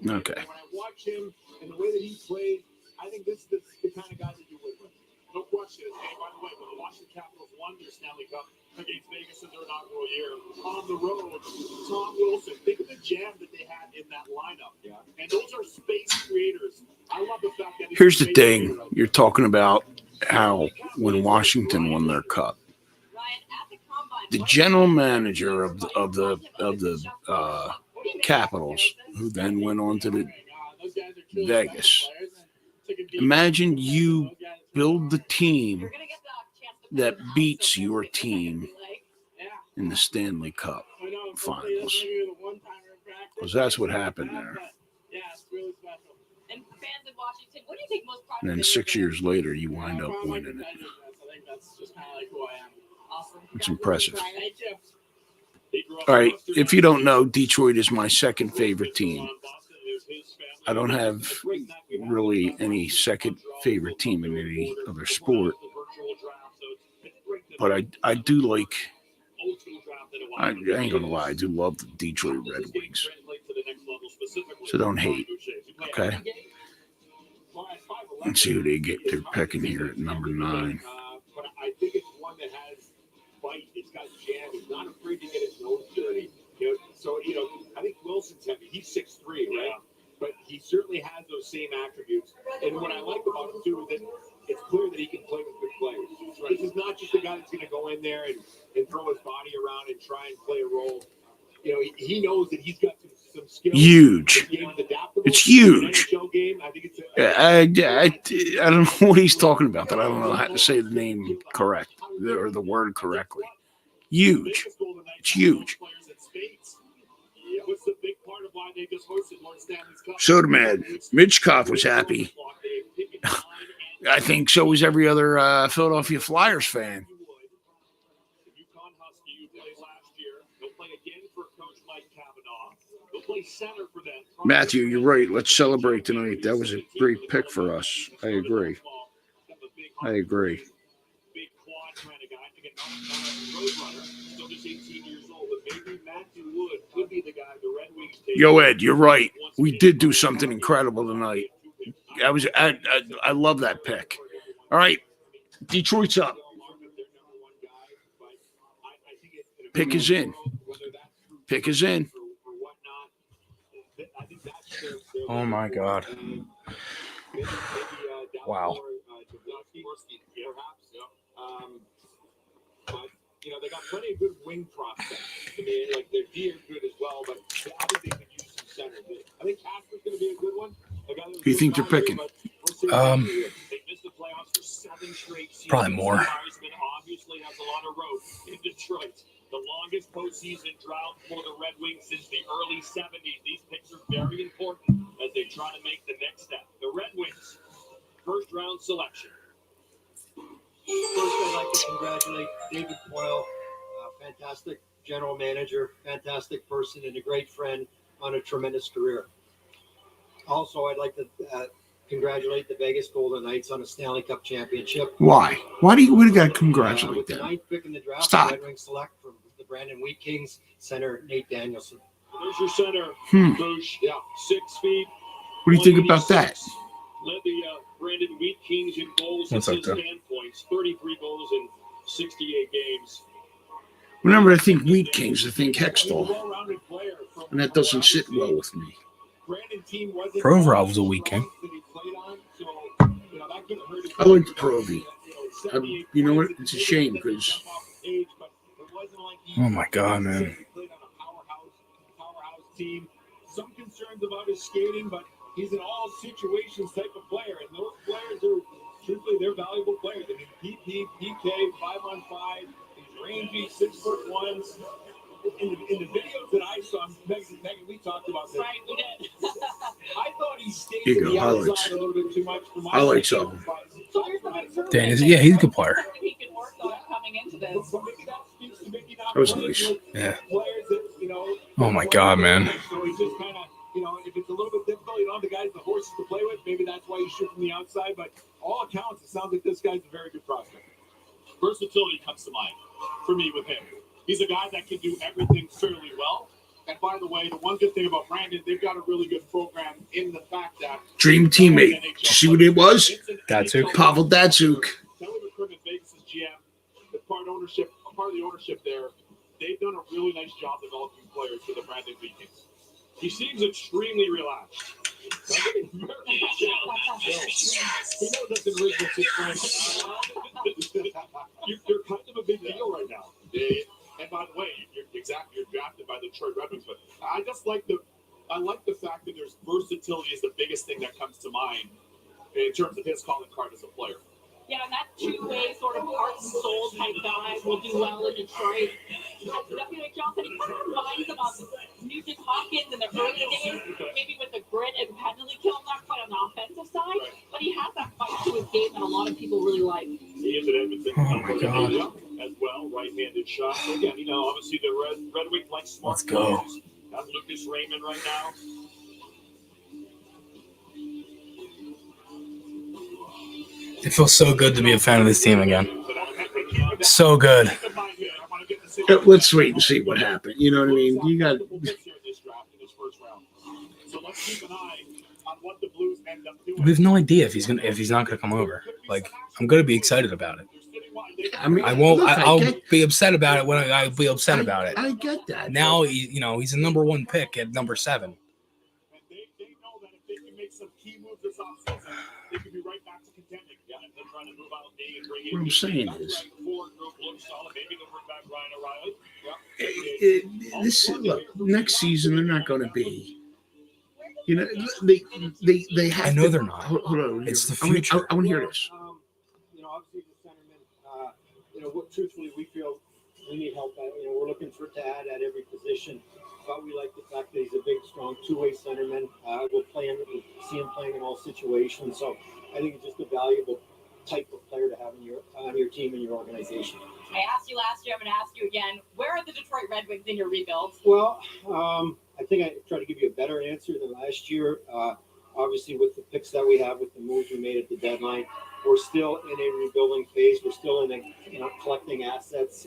Okay. When I watch him and the way that he plays, I think this is the kind of guy that you would win. No question. And by the way, when the Washington Capitals won their Stanley Cup against Vegas in their inaugural year, on the road, Tom Wilson, think of the jam that they had in that lineup. Yeah. And those are space creators. I love the fact that Here's the thing. You're talking about how when Washington won their cup, the general manager of the Capitals, who then went on to the Vegas. Imagine you build the team that beats your team in the Stanley Cup Finals, because that's what happened there. And then 6 years later, you wind up winning it. It's impressive. All right, if you don't know, Detroit is my second favorite team. I don't have really any second favorite team in any other sport, but I do like. I ain't gonna lie, I do love the Detroit Red Wings. So don't hate, okay? Let's see who they get. They're pecking here at number 9. But I think it's one that has bite. It's got jam. He's not afraid to get his nose dirty. So I think Wilson's heavy. He's 6'3", right? But he certainly has those same attributes. And what I like about him too is that it's clear that he can play with good players. Right. This is not just a guy that's going to go in there and throw his body around and try and play a role. He knows that he's got some skills. Huge. It's huge. I don't know what he's talking about, but I don't know how to say the name correct or the word correctly. Huge. It's huge. So mad. Mitchkov was happy. I think so was every other Philadelphia Flyers fan. play center for them. Matthew, you're right. Let's celebrate tonight. That was a great pick for us. I agree. I agree. Big quad kind of guy. Again, not a road runner, still just 18 years old, but maybe Matthew Wood could be the guy the Red Wings take. Yo, Ed, you're right. We did do something incredible tonight. I love that pick. All right, Detroit's up. Pick is in. Pick is in. Oh my God. Wow. But they got plenty of good wing prospects. I mean, like their D are good as well, but I think they could use some center. I think Casper's going to be a good one. Who you think they're picking? Probably more. Obviously has a lot of road in Detroit. The longest postseason drought for the Red Wings since the early 70s. These picks are very important as they try to make the next step. The Red Wings, first round selection. First, I'd like to congratulate David Boyle, fantastic general manager, fantastic person, and a great friend on a tremendous career. Also, I'd like to congratulate the Vegas Golden Knights on a Stanley Cup championship. Why? Why do you got to congratulate with the them? ninth pick in the draft, Stop. the Red Wings select from the Brandon Wheat Kings center Nate Danielson. There's your center, Bush. Yeah, 6 feet. What do you think about that? Led the Brandon Wheat Kings in goals and What's up, assists and points. 33 goals in 68 games. Whenever I think Wheat Kings, I think Hextall. And that doesn't sit well with me. Provorov was a Wheat King. I like Provy. You know what? It's a shame because. Oh my God, man. Team. Some concerns about his skating, but he's an all situations type of player, and those players are truthfully they're valuable players. I mean, PP, PK, 5-on-5, he's rangy, 6'1". In the videos that I saw, Megan, we talked about this. Right, we did. I thought he stayed Here you to go, the highlights. outside a little bit too much for my Highlights liking. of him. So here's the concern. Dan, yeah, he's a good player. He can work on coming into this. But maybe that speaks to maybe not That was playing nice. with Yeah. players that, Oh my God, man. So he's just kind of, if it's a little bit difficult, the guys, the horses to play with, maybe that's why you shoot from the outside. But all accounts, it sounds like this guy's a very good prospect. Versatility comes to mind for me with him. He's a guy that can do everything fairly well. And by the way, the one good thing about Brandon, they've got a really good program in the fact that Dream teammate. Did you see what it was? Datsuk. Pavel Datsuk. Kelly McCrimmon, Vegas' GM, the part of the ownership there, they've done a really nice job developing players for the Brandon Vikings. He seems extremely relaxed. He knows that's an original situation. You're kind of a big deal right now. And by the way, you're drafted by the Detroit Red Wings. But I like the fact that there's versatility is the biggest thing that comes to mind in terms of his calling card as a player. Yeah, and that two-way sort of heart and soul type guy will do well in Detroit. At the WHL, and he kind of reminds them of Nugent Hopkins in the early days, maybe with the grit and penalty kill, not quite on the offensive side, but he has that fight to his game that a lot of people really like. He is at Edmonton. Oh my God. As well, right-handed shot. So again, obviously the Red Wings like smart Let's go. players. Got Lucas Raymond right now. It feels so good to be a fan of this team again. So good. Let's wait and see what happened. You know what I mean? You got. So let's keep an eye on what the Blues end up doing. We have no idea if he's not gonna come over. Like, I'm gonna be excited about it. I mean, I won't. look, I'll get- be upset about it when I'll be upset about it. I get that. Now he's a number 1 pick at number 7. They know that if they can make some key moves this offseason, they could be right back to contending. Yeah, and they're trying to move out and bring in. What I'm saying is, Forward group looks solid. Maybe they'll bring back Ryan O'Reilly. look, next season they're not going to be. They have. I know to, they're not. Hold on. It's the I wanna- future. I want to hear this. Obviously the centerman, truthfully, we feel we need help. We're looking to add at every position, but we like the fact that he's a big, strong two-way centerman. We'll see him playing in all situations. So I think it's just a valuable type of player to have on your team and your organization. I asked you last year, I'm going to ask you again. Where are the Detroit Red Wings in your rebuild? Well, I think I try to give you a better answer than last year. Obviously, with the picks that we have, with the moves we made at the deadline, we're still in a rebuilding phase. We're still in a collecting assets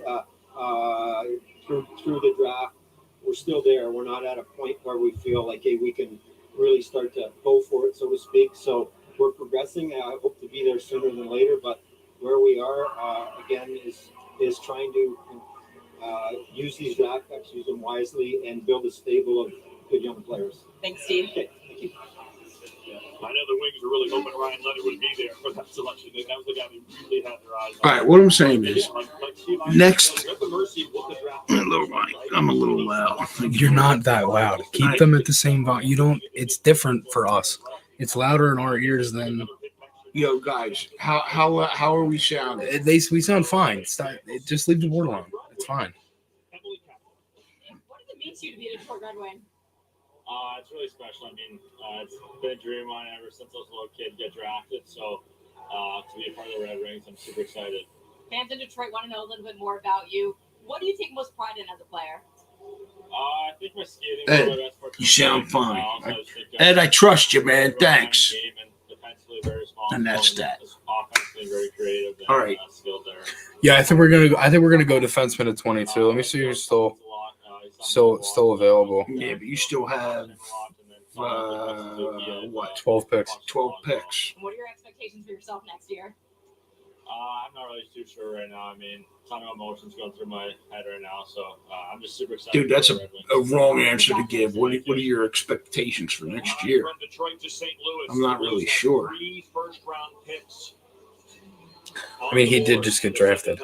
through the draft. We're still there. We're not at a point where we feel like, hey, we can really start to go for it, so to speak. So we're progressing. I hope to be there sooner than later. But where we are, again, is trying to use these draft picks, use them wisely, and build a stable of good young players. Thanks, Steve. Okay, thank you. I know the Wings were really hoping Ryan Leonard would be there for that selection. That was the guy they really had their eyes on. All right, what I'm saying is, next, I'm a little loud. You're not that loud. Keep them at the same volume. You don't. It's different for us. It's louder in our ears than. Yo, guys, how are we sounding? We sound fine. Just leave the board alone. It's fine. What does it mean to you to be a Detroit Red Wing? It's really special. I mean, it's been a dream of mine ever since I was a little kid to get drafted. So to be a part of the Red Wings, I'm super excited. Fans in Detroit want to know a little bit more about you. What do you take most pride in as a player? I think my skating. Ed, you sound fine. Ed, I trust you, man. Thanks. And that's that. Offensively very creative. And, all right. Skilled there. Yeah, I think we're gonna go defenseman at 22. Let me see who's still available. Yeah, but you still have what? 12 picks. 12 picks. What are your expectations for yourself next year? I'm not really too sure right now. I mean, a ton of emotions going through my head right now, so I'm just super excited. Dude, that's a wrong answer to give. What are your expectations for next year? I'm not really sure. I mean, he did just get drafted.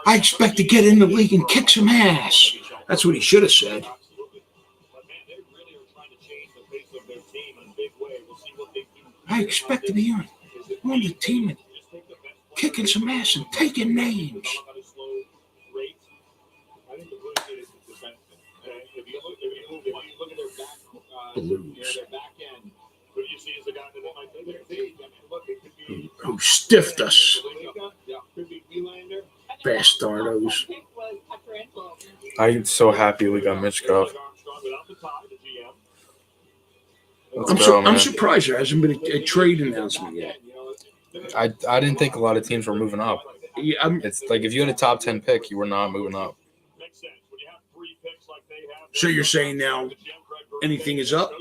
I expect to get in the league and kick some ass. That's what he should have said. I expect to be on the team and kicking some ass and taking names. Blues. Who stiffed us? Bastardos. I'm so happy we got Mitchkov. I'm surprised there hasn't been a trade announcement yet. I didn't think a lot of teams were moving up. Yeah, it's like if you had a top 10 pick, you were not moving up. So you're saying now anything is up?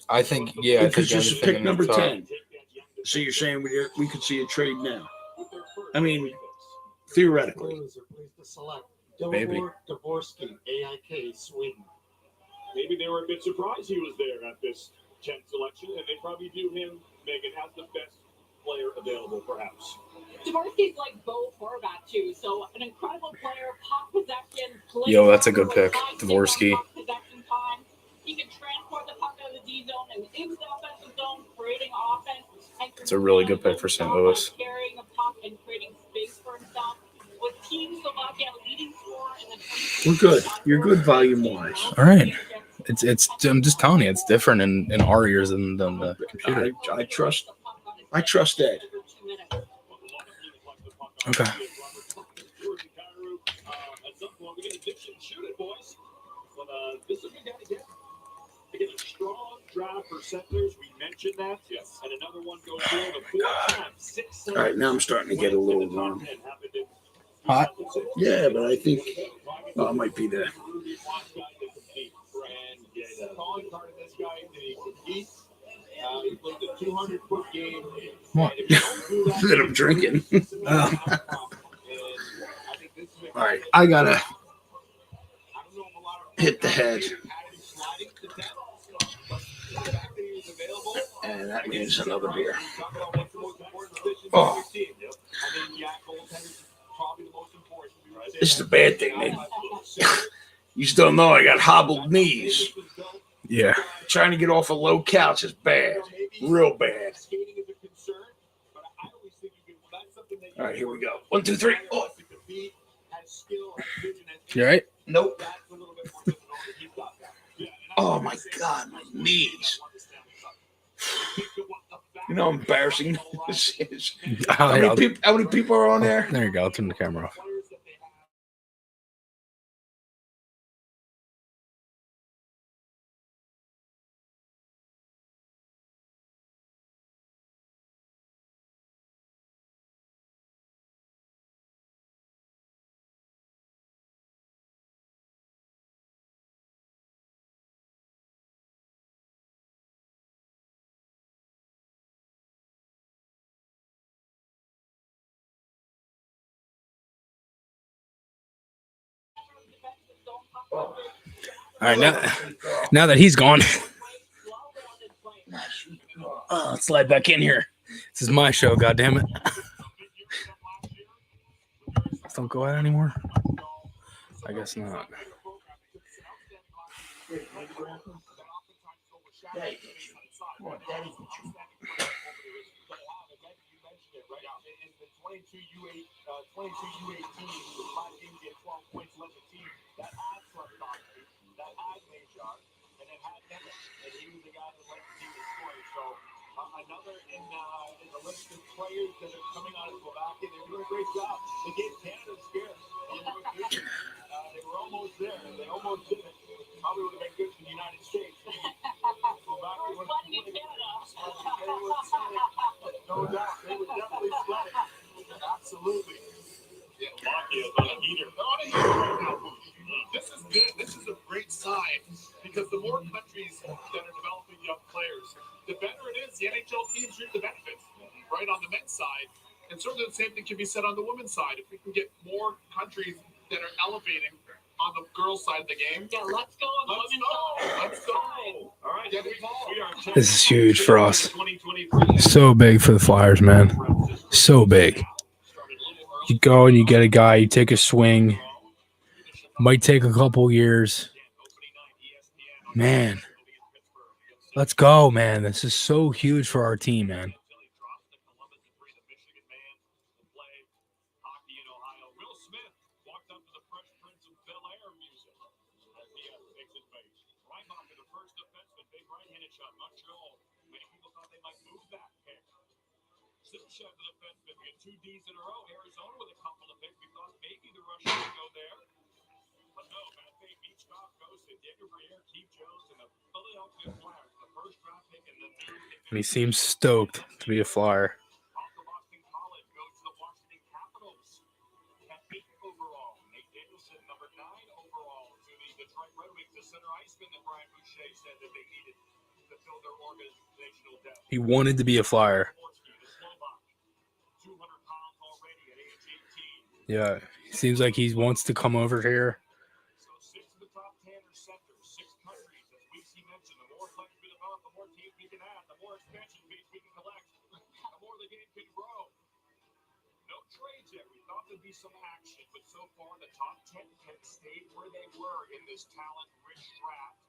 I think, yeah. Because this is pick number 10. So you're saying we could see a trade now? I mean, theoretically. Maybe. Dvorsky, AIK, Sweden. Maybe they were a bit surprised he was there at this 10th selection, and they probably view him, Megan, as the best player available, perhaps. Dvorsky's like Bo Horvat, too. So an incredible player, puck possession. Yo, that's a good pick, Dvorsky. Possession time. He can transport the puck out of the D zone and into the offensive zone, creating offense. It's a really good pick for St. Louis. Carrying a puck and creating space for himself. With Team Slovakia leading scorer in the We're good. You're good volume-wise. All right. It's. I'm just telling you, it's different in our ears than the computer. I trust Ed. Okay. Again, a strong draft for Settlers. We mentioned that. Yes. And another one goes there. The 4 times 6. All right, now I'm starting to get a little warm. Hot? Yeah, but I think it might be the. Calling card of this guy, did he compete? He played the 200-foot game. What? That I'm drinking. All right, I gotta hit the head. And that means another beer. Oh. This is the bad thing, man. You still know I got hobbled knees. Yeah. Trying to get off a low couch is bad. Real bad. All right, here we go. 1, 2, 3. Oh. You all right? Nope. Oh, my God, my knees. You know how embarrassing this is. How many people are on there? There you go. I'll turn the camera off. All right, now that he's gone, let's slide back in here. This is my show, goddammit. Don't go out anymore? I guess not. Another in the list of players that are coming out of Slovakia. They're doing a great job. They gave Canada a scare. They were almost there. They almost did it. Probably would have been good for the United States. Slovakia was flooding in Canada. No doubt. They were definitely flooding. Absolutely. Slovakia is on a heater. They're on a heater right now. This is good. This is a great sign because the more countries that are developing young players, the better it is. The NHL teams reap the benefits, right, on the men's side. And certainly the same thing can be said on the women's side. If we can get more countries that are elevating on the girls' side of the game. Yeah, let's go on the women's side. Let's go. All right, we are. This is huge for us. So big for the Flyers, man. So big. You go and you get a guy, you take a swing. Might take a couple years. Man. Let's go, man. This is so huge for our team, man. Two Ds in a row. Arizona with a couple of picks. We thought maybe the Russians would go there. But no, Matvei Michkov goes to Diego Briere, Keith Jones, and the Philadelphia Flyers. The first draft pick and the And he seems stoked to be a Flyer. off the Boston College goes to the Washington Capitals. At 8th overall, Nate Danielson, number 9 overall, to the Detroit Red Wings, the center iceman that Brian Boucher said that they needed to fill their organizational depth. He wanted to be a Flyer. Yeah, it seems like he wants to come over here. So 6 of the top 10 are centers, 6 countries. As we mentioned, the more players we develop, the more teams we can add, the more expansion fees we can collect, the more the game can grow. No trades yet. We thought there'd be some action, but so far the top 10 have stayed where they were in this talent-rich draft.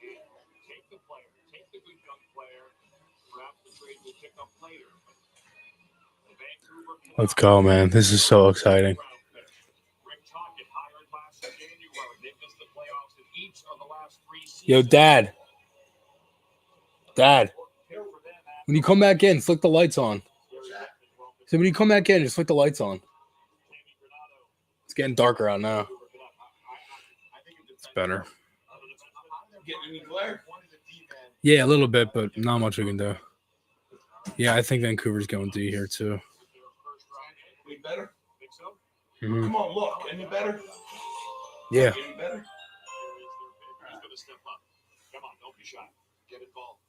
And take the player, take the good young player. Perhaps the trade will pick up later. Let's go, man. This is so exciting. Yo, Dad. Dad. When you come back in, flick the lights on. So when you come back in, just flick the lights on. It's getting darker out now. It's better. Yeah, a little bit, but not much we can do. Yeah, I think Vancouver's going to be here too. We better? Mm-hmm. Come on, look. Any better? Yeah. Any better? He's going to step up. Come on, don't be shy. Get involved.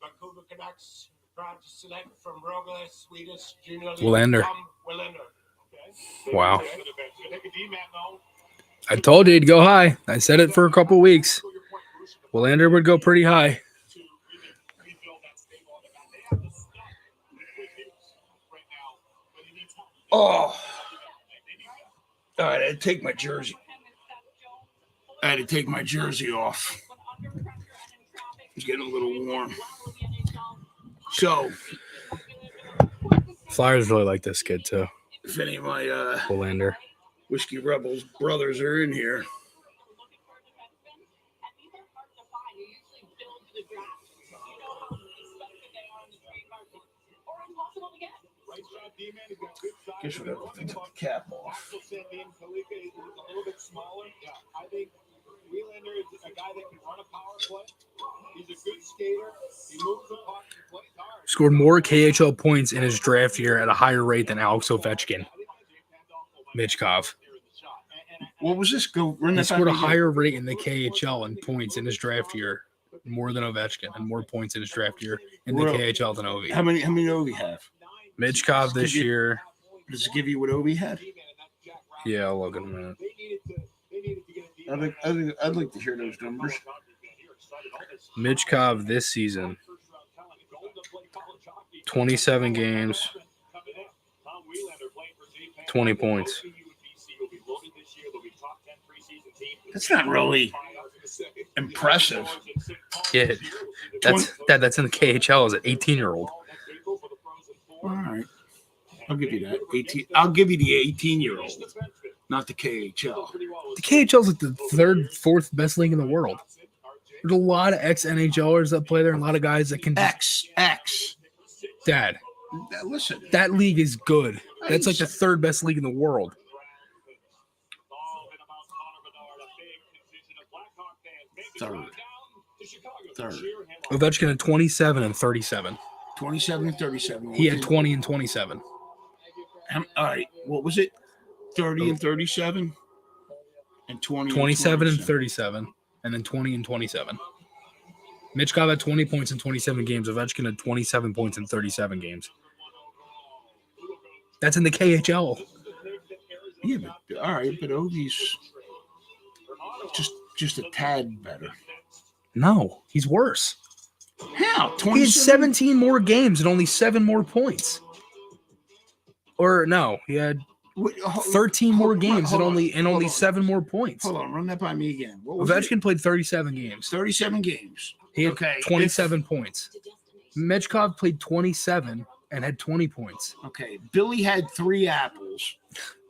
Vancouver Canucks proud to select from Rögle, Swedish Junior League. Willander. Willander. Okay. Wow. Take a D-man, though. I told you he'd go high. I said it for a couple weeks. Willander would go pretty high. Oh. All right, I had to take my jersey. I had to take my jersey off. It's getting a little warm. So, Flyers really like this kid too. if any of my Willander. Whiskey Rebels brothers are in here, guess we're gonna take the cap off. A little bit smaller. Yeah, I think Willander is a guy that can run a power play. He's a good skater. He moves the puck. He plays hard. Scored more KHL points in his draft year at a higher rate than Alex Ovechkin. Michkov. What was this? Go run He that scored a back again. higher rate in the KHL in points in his draft year, more than Ovechkin, and more points in his draft year in the Well, KHL than Ovi. How many Ovi have? Michkov this year. Does it give you what Ovi had? Yeah, I'll look in a minute. They needed to get a I'd like to hear those numbers. Michkov this season, 27 games, 20 points. That's not really impressive. Yeah, that's in the KHL as an 18-year-old. All right. I'll give you that. 18. I'll give you the 18-year-old, not the KHL. The KHL is like the third, fourth best league in the world. There's a lot of ex-NHLers that play there, and a lot of guys that can X. Dad, listen, that league is good. That's like the third best league in the world. Third. Ovechkin had 27 and 37. 27 and 37. He had 20 and 27. All right. What was it? 30 and 37? And 20 27 and 37. And then 20 and 27. Michkov had 20 points in 27 games. Ovechkin had 27 points in 37 games. That's in the KHL. Yeah, but all right, but Ovi's just a tad better. No, he's worse. How? He had 17 more games and only 7 more points. Or no, he had 13 more games and only 7 more points. Hold on, run that by me again. Ovechkin played 37 games. 37 games. He had 27 points. Michkov played 27 and had 20 points. Okay, Billy had 3 apples.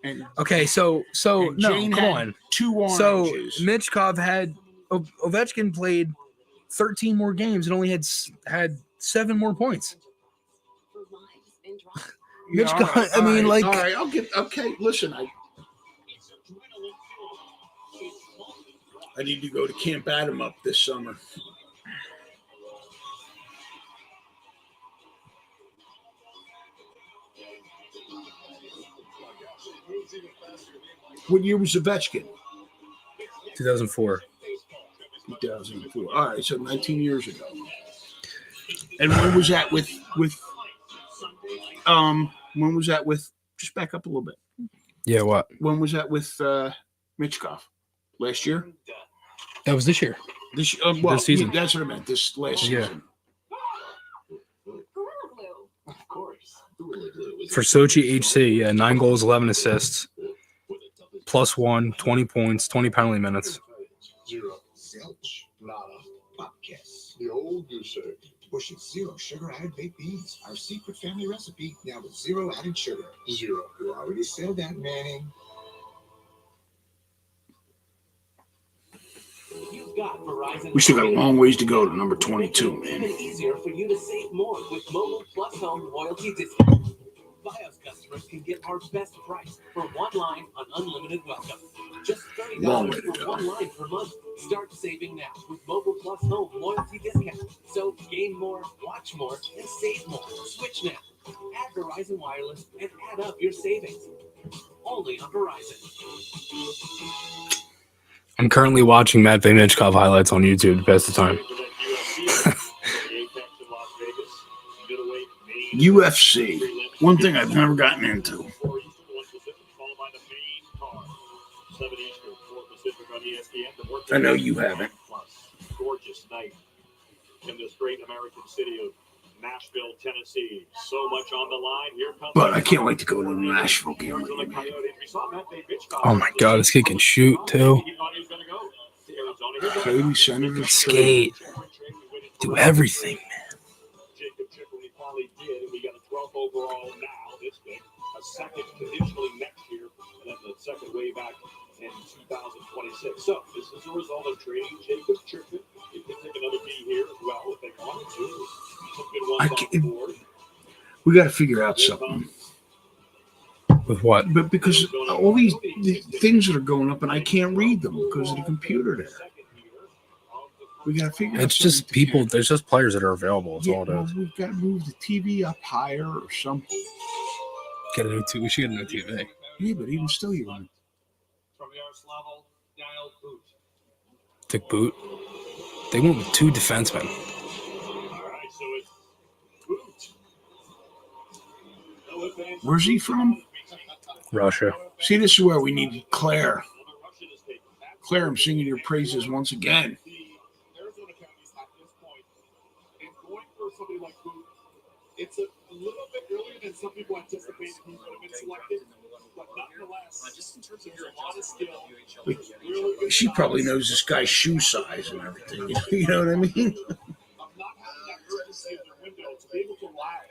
And okay, so and no, Jane come had on. 2 oranges. So Michkov had Ovechkin played 13 more games and only had 7 more points. Michkov, right, I mean, right, like, all right, I'll get. Okay, listen, I need to go to Camp Adam up this summer. What year was Ovechkin? 2004. 2004. All right, so 19 years ago. And when was that with when was that with, just back up a little bit. Yeah, what? When was that with Michkov? Last year? That was this year. This season. That's what I meant. This last season. Of course. For Sochi HC, yeah, 9 goals, 11 assists, +1, 20 points, 20 penalty minutes. 0. Zilch. Nada. Bupkis. The old goose egg. Pushing 0 sugar added baked beans. Our secret family recipe now with 0 added sugar. 0. You already said that, Manning. We still got a long ways to go to number 22, man. Even easier for you to save more with Mobile Plus Home loyalty discount. Fios customers can get our best price for 1 line on unlimited welcome. Just $30 for 1 line per month. Start saving now with Mobile Plus Home loyalty discount. So gain more, watch more, and save more. Switch now. Add Verizon Wireless and add up your savings. Only on Verizon. I'm currently watching Matvey Michkov highlights on YouTube to pass the time. UFC. One thing I've never gotten into. I know you haven't. Gorgeous night in this great American city of Nashville, Tennessee. So much on the line. Here comes. But I can't wait to go to the Nashville game. Oh my God, this kid can shoot too. Katie Senator skate, do everything, man. Jacob Chickley finally did. We got a 12th overall now. This week, a second conditionally next year, and then the second way back in 2026. So this is a result of trading Jacob Chickley. You can take another B here as well if they wanted to. Some good ones on the board. We got to figure out something. With what? But because all these things that are going up, and I can't read them because of the computer there. We got to figure out. It's just people. There's just players that are available. That's all it is. We've got to move the TV up higher or something. Get a new TV. We should get a new TV. Yeah, but even still, you want From Yaroslavel, Daniel Boot. Dick Boot. They went with 2 defensemen. All right, so it's Boot. Where's he from? Russia. See, this is where we need Claire. Claire, I'm singing your praises once again. Arizona County's at this point, and going for somebody like Boot, it's a little bit earlier than some people anticipated he would have been selected, but nonetheless, there's a lot of skill. Really good She probably knows this guy's shoe size and everything. You know what I mean? of not having that urgency in their window to be able to allow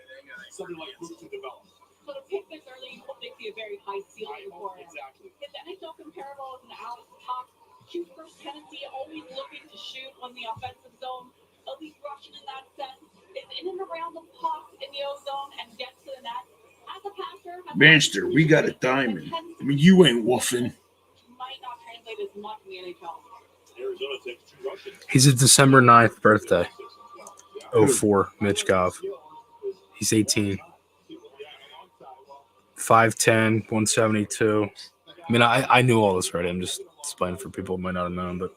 somebody like Boot to develop. So to pick this early, you hope they see a very high ceiling for him. Exactly. His NHL comparables and Alex top shoot first tendency, always looking to shoot on the offensive zone. Elite Russian in that sense is in and around the puck in the O zone and gets to the net. As a passer, Manster, we got a diamond. I mean, you ain't woofing. might not translate as much in the NHL. Arizona takes 2 Russians. He's a December 9th birthday. 04, Mitch Gov. He's 18. 5'10", 172. I mean, I knew all this already. I'm just explaining for people who might not have known, but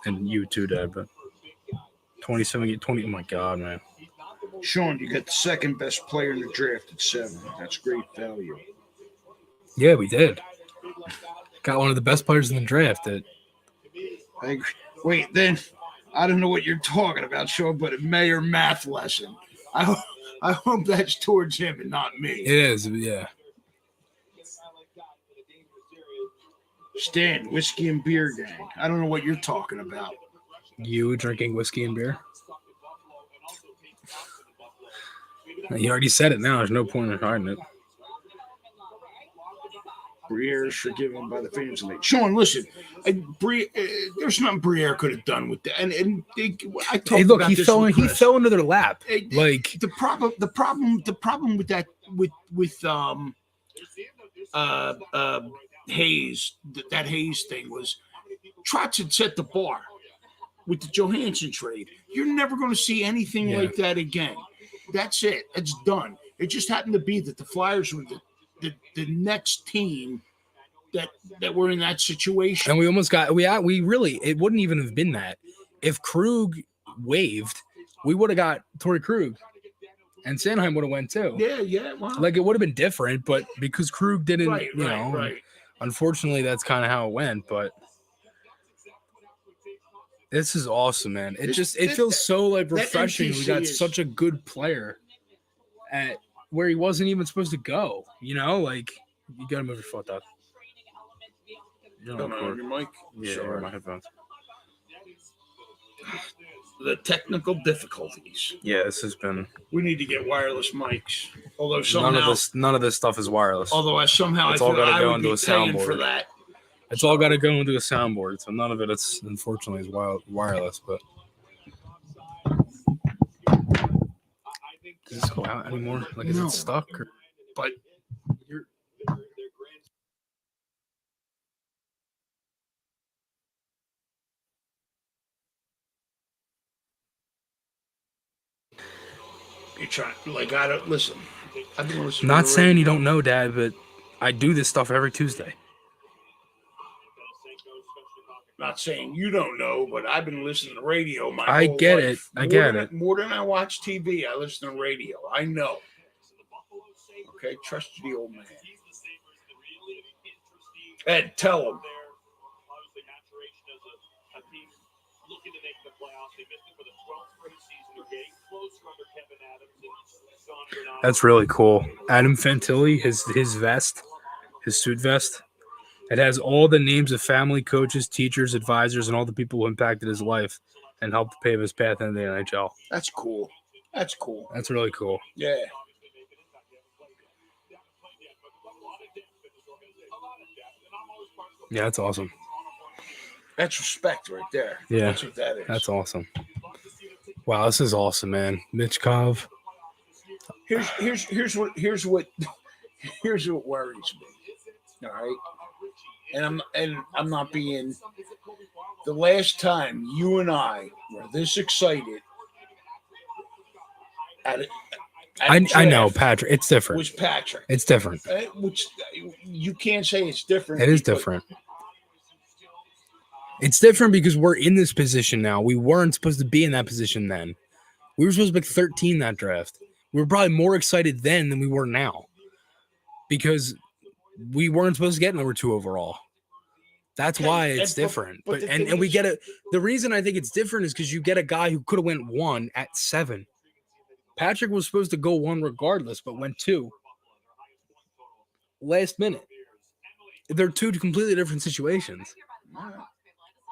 and you too, Dad. But 27, 20. Oh my God, man. Sean, you got the second best player in the draft at 7. That's great value. Yeah, we did. Got one of the best players in the draft. I agree. Wait, then I don't know what you're talking about, Sean, but a Maher math lesson. I hope that's towards him and not me. It is, yeah. Stan, whiskey and beer gang. I don't know what you're talking about. You drinking whiskey and beer? You already said it now. There's no point in hiding it. Briere is forgiven by the fans. Sean, listen, there's nothing Briere could have done with that. And I talked hey, look, about he this fell with Chris. he fell into their lap. Like the problem with that with Hayes, that Hayes thing was Trotz had set the bar with the Johansson trade. You're never going to see anything like that again. That's it. It's done. It just happened to be that the Flyers were the next team that were in that situation. And we almost got we really it wouldn't even have been that. If Krug waived, we would have got Torrey Krug. And Sanheim would have went too. Yeah. Wow. Like it would have been different, but because Krug didn't, Right. Unfortunately, that's kind of how it went. But this is awesome, man. It feels so like refreshing. We got such a good player at where he wasn't even supposed to go. Like you got to move your foot up. You're on your mic. Yeah, Sorry. my headphones. The technical difficulties. Yeah, this has been. We need to get wireless mics. Although somehow none of this stuff is wireless. Although it's all got to go into a soundboard for that. It's all got to go into a soundboard, so none of it is unfortunately is wireless. But does this go out anymore? Like is it stuck? But you're trying, like, I don't listen. I've been listening. Not saying you don't know, Dad, but I do this stuff every Tuesday. Not saying you don't know, but I've been listening to radio my I whole get life. it. I get it. More than I watch TV, I listen to radio. I know. Okay, trust the old man. Ed, tell him. That's really cool. Adam Fantilli, his vest, his suit vest. It has all the names of family, coaches, teachers, advisors, and all the people who impacted his life and helped pave his path into the NHL. That's cool. That's cool. That's really cool. Yeah. Yeah, that's awesome. That's respect right there. Yeah, that's what that is. That's awesome. Wow, this is awesome, man. Mitch Kov. Here's what worries me. All right, and I'm not being. The last time you and I were this excited I know, Patrick. It's different. Was Patrick? It's different. Which you can't say it's different. It is different. It's different because we're in this position now. We weren't supposed to be in that position then. We were supposed to pick 13 that draft. We were probably more excited then than we were now because we weren't supposed to get number 2 overall. That's Okay, why it's and- different. but But the and thing we is- get it. The reason I think it's different is because you get a guy who could have went 1 at 7. Patrick was supposed to go 1 regardless, but went 2 last minute. They're 2 completely different situations.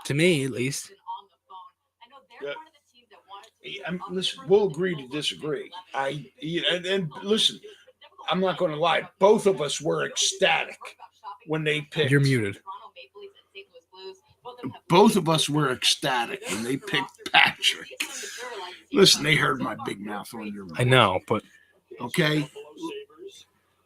To me, at least. Listen, we'll agree to disagree. And listen, I'm not going to lie. Both of us were ecstatic when they picked. You're muted. Both of us were ecstatic when they picked Patrick. Listen, they heard my big mouth on your. I know, but okay.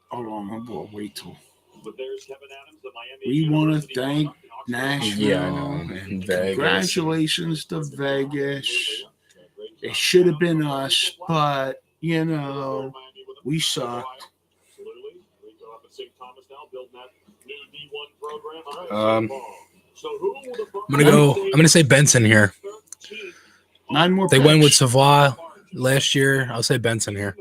Hold on, we'll wait till. But there's Kevin Adams, the Miami We Heat want to University thank Buckeyes. Nashville. Yeah, I know. And Vegas. Congratulations to Vegas. It should have been us, but you know, we sucked. I'm gonna say Benson here. 9 more. They went with picks. Savoy last year. I'll say Benson here.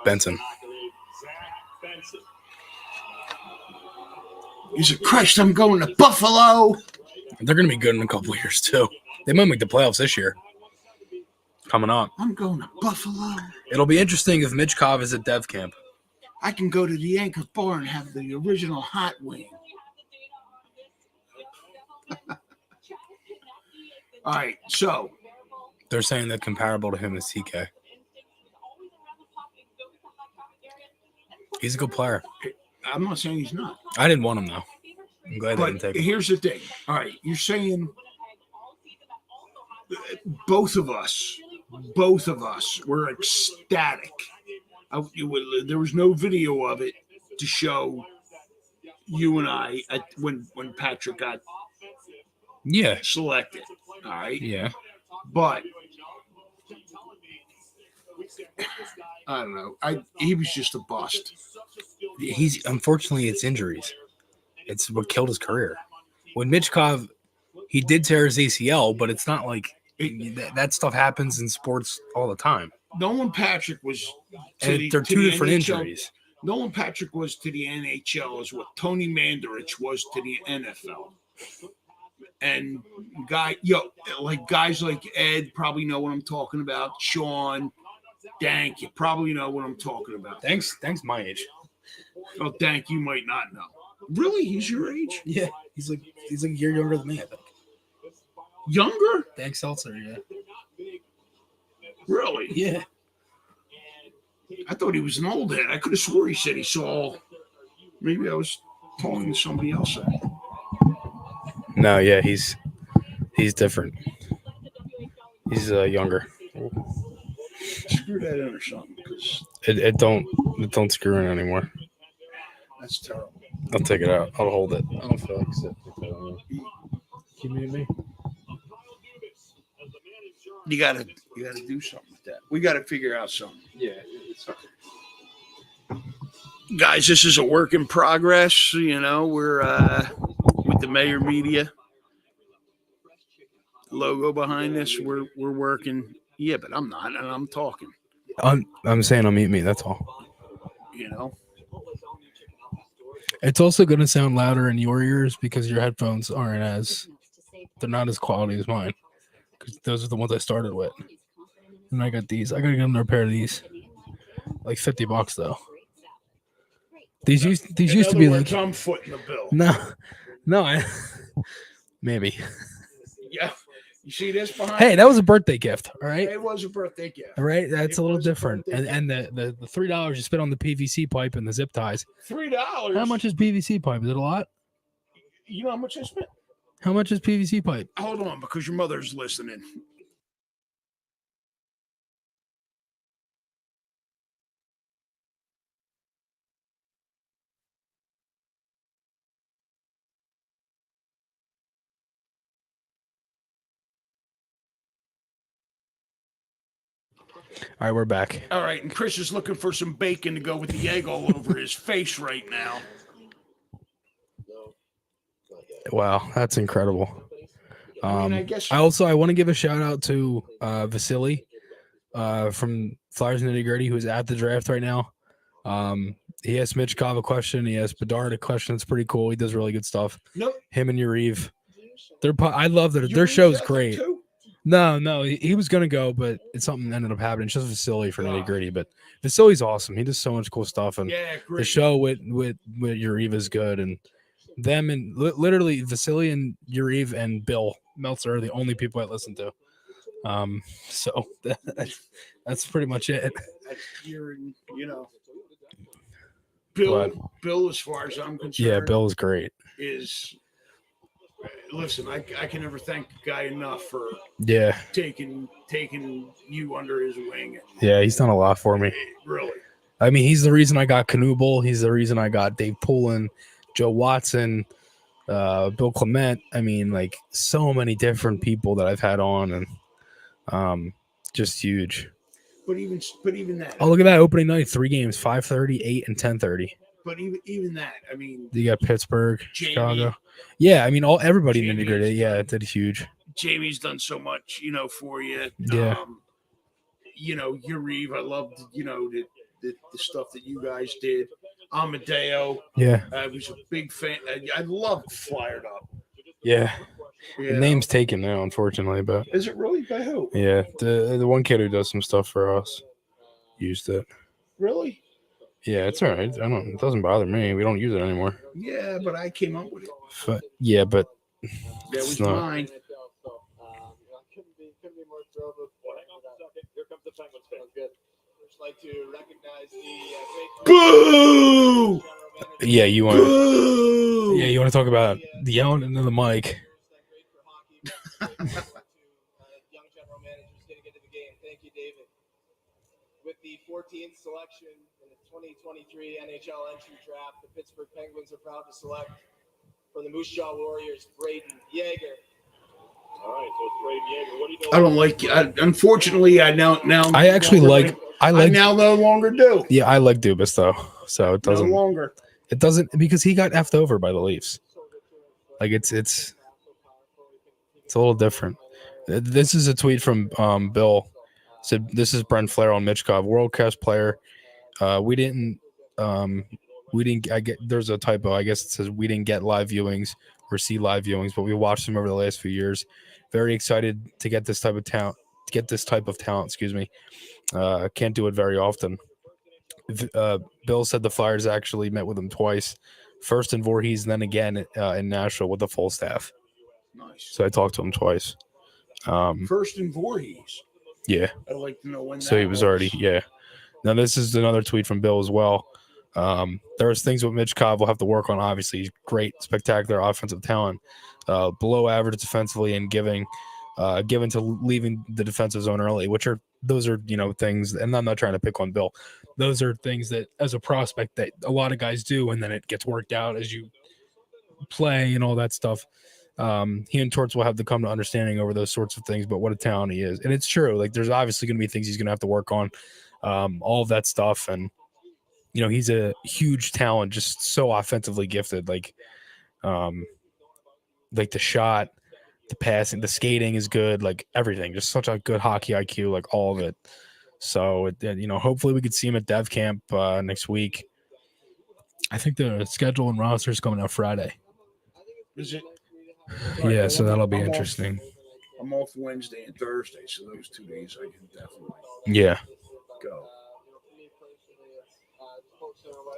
Benson. He said, Christ, I'm going to Buffalo. They're gonna be good in a couple of years too. They might make the playoffs this year. Coming up. I'm going to Buffalo. It'll be interesting if Mitch Cobb is at Dev Camp. I can go to the Anchor Bar and have the original hot wing. All right, so They're saying that comparable to him is TK. He's a good player. I'm not saying he's not. I didn't want him though. I'm glad they didn't But take him. here's the thing. All right, you're saying both of us were ecstatic. There was no video of it to show you and I when Patrick got selected. All right. Yeah. But I don't know. He was just a bust. He's unfortunately it's injuries. It's what killed his career. When Mitch Cobb, he did tear his ACL, but it's not like that stuff happens in sports all the time. Nolan Patrick was. And they're two different NHL. injuries. Nolan Patrick was to the NHL as what Tony Mandarich was to the NFL. And guys like Ed probably know what I'm talking about. Sean, Dank, you probably know what I'm talking about. Thanks, my age. Oh, Dank, you might not know. Really? He's your age? Yeah, he's like a year younger than me, I think. Younger? Dank Seltzer, yeah. Really? Yeah. I thought he was an old head. I could have swore he said he saw. Maybe I was talking to somebody else. No, yeah, he's different. He's younger. Screw that in or something, because It don't screw in anymore. that's terrible. I'll take it out. I'll hold it. I don't feel like sitting. Can you mute me? You gotta do something with that. We gotta figure out something. Yeah, it's Guys, this is a work in progress. You know, we're with the Mayor Media logo behind this. We're working. Yeah, but I'm not, and I'm talking. I'm saying unmute me. That's all. You know, it's also going to sound louder in your ears because your headphones they're not as quality as mine. Because those are the ones I started with, and I got these. I gotta get them a pair of these, like $50 though. These used to be like I'm footing the bill. No, maybe. Yeah, you see this behind? Hey, that was a birthday gift. All right. It was a birthday gift. All right, that's a little different. And the $3 you spent on the PVC pipe and the zip ties. $3. How much is PVC pipe? Is it a lot? You know how much I spent? How much is PVC pipe? Hold on, because your mother's listening. All right, we're back. All right, and Chris is looking for some bacon to go with the egg all over his face right now. Wow, that's incredible. I guess I want to give a shout out to Vasily from Flyers Nitty Gritty, who's at the draft right now. He asked Mitch Cobb a question. He asked Bedard a question. It's pretty cool. He does really good stuff. Nope. Him and Uriv. I love their show's great. No, he was gonna go, but something ended up happening. It's just a facility for nitty gritty, but facility's awesome. He does so much cool stuff, and the show with Uriv is good, and them and literally Vasily and Uriv and Bill Meltzer are the only people I listen to. So that's pretty much it. Bill, as far as I'm concerned, yeah, Bill is great. Listen, I can never thank the guy enough for taking you under his wing. Yeah, he's done a lot for me. Really. I mean, he's the reason I got Knuble. He's the reason I got Dave Poulin, Joe Watson, Bill Clement. I mean, like so many different people that I've had on, and just huge. But even that. Oh, look at that opening night! 3 games, 5:30, 8, and 10:30. But even that, I mean, you got Pittsburgh, Chicago. Yeah, I mean, everybody integrated. Yeah, it did huge. Jamie's done so much, for you. Yeah. Uriv, I loved, the stuff that you guys did. Amadeo. Yeah. I was a big fan. I loved Flyed Up. Yeah. The name's taken now, unfortunately, but is it really? By who? Yeah, the one kid who does some stuff for us used it. Really? Yeah, it's all right. It doesn't bother me. We don't use it anymore. Yeah, but I came up with it. But that was mine. Boo! Yeah, you want to talk about the yelling into the mic. Young general managers getting into the game. Thank you, David. With the 14th selection in the 2023 NHL Entry Draft, the Pittsburgh Penguins are proud to select from the Moose Jaw Warriors, Braden Yeager. All right, so it's Braden Yeager. What do you know? I don't like. Unfortunately, I now. I actually like. I now no longer do. Yeah, I like Dubas though, so it doesn't. No longer. It doesn't because he got effed over by the Leafs. Like it's a little different. This is a tweet from Bill. Said this is Brent Flair on Mitch Cobb, world class player. We didn't. There's a typo. I guess it says we didn't get live viewings or see live viewings, but we watched him over the last few years. Very excited to get this type of talent. Excuse me. Can't do it very often. Bill said the Flyers actually met with him twice, first in Voorhees and then again in Nashville with the full staff. Nice. So I talked to him twice. First in Voorhees. Yeah. I'd like to know when. So he was already. Yeah. Now this is another tweet from Bill as well. There's things with Mitch Cobb we'll have to work on. Obviously, he's great, spectacular offensive talent, below average defensively, and given to leaving the defensive zone early, those are things. And I'm not trying to pick on Bill. Those are things that, as a prospect, that a lot of guys do, and then it gets worked out as you play and all that stuff. He and Torts will have to come to understanding over those sorts of things. But what a talent he is, and it's true. Like there's obviously going to be things he's going to have to work on, all of that stuff, and he's a huge talent, just so offensively gifted. Like the shot, the passing, the skating is good. Like everything, just such a good hockey IQ. Like all of it. So hopefully we could see him at Dev Camp next week. I think the schedule and roster is coming out Friday. Is it? Yeah, so that'll be interesting. I'm off Wednesday and Thursday, so those 2 days I can definitely go.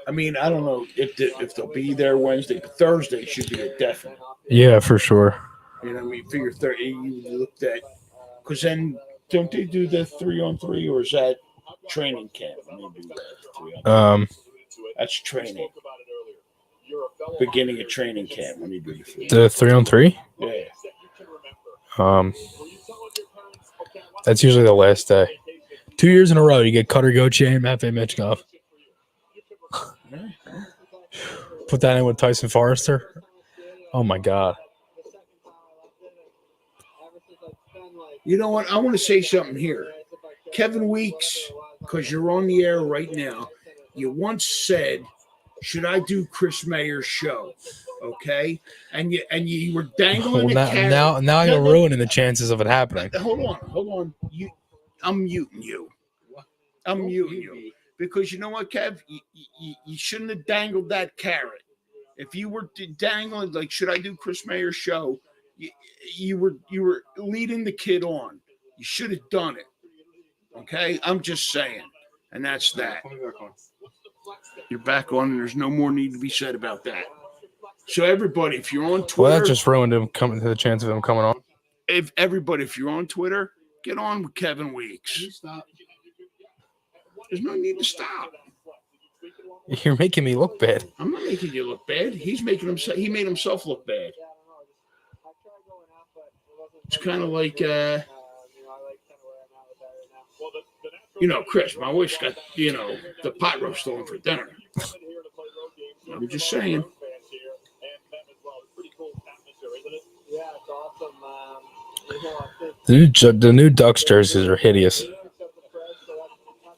I mean, I don't know if they'll be there Wednesday, but Thursday should be a definite. Yeah, for sure. Figure 30. You looked at because then don't they do the 3-on-3 or is that training camp? That's training. Beginning of training camp when you do the 3-on-3. Yeah. That's usually the last day. 2 years in a row, you get Cutter Gauthier and Matvei Michkov. Put that in with Tyson Forrester. Oh my God. You know what? I want to say something here. Kevin Weeks, because you're on the air right now, you once said, should I do Chris Maher's show? Okay. And you were dangling now you're ruining the chances of it happening. Hold on. I'm muting you. because you know what, Kev? You shouldn't have dangled that carrot. If you were dangling, like, should I do Chris Maher's show? You were leading the kid on. You should have done it. Okay? I'm just saying. And that's that. You're back on, and there's no more need to be said about that. So everybody, if you're on Twitter, Well, that just ruined him coming to the chance of him coming on. If you're on Twitter, get on with Kevin Weeks. There's no need to stop. You're making me look bad. I'm not making you look bad. He made himself look bad. It's kind of like Chris, my wife's got, the pot roast on for dinner. I'm just saying. The new Ducks jerseys are hideous.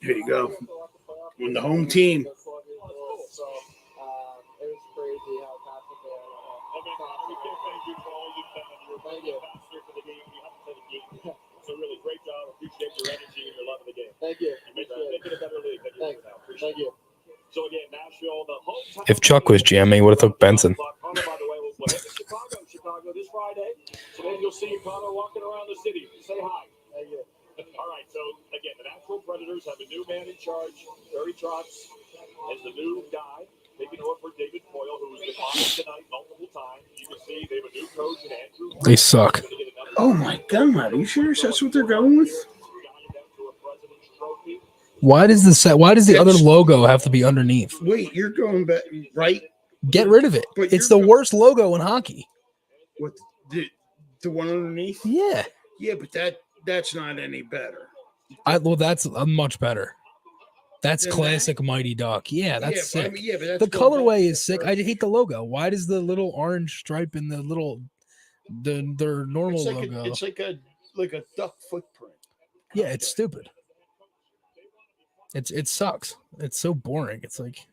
Here you go. When the home team. So really great job. Appreciate your energy and your love of the game. Thank you. Make it a better league than you now. Thank you. So again, Nashville, the hometown. If Chuck was GM, he would have took Benson. Connor, by the way, will play in Chicago this Friday. So then you'll see Connor walking around the city. Say hi. Thank you. All right. So again, the Nashville Predators have a new man in charge. Barry Trotz is the new guy. Taking over for David Coyle, who's been on tonight multiple times. You can see they have a new coach in Andrew. They suck. Oh my God! Are you serious? That's what they're going with? Why does the other logo have to be underneath? Wait, you're going back, right? Get rid of it. It's the worst logo in hockey. What, the one underneath? Yeah. Yeah, but that's not any better. That's much better. That's classic Mighty Duck. Yeah, that's sick. But that's the colorway is sick. I hate the logo. Why does the little orange stripe in the little their normal logo? It's like a duck footprint. Yeah, it's stupid. It sucks. It's so boring. It's like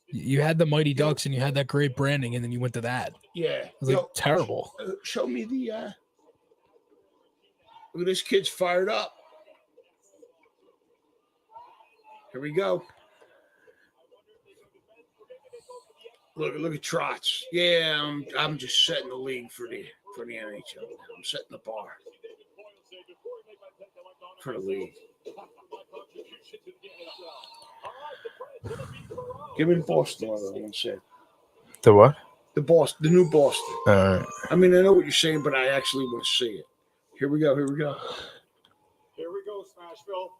you had the Mighty Ducks and you had that great branding, and then you went to that. Yeah, it was like terrible. Show me the. Look at this kid's fired up. Here we go. Look at Trotz. Yeah, I'm just setting the league for the NHL. I'm setting the bar for the league. Give me the Boston one. I want to say. The what? The new Boston. All right. I mean, I know what you're saying, but I actually want to see it. Here we go. Here we go, Nashville.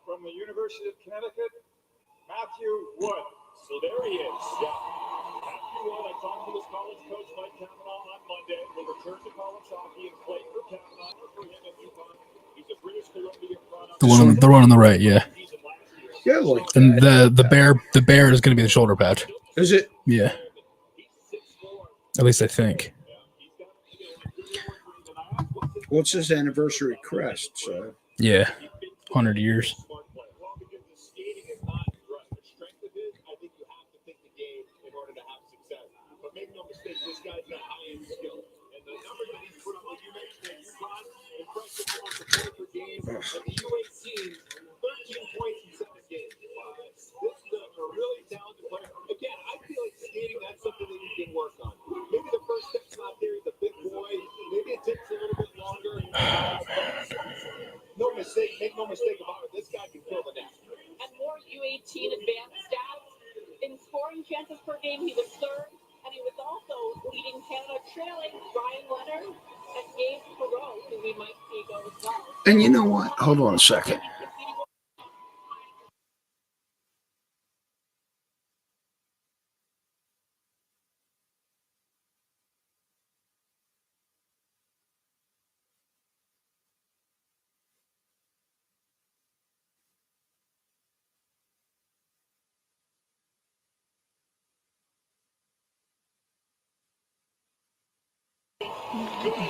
From the University of Connecticut, Matthew Wood. So there he is. Yeah. Matthew Wood, I talked to his college coach, Mike Kavanaugh, on Monday. Will return to college hockey and play for Kavanaugh for him at UConn. He's a British Columbian product. The one on the right, yeah. Yeah, like and the bear is going to be the shoulder patch. Is it? Yeah. At least I think. What's his anniversary crest? So. Yeah, 100 years. This guy's got high-end skill. And the numbers that he's put up, like you mentioned, UConn, impressive amounts of points per game. And the U18, 13 points in 7 games. This is a really talented player. Again, I feel like skating, that's something that you can work on. Maybe the first step's not there. He's a big boy. Maybe it takes a little bit longer. No mistake. Make no mistake about it. This guy can fill the net. And more U18 advanced stats. In scoring chances per game, he was third. And he was also leading Canada, trailing Ryan Leonard and Gabe Perreault, who we might see go as well. And you know what? Hold on a second.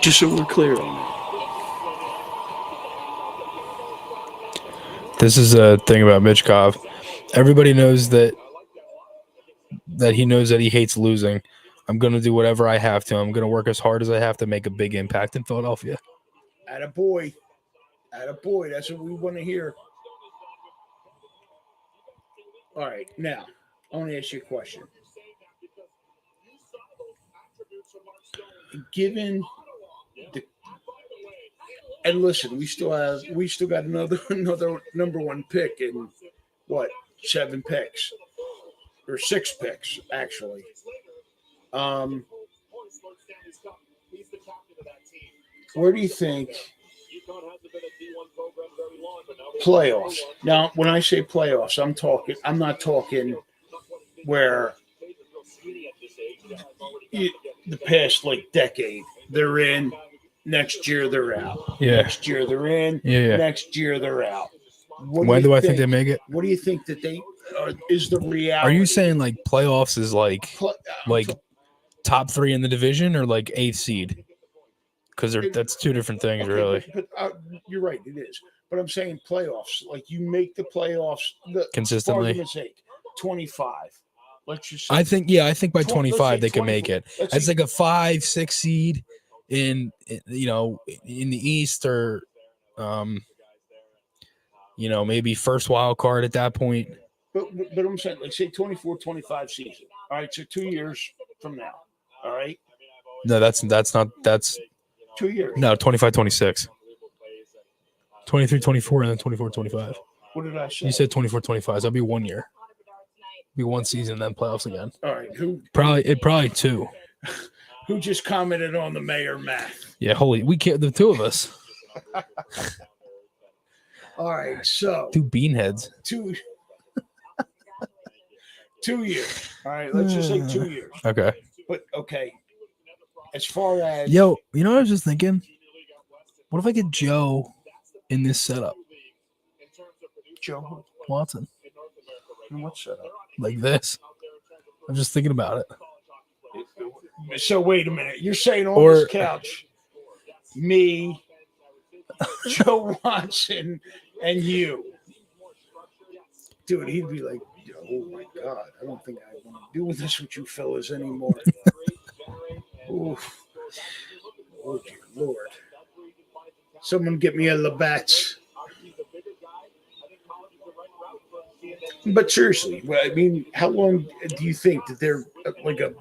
Just so we're clear on that. This is a thing about Michkov. Everybody knows that he knows that he hates losing. I'm going to do whatever I have to. I'm going to work as hard as I have to make a big impact in Philadelphia. Attaboy. Attaboy. That's what we want to hear. All right. Now, I want to ask you a question. Given the and listen, we still got another number one pick in what 7 picks or 6 picks actually. Where do you think playoffs? Now, when I say playoffs, I'm not talking where the past like decade they're in. Next year they're out. Yeah. Next year they're in. Yeah. Next year they're out. When do I think they make it? What do you think that they is the reality? Are you saying like playoffs is like top 3 in the division or like 8th seed? Because that's 2 different things, really. But you're right, it is. But I'm saying playoffs, like you make the playoffs Consistently. For argument's sake, 25. Let's just say, I think by 25 they can make it. It's like a 5-6 seed in the East or maybe first wild card at that point. But I'm saying, like, say 24-25 season. All right, so 2 years from now. All right. No, that's 2 years. No, 25-26. 23-24 and then 24-25. What did I say? You said 24-25. So that'll be 1 year. Be 1 season, then playoffs again. All right. Probably 2. Who just commented on the mayor math? Yeah, we can't. The 2 of us. All right, so 2 beanheads. 2 years. All right, let's just say 2 years. Okay. But okay, as far as you know what I was just thinking? What if I get Joe in this setup? Joe Watson. In what setup? Like this. I'm just thinking about it. So wait a minute. You're saying on this couch, me, Joe Watson, and you. Dude, he'd be like, oh my God, I don't think I want to do this with you fellas anymore. Oof. Oh, dear Lord. Someone get me a Labatt's. But seriously, I mean, how long do you think that they're like a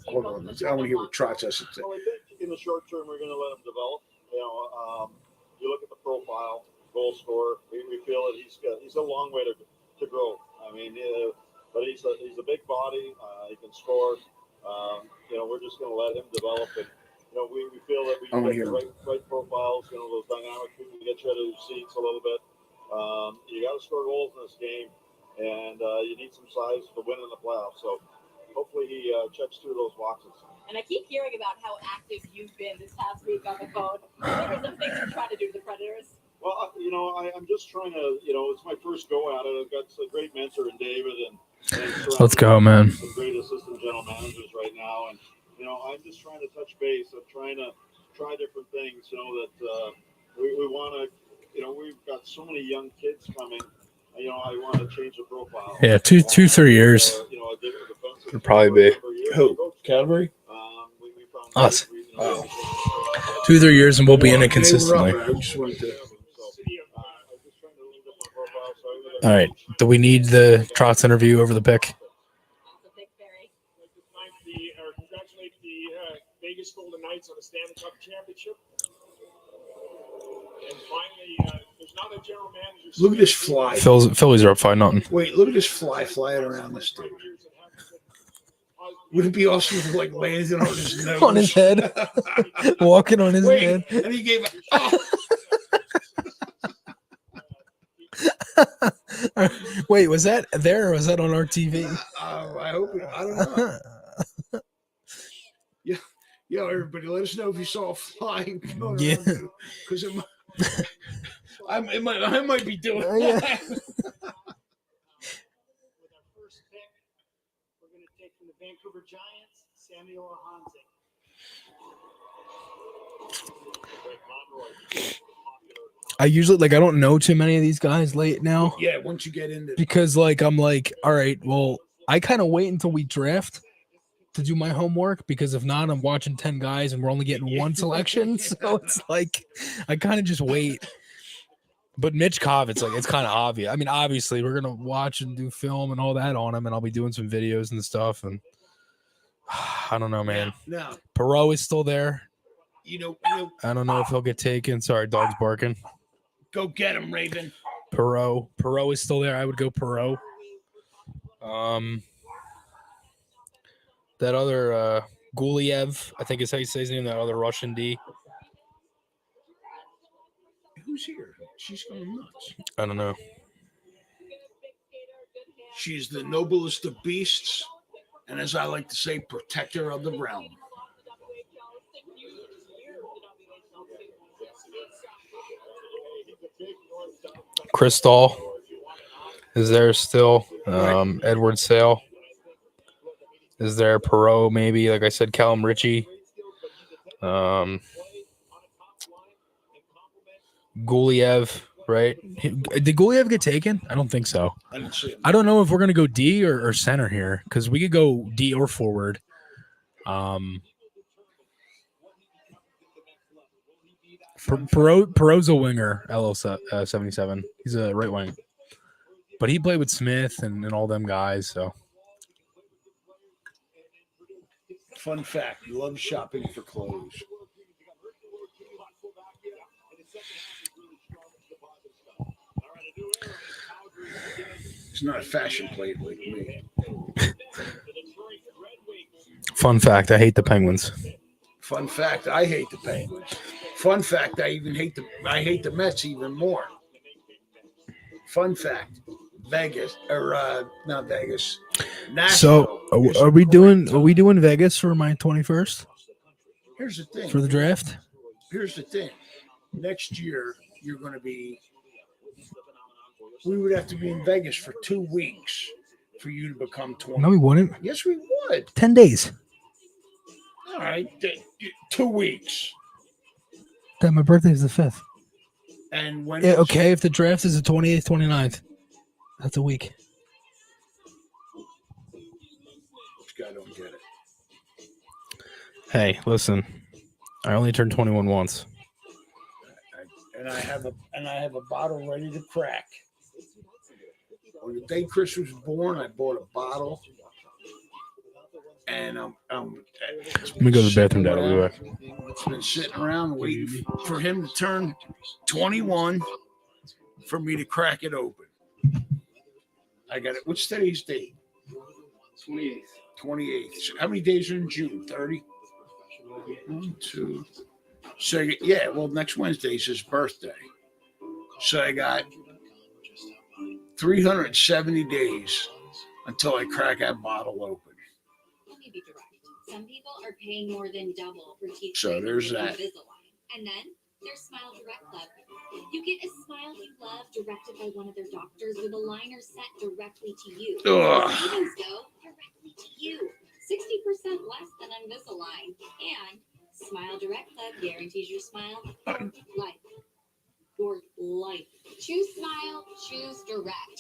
hold on, I want to hear what Trotz has to say. Well, I think in the short term, we're going to let him develop. You look at the profile, goal scorer. We feel that he's a long way to grow. I mean, but he's a big body. He can score. We're just going to let him develop. And we feel that we get the right profiles. Those dynamic people to get you out of your seats a little bit. You got to score goals in this game, and you need some size to win in the playoffs. So hopefully he checks through those boxes. And I keep hearing about how active you've been this past week on the code. What are some things you're trying to do to the Predators? Well, I'm just trying to, it's my first go at it. I've got a great mentor in David, and let's go, man. Some great assistant general managers right now, and I'm just trying to touch base. I'm trying to try different things. That we want to. We've got so many young kids coming. I want to change the profile. Yeah, 3 years. Would probably be. Who? Calgary? Us. 2-3 years and we'll be in it consistently. All right. Do we need the Trotz interview over the pick? Congratulate the Vegas Golden Knights on the Stanley Cup championship. And finally, there's not a general manager. Look at this fly. Phillies are up 5-0. Wait, look at this fly flying around this dude. Would it be awesome if like landed on his nose? On his head. Walking on his head. And he gave Wait, was that there or was that on our TV? I hope I don't know. Yeah, everybody, let us know if you saw a flying going around because I might be doing that. Vancouver Giants, Samuel Hansen. I usually I don't know too many of these guys late now. Yeah, once you get into because I'm all right, well, I kind of wait until we draft to do my homework, because if not, I'm watching 10 guys and we're only getting one selection. So it's like I kind of just wait. But Mitch Kovitz, like, it's kind of obvious. I mean, obviously, we're gonna watch and do film and all that on him, and I'll be doing some videos and stuff. And I don't know, man. No. Perot is still there. You know, I don't know if he'll get taken. Sorry, dog's barking. go get him, Raven. Perot is still there. I would go Perot. That other Guliev, I think is how you say his name. That other Russian D. Who's here? She's going nuts. I don't know. She's the noblest of beasts, and as I like to say, protector of the realm. Crystal is there still. Edward Sale is there. Perot, maybe. Like I said, Callum Ritchie. Guliev, right? Did Guliev get taken? I don't think so. I didn't see him. I don't know if we're going to go D or center here, because we could go D or forward. Perot's a winger, LL77. He's a right wing. But he played with Smith and all them guys, so. Fun fact, he loves shopping for clothes. He's not a fashion plate like me. Fun fact, I hate the Penguins. Fun fact, I hate the Penguins. Fun fact, I hate the Mets even more. Fun fact, Vegas or not Vegas. Nashville. So are we doing Vegas for my 21st? Here's the thing. For the draft? Here's the thing. Next year you're going to be. We would have to be in Vegas for 2 weeks for you to become 20. No, we wouldn't. Yes, we would. 10 days. All right, 2 weeks. That my birthday is the 5th. And when? Yeah, okay, if the draft is the 28th, 29th, that's a week. This guy don't get it. Hey, listen, I only turned 21 once. And I have a bottle ready to crack. On the day Chris was born, I bought a bottle. And let me go to the bathroom, Dad. I'll be back. It's been sitting around waiting for him to turn 21 for me to crack it open. I got it. What's today's date? 28th. 28th. So how many days are in June? 30? 1, 2. So, yeah, well, next Wednesday is his birthday. So I got 370 days until I crack that bottle open. Let me be direct. Some people are paying more than double for teeth. So there's that. And then there's Smile Direct Club. You get a smile you love directed by one of their doctors with a liner sent directly to you. Savings go directly to you. 60% less than Invisalign. And Smile Direct Club guarantees your smile for life. Your life. Choose Smile, choose Direct.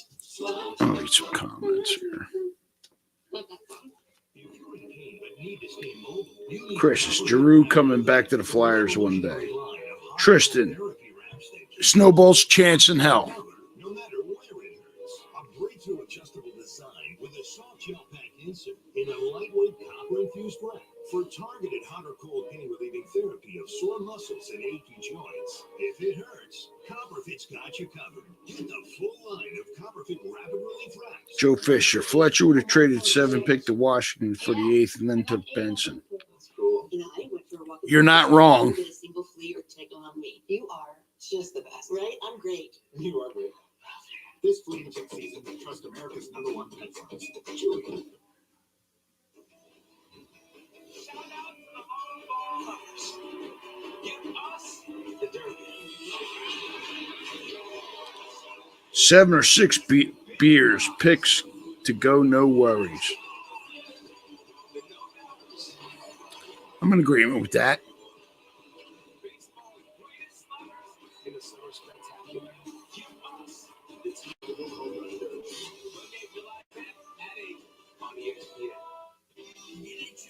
I'll read some comments here. Love that song. Chris, is Giroux coming back to the Flyers one day? Tristan, snowball's chance in hell. No matter where it hurts, a breakthrough adjustable design with a soft gel pack insert in a lightweight copper-infused wrap for targeted hot or cold pain-relieving therapy of sore muscles and achy joints. If it hurts, CopperFit's got you covered. Get the full line of CopperFit Rapid Relief wraps. Joe Fisher, Fletcher would have traded 7 pick to Washington for the 8th and then took Benson. You're not wrong. You are just the best, right? I'm great. You are great. This flea and tick season, trust America's #1 pet pharmacist, Julie. Shout out among ball lovers. Give us the derby. 7 or 6 beers, picks to go, no worries. I'm in agreement with that.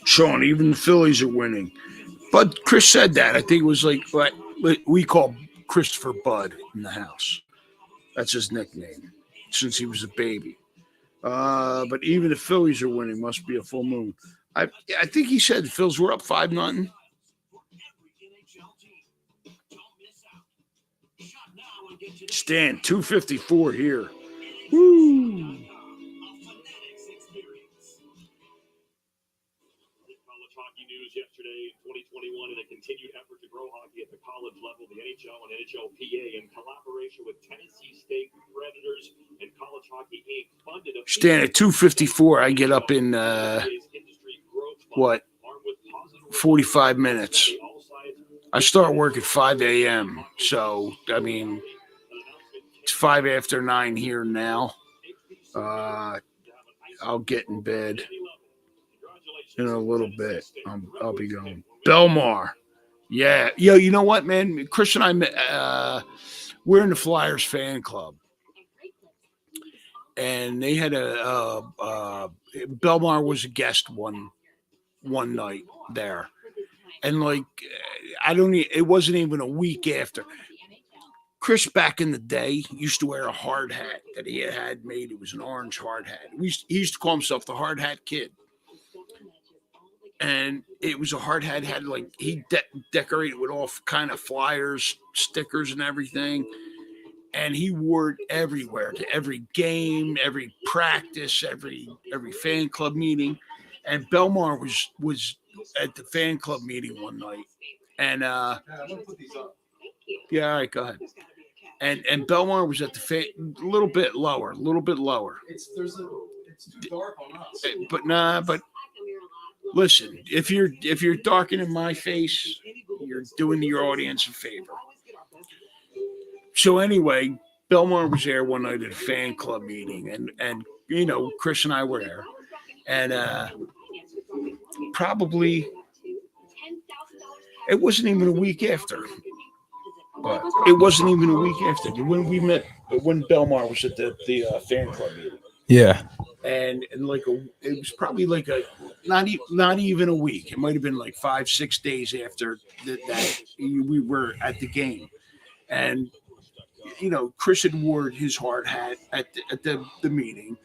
Sean, even the Phillies are winning. But Chris said that. I think it was like what we call Christopher Bud in the house. That's his nickname since he was a baby. But even the Phillies are winning. Must be a full moon. I think he said the Phils were up 5-0. Stan, 254 here. Woo! College hockey news yesterday, 2021, in a continued effort to grow hockey at the college level, the NHL and NHLPA, in collaboration with Tennessee State Predators and College Hockey Inc., funded a Stan, at 254, I get up in 45 minutes. I start work at 5 a.m. So, I mean, it's 5 after 9 here now. I'll get in bed in a little bit. I'll be going. Belmar. Yeah. Yo, you know what, man? Chris and I, we're in the Flyers fan club. And they had Belmar was a guest one night there. And like, it wasn't even a week after. Chris, back in the day, used to wear a hard hat that he had made. It was an orange hard hat. He used to call himself the Hard Hat Kid. And it was a hard hat, had like, he decorated with all kind of Flyers, stickers and everything. And he wore it everywhere, to every game, every practice, every fan club meeting. And Belmar was at the fan club meeting one night. And yeah, all right, go ahead. And Belmar was at the a little bit lower. It's too dark on us. But listen, if you're darkening my face, you're doing your audience a favor. So anyway, Belmar was there one night at a fan club meeting, and you know, Chris and I were there, and probably it wasn't even a week after. But it wasn't even a week after when we met, when Belmar was at the fan club meeting. Yeah. And like it was probably like not even a week. It might have been like 5-6 days after that we were at the game. And, you know, Chris had worn his hard hat at the meeting,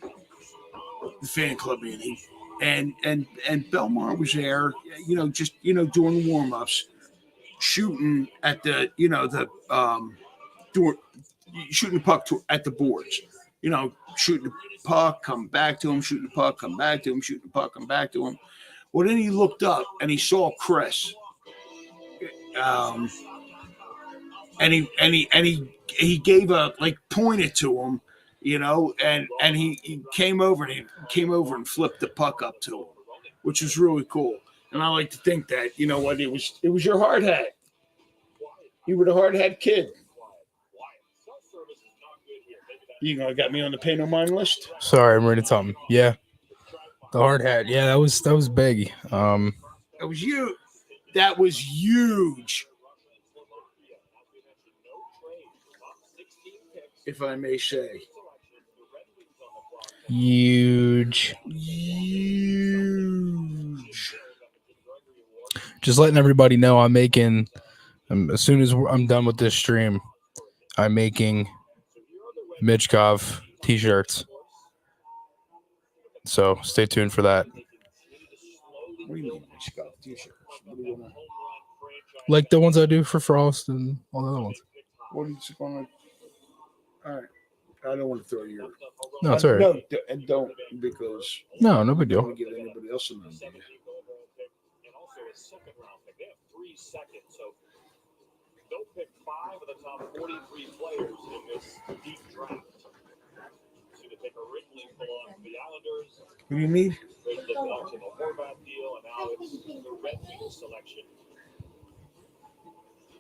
the fan club meeting. And Belmar was there, you know, just, you know, doing warm-ups. Shooting at the, you know, shooting the puck at the boards, you know, shooting the puck, come back to him, shooting the puck, come back to him, shooting the puck, come back to him. Well, then he looked up and he saw Chris, and he gave a, like, pointed to him, you know, and he came over and flipped the puck up to him, which was really cool. And I like to think that, you know what, it was your hard hat. You were the hard hat kid. You know, got me on the pay no mind list. Sorry, I'm reading something. Yeah, the hard hat. Yeah, that was big. That was you. That was huge. If I may say. Huge. Just letting everybody know I'm making, as soon as I'm done with this stream, I'm making Mitchkov t-shirts. So stay tuned for that. What do you mean Mitchkov t-shirts? What do you want? Like the ones I do for Frost and all the other ones. What is it going to? All right. I don't want to throw your. No, it's all right. No, and don't, because. No big deal. I don't want to give anybody else a number. And also a second round pick. They have 3 seconds, so they'll pick 5 of the top 43 players in this deep draft. So to take a Ridley belongs to the Islanders. What do you need? There's the Bucks and the Horvat deal, and now it's the Red Wings selection.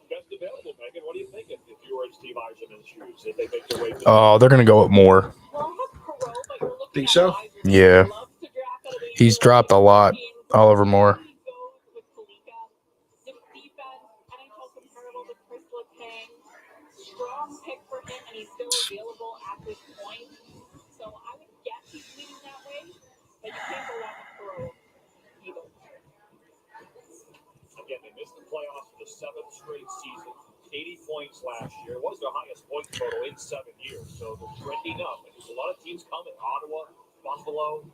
Best available, Megan. What do you think if you were in Steve Yzerman's shoes? If they make their way? Oh, they're gonna go with more. Think so? Yeah. He's dropped a lot. Oliver Moore. Strong pick for him, and he's still available at this point. So I would guess he's leading that way, but you can't go wrong with Perot either. playoffs for the 7th straight season. 80 points last year. It was their highest point total in 7 years. So they're trending up. And there's a lot of teams coming. Ottawa, Buffalo,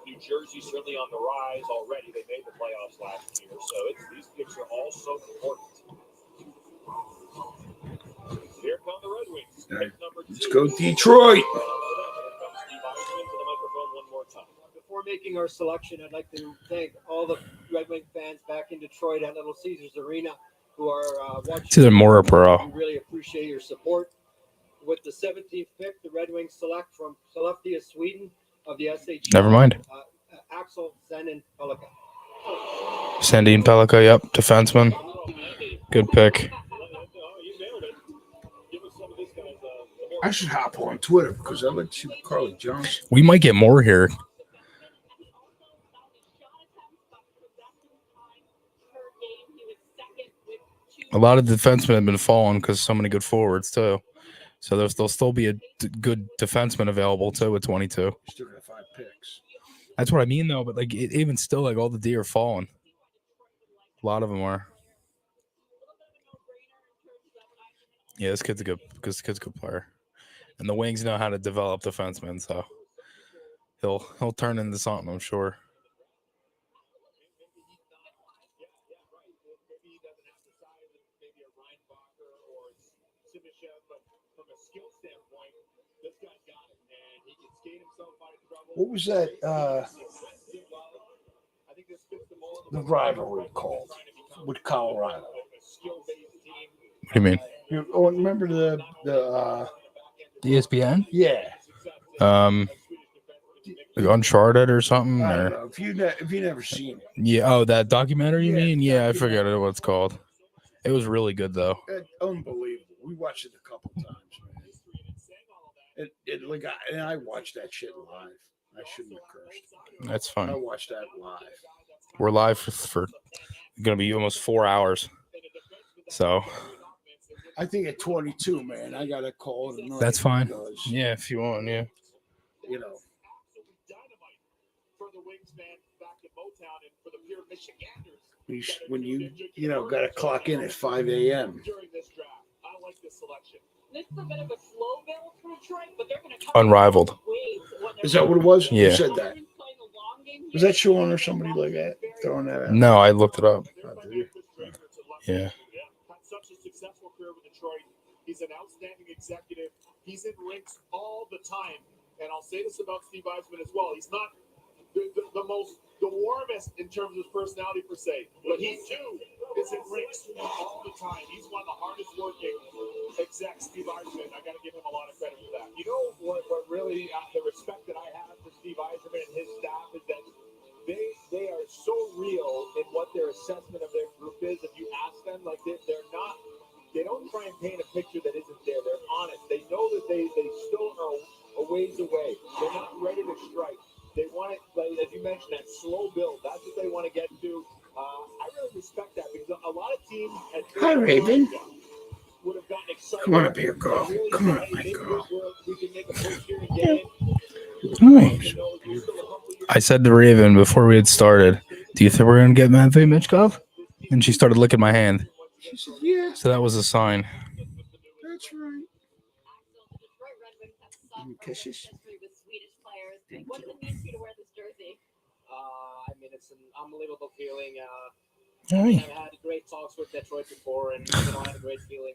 New Jersey certainly on the rise already. They made the playoffs last year. So these picks are all so important. Here come the Red Wings. Right. Let's go Detroit. Before making our selection, I'd like to thank all the Red Wing fans back in Detroit at Little Caesars Arena who are watching. It's either more or pro. We really appreciate your support. With the 17th pick, the Red Wings select from Sollefteå, Sweden, of the SHL. Never mind. Axel Sandin Pellikka. Sandin Pellikka, yep, defenseman. Good pick. I should hop on Twitter because I like to see Carly Johnson. We might get more here. A lot of defensemen have been falling because so many good forwards too. So there'll still be a good defenseman available too at 22. Still got 5 picks. That's what I mean though. But like even still, like all the D are falling. A lot of them are. Yeah, this kid's a good player, and the Wings know how to develop defensemen, so he'll turn into something, I'm sure. What was that? The rivalry called with Colorado. What do you mean? Remember the ESPN? Yeah. Like Uncharted or something? I don't Or know. If you never seen it. yeah. Oh, that documentary you Yeah, mean? Yeah, I forget what it's called. It was really good though. Unbelievable. We watched it a couple times, man. And I watched that shit live. I shouldn't have cursed. That's fine. I watched that live. We're live for gonna be almost 4 hours. So I think at 22, man, I got to call it. that's fine. Yeah, if you want, yeah. You know. When you got to clock in at 5 a.m. This is a bit of a slow build for Detroit, but they're going to Unrivaled. Is that what it was? Yeah. Who said that? Was that Sean or somebody like that throwing that out? No, I looked it up. Yeah. Such a successful career with Detroit. He's an outstanding executive. He's in rinks all the time. And I'll say this about Steve Yzerman as well. He's not the warmest in terms of personality per se, but he too is in rinks all the time. He's one of the hardest working execs, Steve Yzerman. I got to give him a lot of credit for that. You know what really the respect that I have for Steve Yzerman and his staff is that they are so real in what their assessment of their group is. If you ask them, like they don't try and paint a picture that isn't there. They're honest. They know that they still are a ways away. They're not ready to strike. They want it, like, as you mentioned, that slow build. That's what they want to get to. I really respect that because a lot of teams Hi, Raven. would have gotten excited. Come on up here, girl. Come on up, my girl. We can make a push here and get it. Nice. I said to Raven before we had started, do you think we're going to get Matvey Michkov? And she started licking my hand. She said, yeah. So that was a sign. That's right. Kisses. What does it mean for you to wear this jersey? I mean, it's an unbelievable feeling. Hi. I've had great talks with Detroit before, and I had a great feeling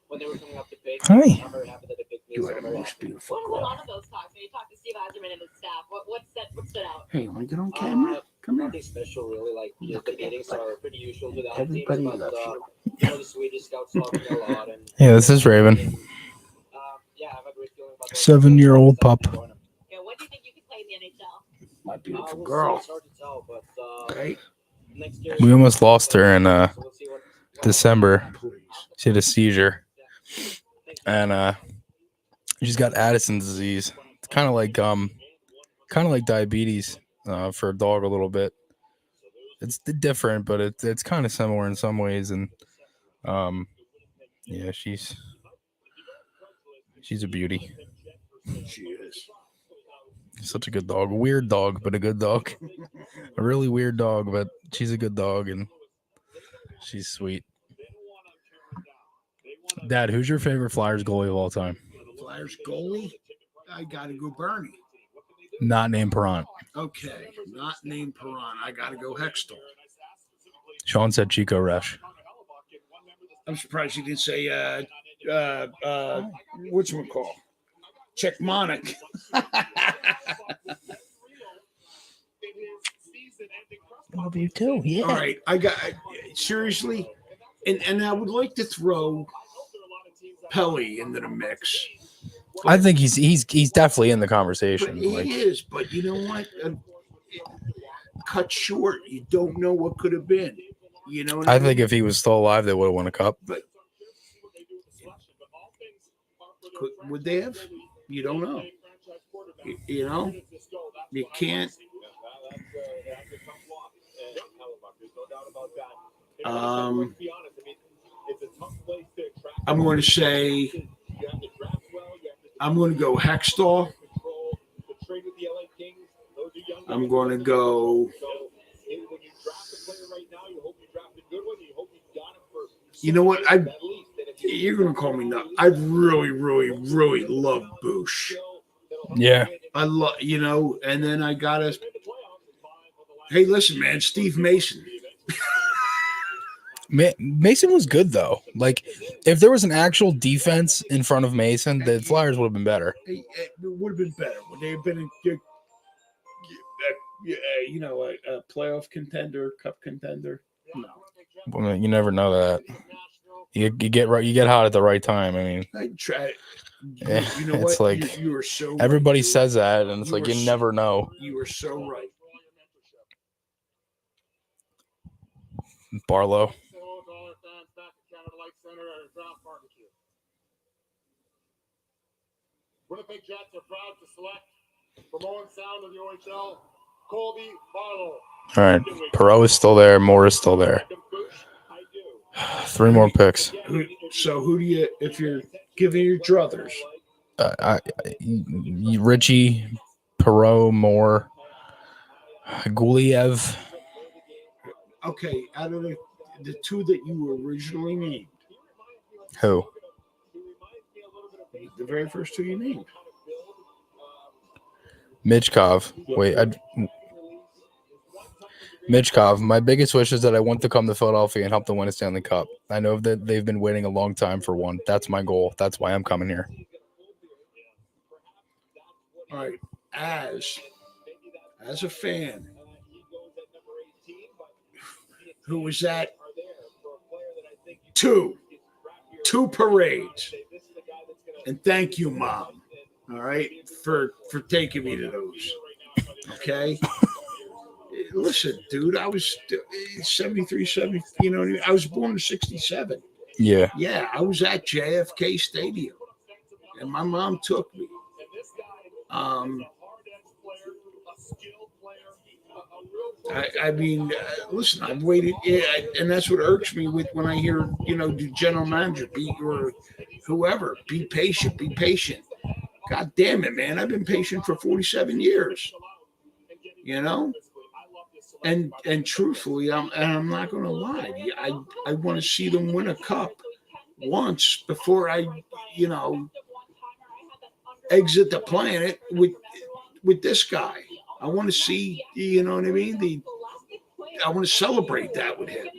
when they were coming up to pick. Hi. I'm very happy that they picked me. You So are I'm the very most happy. beautiful What was a girl. lot of those talks when you talked to Steve Yzerman and his staff? What stood out? Hey, want to get on camera? Come here. Nothing special, really. Like the meetings are pretty usual with other teams, Everybody but loves you. the Swedish scouts love me a lot. And Yeah, this is Raven. yeah, I have a great feeling about 7-year-old pup. Yeah, when do you think you could play in the NHL? My beautiful we'll girl. see. It's hard to tell, but Right? next year. We almost lost her in So we'll see what December. She had a seizure. And she's got Addison's disease. It's kind of like diabetes for a dog a little bit. It's different, but it's kind of similar in some ways. And yeah, she's a beauty. She is. Such a good dog. A weird dog, but a good dog. A really weird dog, but she's a good dog. And She's sweet. Dad, who's your favorite Flyers goalie of all time? Flyers goalie? I got to go Bernie. Not named Perron. Okay, not named Perron. I got to go Hextall. Sean said Chico Resch. I'm surprised you didn't say whatchamacall? Checkmonic. Love you too. Yeah. All right, I got seriously, and I would like to throw Pelly into the mix. I think he's definitely in the conversation. But he is, but you know what? Cut short. You don't know what could have been. You know what I think if he was still alive, they would have won a cup. But would they have? You don't know. You know, you can't. I'm going to say I'm going to go Hextall. I'm going to go. You know what? You're going to call me nuts. I really, really, really love Bush. Yeah. I love, you know, and then I got to. Hey, listen, man, Steve Mason. Mason was good, though. Like, if there was an actual defense in front of Mason, the Flyers would have been better. It would have been better. Would they have been a playoff contender, cup contender? No. Well, you never know that. You get hot at the right time. I mean, I try. You know it's what? like you are so. Everybody right. says that, and it's like you never know. You are so right. Barlow. Winnipeg Jets are proud to select from Owen Sound of the OHL, Colby Barlow. All right, Perot is still there. Moore is still there. 3 more picks. So who do you, if you're giving your druthers? Richie, Perot, Moore, Guliev. Okay, out of the 2 that you originally named. Who? The very first 2 you named. Michkov. Wait, Michkov. My biggest wish is that I want to come to Philadelphia and help them win a Stanley Cup. I know that they've been waiting a long time for one. That's my goal. That's why I'm coming here. All right, as a fan, who was at 2 parades, and thank you, Mom. All right, for taking me to those. Okay. Listen, dude, I was 73, 70, you know what I mean? I was born in 67. Yeah. Yeah, I was at JFK Stadium, and my mom took me. I mean, listen, I've waited, and that's what irks me with when I hear, do general manager, or whoever, be patient, be patient. God damn it, man. I've been patient for 47 years, and truthfully, I'm not going to lie. I want to see them win a cup once before I, exit the planet with this guy. I want to see, you know what I mean? I want to celebrate that with him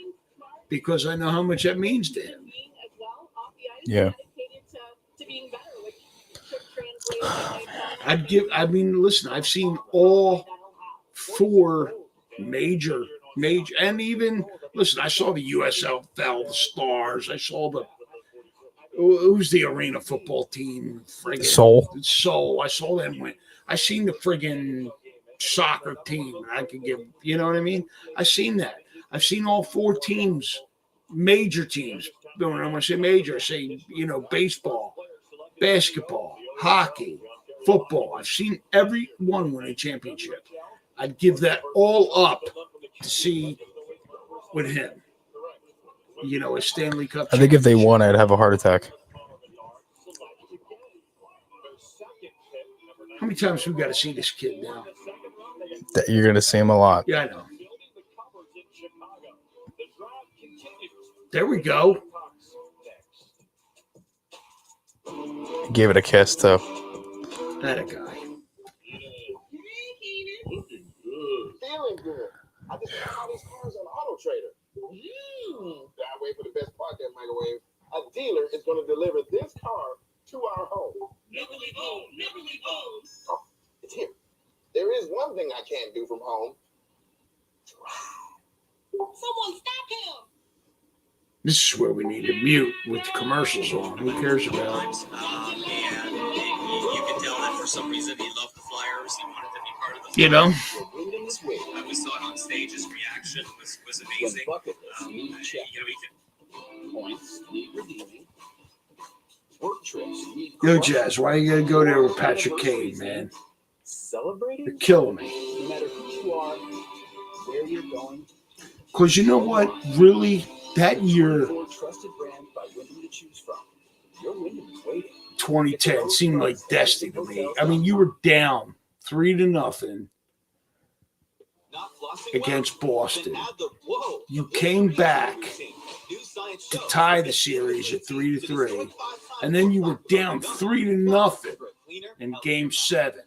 because I know how much that means to him. Yeah. Listen, I've seen all 4 major, and even, listen, I saw the USFL, the Stars. I saw who's the arena football team? Seoul. I saw them win. I seen the friggin' soccer team. I could give, you know what I mean? I've seen that. I've seen all 4 teams, major teams. When I want to say major, I say, baseball, basketball, hockey, football. I've seen every one win a championship. I'd give that all up to see with him, a Stanley Cup. I think if they won, I'd have a heart attack. How many times we got to see this kid now? You're going to see him a lot. Yeah, I know. There we go. Gave it a kiss, too. That a guy. Feeling good. I just found all these cars on Auto Trader. I wait for the best part there, microwave. A dealer is going to deliver this car to our home. Never leave home. Never leave home. Oh, it's here. There is one thing I can't do from home. Someone stop him! This is where we need to mute with the commercials on. Who cares about it? And you can tell that for some reason he loved the Flyers. He wanted to be part of the Flyers. You know? We saw it on stage. His reaction was amazing. You know, he Points need redeeming. Work trips need Yo, Jazz, why you gotta go there with Patrick Kane, man? celebrating. You're killing me. No matter who you are, where you're going. Because you know what? Really, that year, For a trusted brand by Wyndham to choose from. Your Wyndham is waiting. 2010, seemed like destiny to me. I mean, you were down 3-0 against Boston. You came back to tie the series at 3-3, and then you were down 3-0 in Game 7,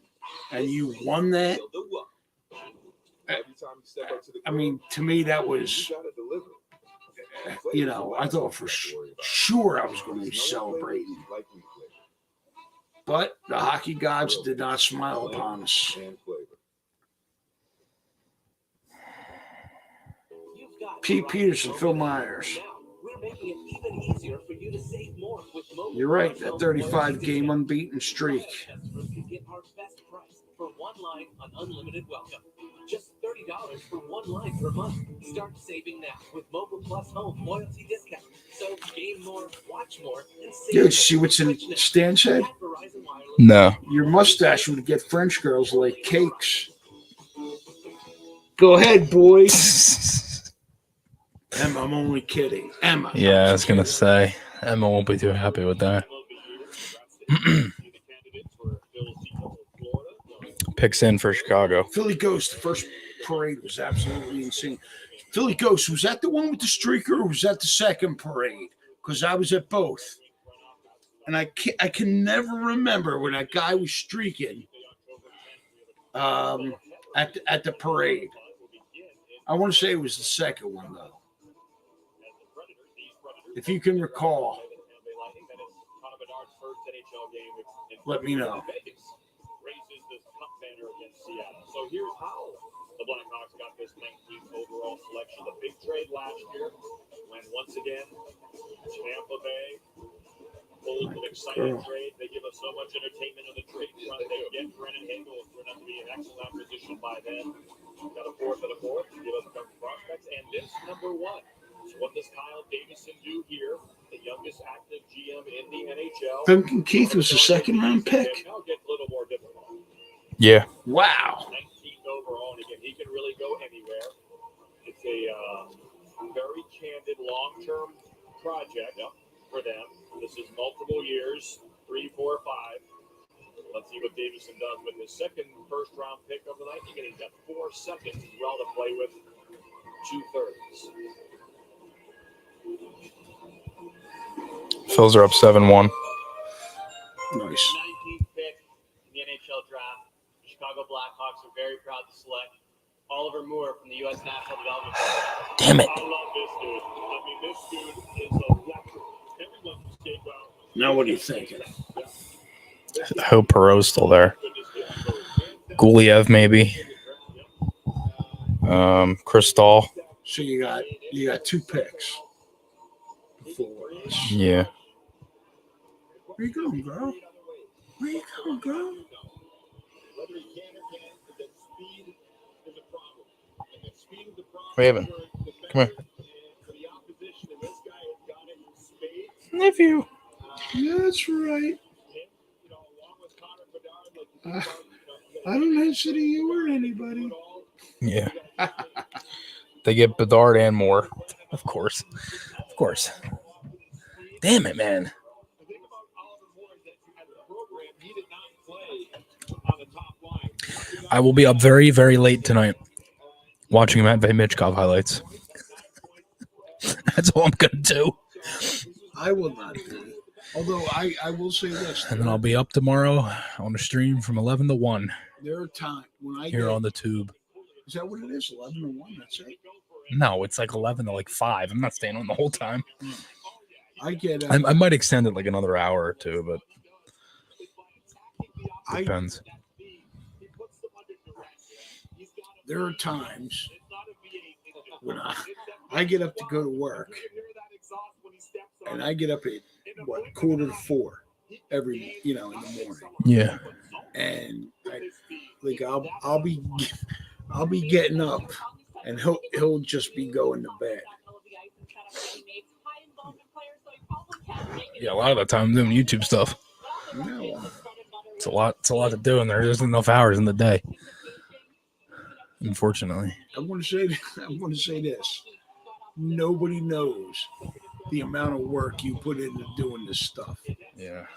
and you won that. I mean, to me, that was, you know, I thought for sure I was going to be celebrating. But the hockey gods did not smile upon us. Pete Peterson, Phil Myers. You're right, that 35-game unbeaten streak. For one line on unlimited welcome. Just $30 for one line per month. Start saving now with Mobile Plus Home loyalty discount. So game more, watch more, and save. Dude, see what's in Stan's head? No. Your mustache would get French girls like cakes. Go ahead, boys. Emma, I'm only kidding. Emma. Yeah, I was going to say, Emma won't be too happy with that. Picks in for Chicago. Philly Ghost, the first parade was absolutely insane. Philly Ghost, was that the one with the streaker, or was that the second parade? Because I was at both. And I can never remember when that guy was streaking at the parade. I want to say it was the second one, though. If you can recall, let me know. So here's how the Blackhawks got this 19th overall selection. The big trade last year when once again Tampa Bay pulled an exciting trade. They give us so much entertainment on the trade front. They get Brennan Hagel. It's going to be an excellent acquisition by them. Got a fourth and a fourth to give us a couple prospects. And this number one. So what does Kyle Davison do here? The youngest active GM in the NHL. Duncan Keith was a second-round pick. Now get a little more difficult. Yeah. Wow. 19th overall, and again, he can really go anywhere. It's a very candid, long-term project for them. This is multiple years, 3, 4, 5. Let's see what Davison does with his second first-round pick of the night. Again, he's got 4 seconds as well to play with, 2/3. Phils are up 7-1. Nice. 19th pick in the NHL Draft. Chicago Blackhawks are very proud to select Oliver Moore from the U.S. National Development Program. Damn it. I love this dude. I mean, this dude is a weapon. Everyone can skate well. Now what are you thinking? I hope Perot's still there. Guliev, maybe. Chris Stahl. So you got 2 picks. Yeah. Where you going, girl? Where you going, girl? Raven, come here. Nephew. That's right. I don't mention you or anybody. Yeah. They get Bedard and more. Of course. Of course. Damn it, man. I will be up very, very late tonight watching Matvey Michkov highlights. That's all I'm gonna do. I will not be. Although I will say this. And then I'll be up tomorrow on the stream from 11 to 1 There are times when I here on the tube. Is that what it is? 11 to 1? That's it? No, it's like 11 to like 5. I'm not staying on the whole time. I get. I might extend it like another hour or two, but depends. There are times when I get up to go to work, and I get up at 3:45 every in the morning. Yeah. And I'll be getting up, and he'll just be going to bed. Yeah, a lot of the time I'm doing YouTube stuff. No. It's a lot to do, and there's enough hours in the day. Unfortunately. I want to say this. Nobody knows the amount of work you put into doing this stuff. Yeah.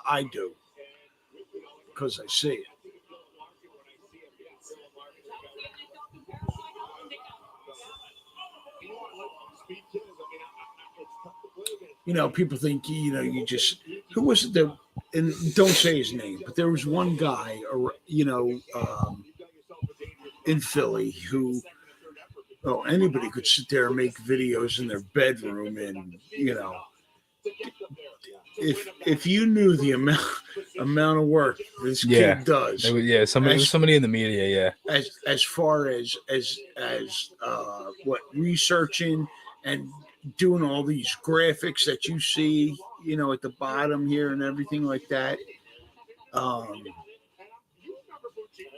I do. Because I see it. People think, you just, who was it that, and don't say his name, but there was one guy, in Philly who, anybody could sit there and make videos in their bedroom. And, if you knew the amount of work this kid does. Somebody in the media. Yeah. As far as researching and doing all these graphics that you see, at the bottom here and everything like that.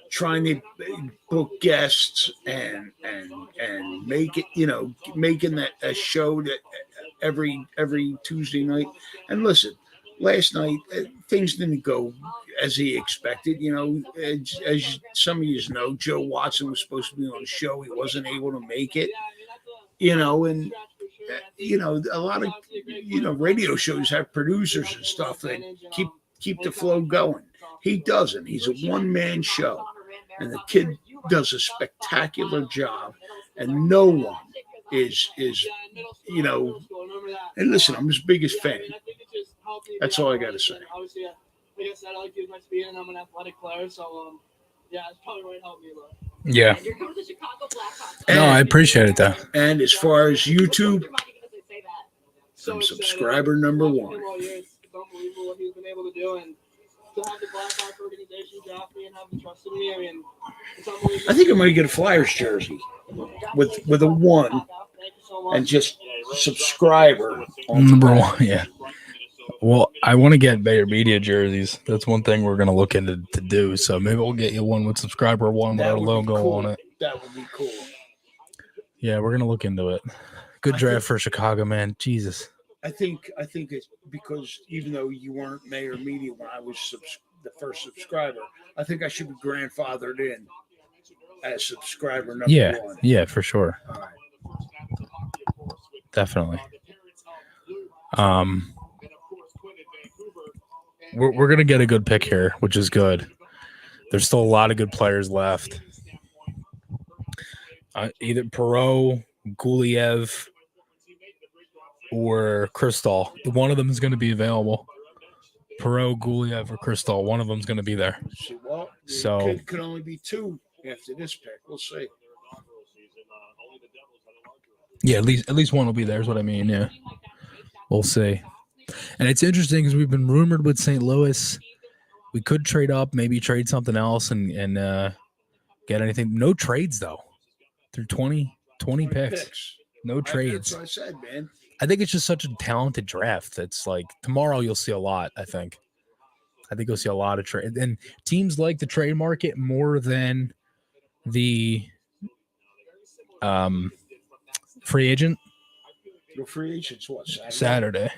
Trying to book guests and make it, making that a show that every Tuesday night. And listen, last night things didn't go as he expected. As some of you know, Joe Watson was supposed to be on the show. He wasn't able to make it. And a lot of radio shows have producers and stuff that keep the flow going. He doesn't. He's a one-man show, and the kid does a spectacular job, and no one is and listen, I'm his biggest fan. That's all I got to say. Obviously, like I said, I like to use my speed, and I'm an athletic player, so that's probably what helped me a lot. Yeah. No, I appreciate it though. And as far as YouTube, I'm subscriber number 1. It's unbelievable what he's been able to do, and to have the Blackhawks organization draft me and have the trust in me. I mean, it's unbelievable. I think I might get a Flyers jersey with a 1 and just subscriber on number 1. Yeah. Well, I want to get Bayer Media jerseys. That's one thing we're going to look into to do. So maybe we'll get you one with subscriber 1 with our logo on it. That would be cool. Yeah, we're going to look into it. Good draft for Chicago, man. Jesus. I think it's because even though you weren't Mayor Media when I was the first subscriber, I think I should be grandfathered in as subscriber number 1. Yeah, for sure. All right. Definitely. We're gonna get a good pick here, which is good. There's still a lot of good players left. Either Perot, Guliev, or Kristall. One of them is going to be available. Perot, Guliev, or Kristall. One of them is going to be there. Well, so could only be 2 after this pick. We'll see. Yeah, at least one will be there. Is what I mean. Yeah, we'll see. And it's interesting because we've been rumored with St. Louis. We could trade up, maybe trade something else and get anything. No trades though. Through 20 picks. No trades. That's what I said, man. I think it's just such a talented draft. It's like tomorrow you'll see a lot, I think. You'll see a lot of trade. And teams like the trade market more than the free agent. Your free agent's what? Saturday.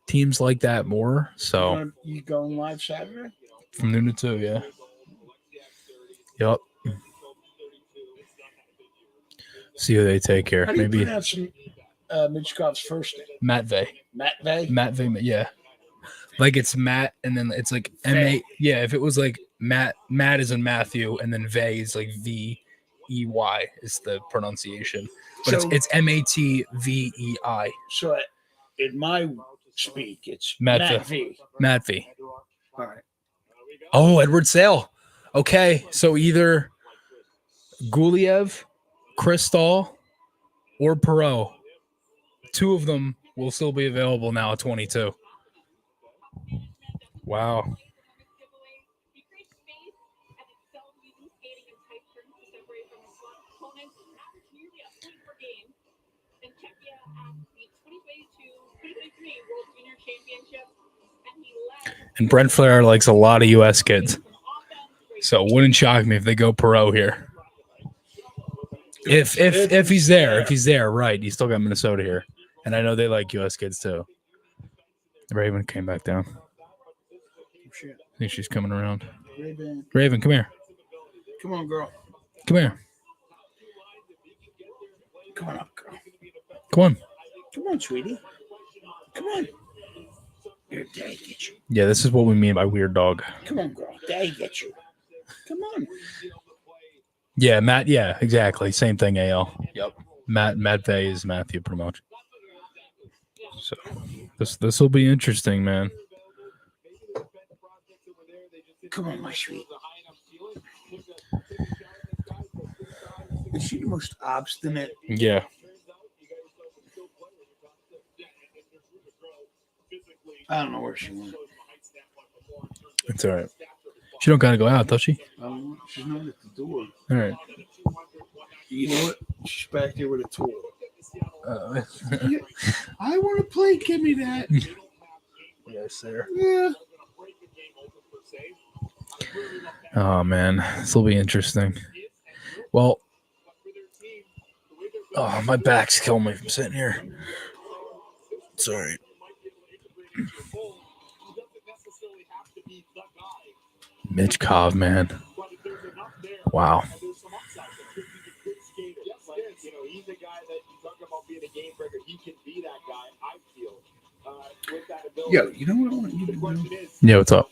Teams like that more. So you going live Saturday? From noon to 2, yeah. Yep. See who they take here. How do you Maybe pronounce Mitchkov's first name? Matvey. Matvey, yeah. Like it's Matt, and then it's like M-A. Yeah, if it was like Matt is in Matthew, and then Vey is like is the pronunciation, but So- it's Matvei. So in my speak, it's Matvei. Matvei. All right. Oh, Edward Sale. Okay, so either Guliev, Kristall, or Perot. 2 of them will still be available now at 22. Wow. And Brent Flair likes a lot of U.S. kids. So it wouldn't shock me if they go Perot here. If he's there, right. He's still got Minnesota here. And I know they like U.S. kids too. Raven came back down. I think she's coming around. Raven, come here. Come on, girl. Come here. Come on up, girl. Come on. Come on, sweetie. Come on. Your daddy get you. Yeah, this is what we mean by weird dog. Come on, girl. Daddy get you. Come on. Yeah, Matt. Yeah, exactly. Same thing, AL. Yep. Matvei is Matthew pretty much. So this will be interesting, man. Come on, my sweet. Is she the most obstinate? Yeah. I don't know where she went. It's all right. She don't gotta go out, does she? She's not at the door. All right. You know what? She's back there with a tool. I want to play. Give me that. Yes, sir. Yeah. Oh man, this will be interesting. Well, oh, my back's killing me from sitting here. Sorry. Mitch Cobb, man. Wow. He's a guy that you talk about being a game breaker. He can be that guy, I feel. With that ability. Yo, you know what I want you to do? Yeah, what's up?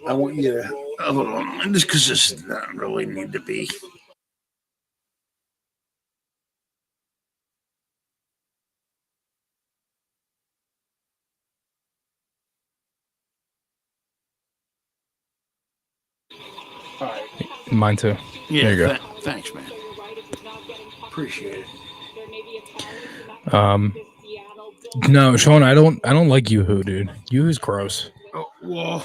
I want you to hold on, just because this doesn't really need to be. All right. Mine too. Yeah, there you go. Thanks, man. Appreciate it. No, Sean, I don't like Yoo-Hoo, dude. Yoo-Hoo's gross. Oh, whoa.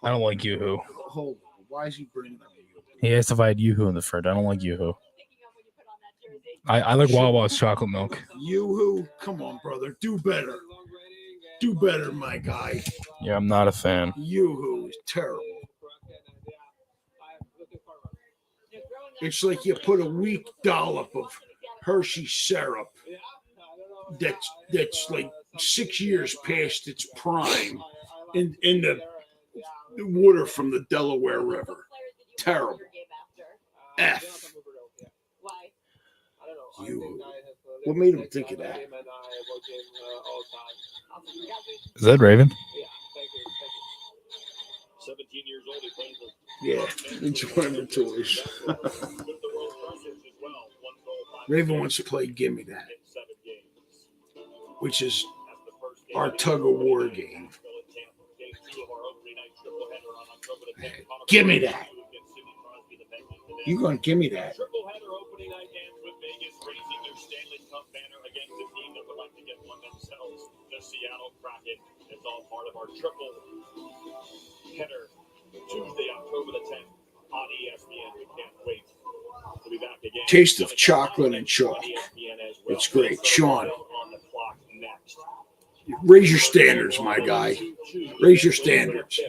I don't like Yoo-Hoo. Hold on. Why is he bringing that? He asked if I had Yoo-Hoo in the fridge. I don't like Yoo-Hoo. I like Wawa's chocolate milk. Yoo-Hoo, come on, brother. Do better. Do better, my guy. Yeah, I'm not a fan. Yoo-Hoo is terrible. It's like you put a weak dollop of Hershey syrup that's like 6 years past its prime in the water from the Delaware River. Terrible. F. You. What made him think of that? Is that Raven? 17 years old, he plays with. Yeah, enjoying the toys. Raven wants to play Gimme That, which is our tug of war game. Gimme that. You going to give me that? Triple header opening night ends with Vegas raising their Stanley Cup banner against a team that would like to get one themselves, the Seattle Kraken. It's all part of our triple header Tuesday, October the 10th on ESPN. We can't wait to be back again. Taste of chocolate and chalk. It's great. Sean, raise your standards, my guy. Raise your standards.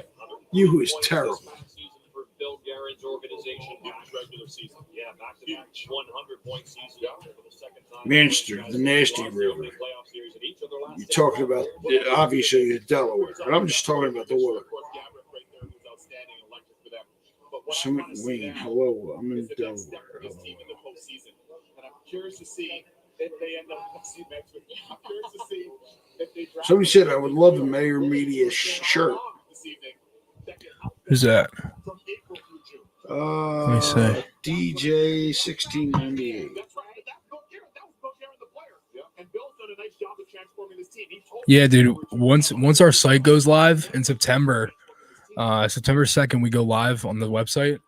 You is terrible. Bill Guerin's organization in the regular season. Yeah, back-to-back 100-point season for the second time. Manchester, the Nasty River. You're talking about, obviously, the Delaware. But I'm just talking about the water. Summit Wayne, hello, I'm in Delaware. And I'm curious to see if they end up next week. I'm curious to see if they draft. Somebody said I would love a Mayor Media shirt. Who's that? Let me see. DJ 1698. Yeah, dude. Once our site goes live in September, September 2nd, we go live on the website.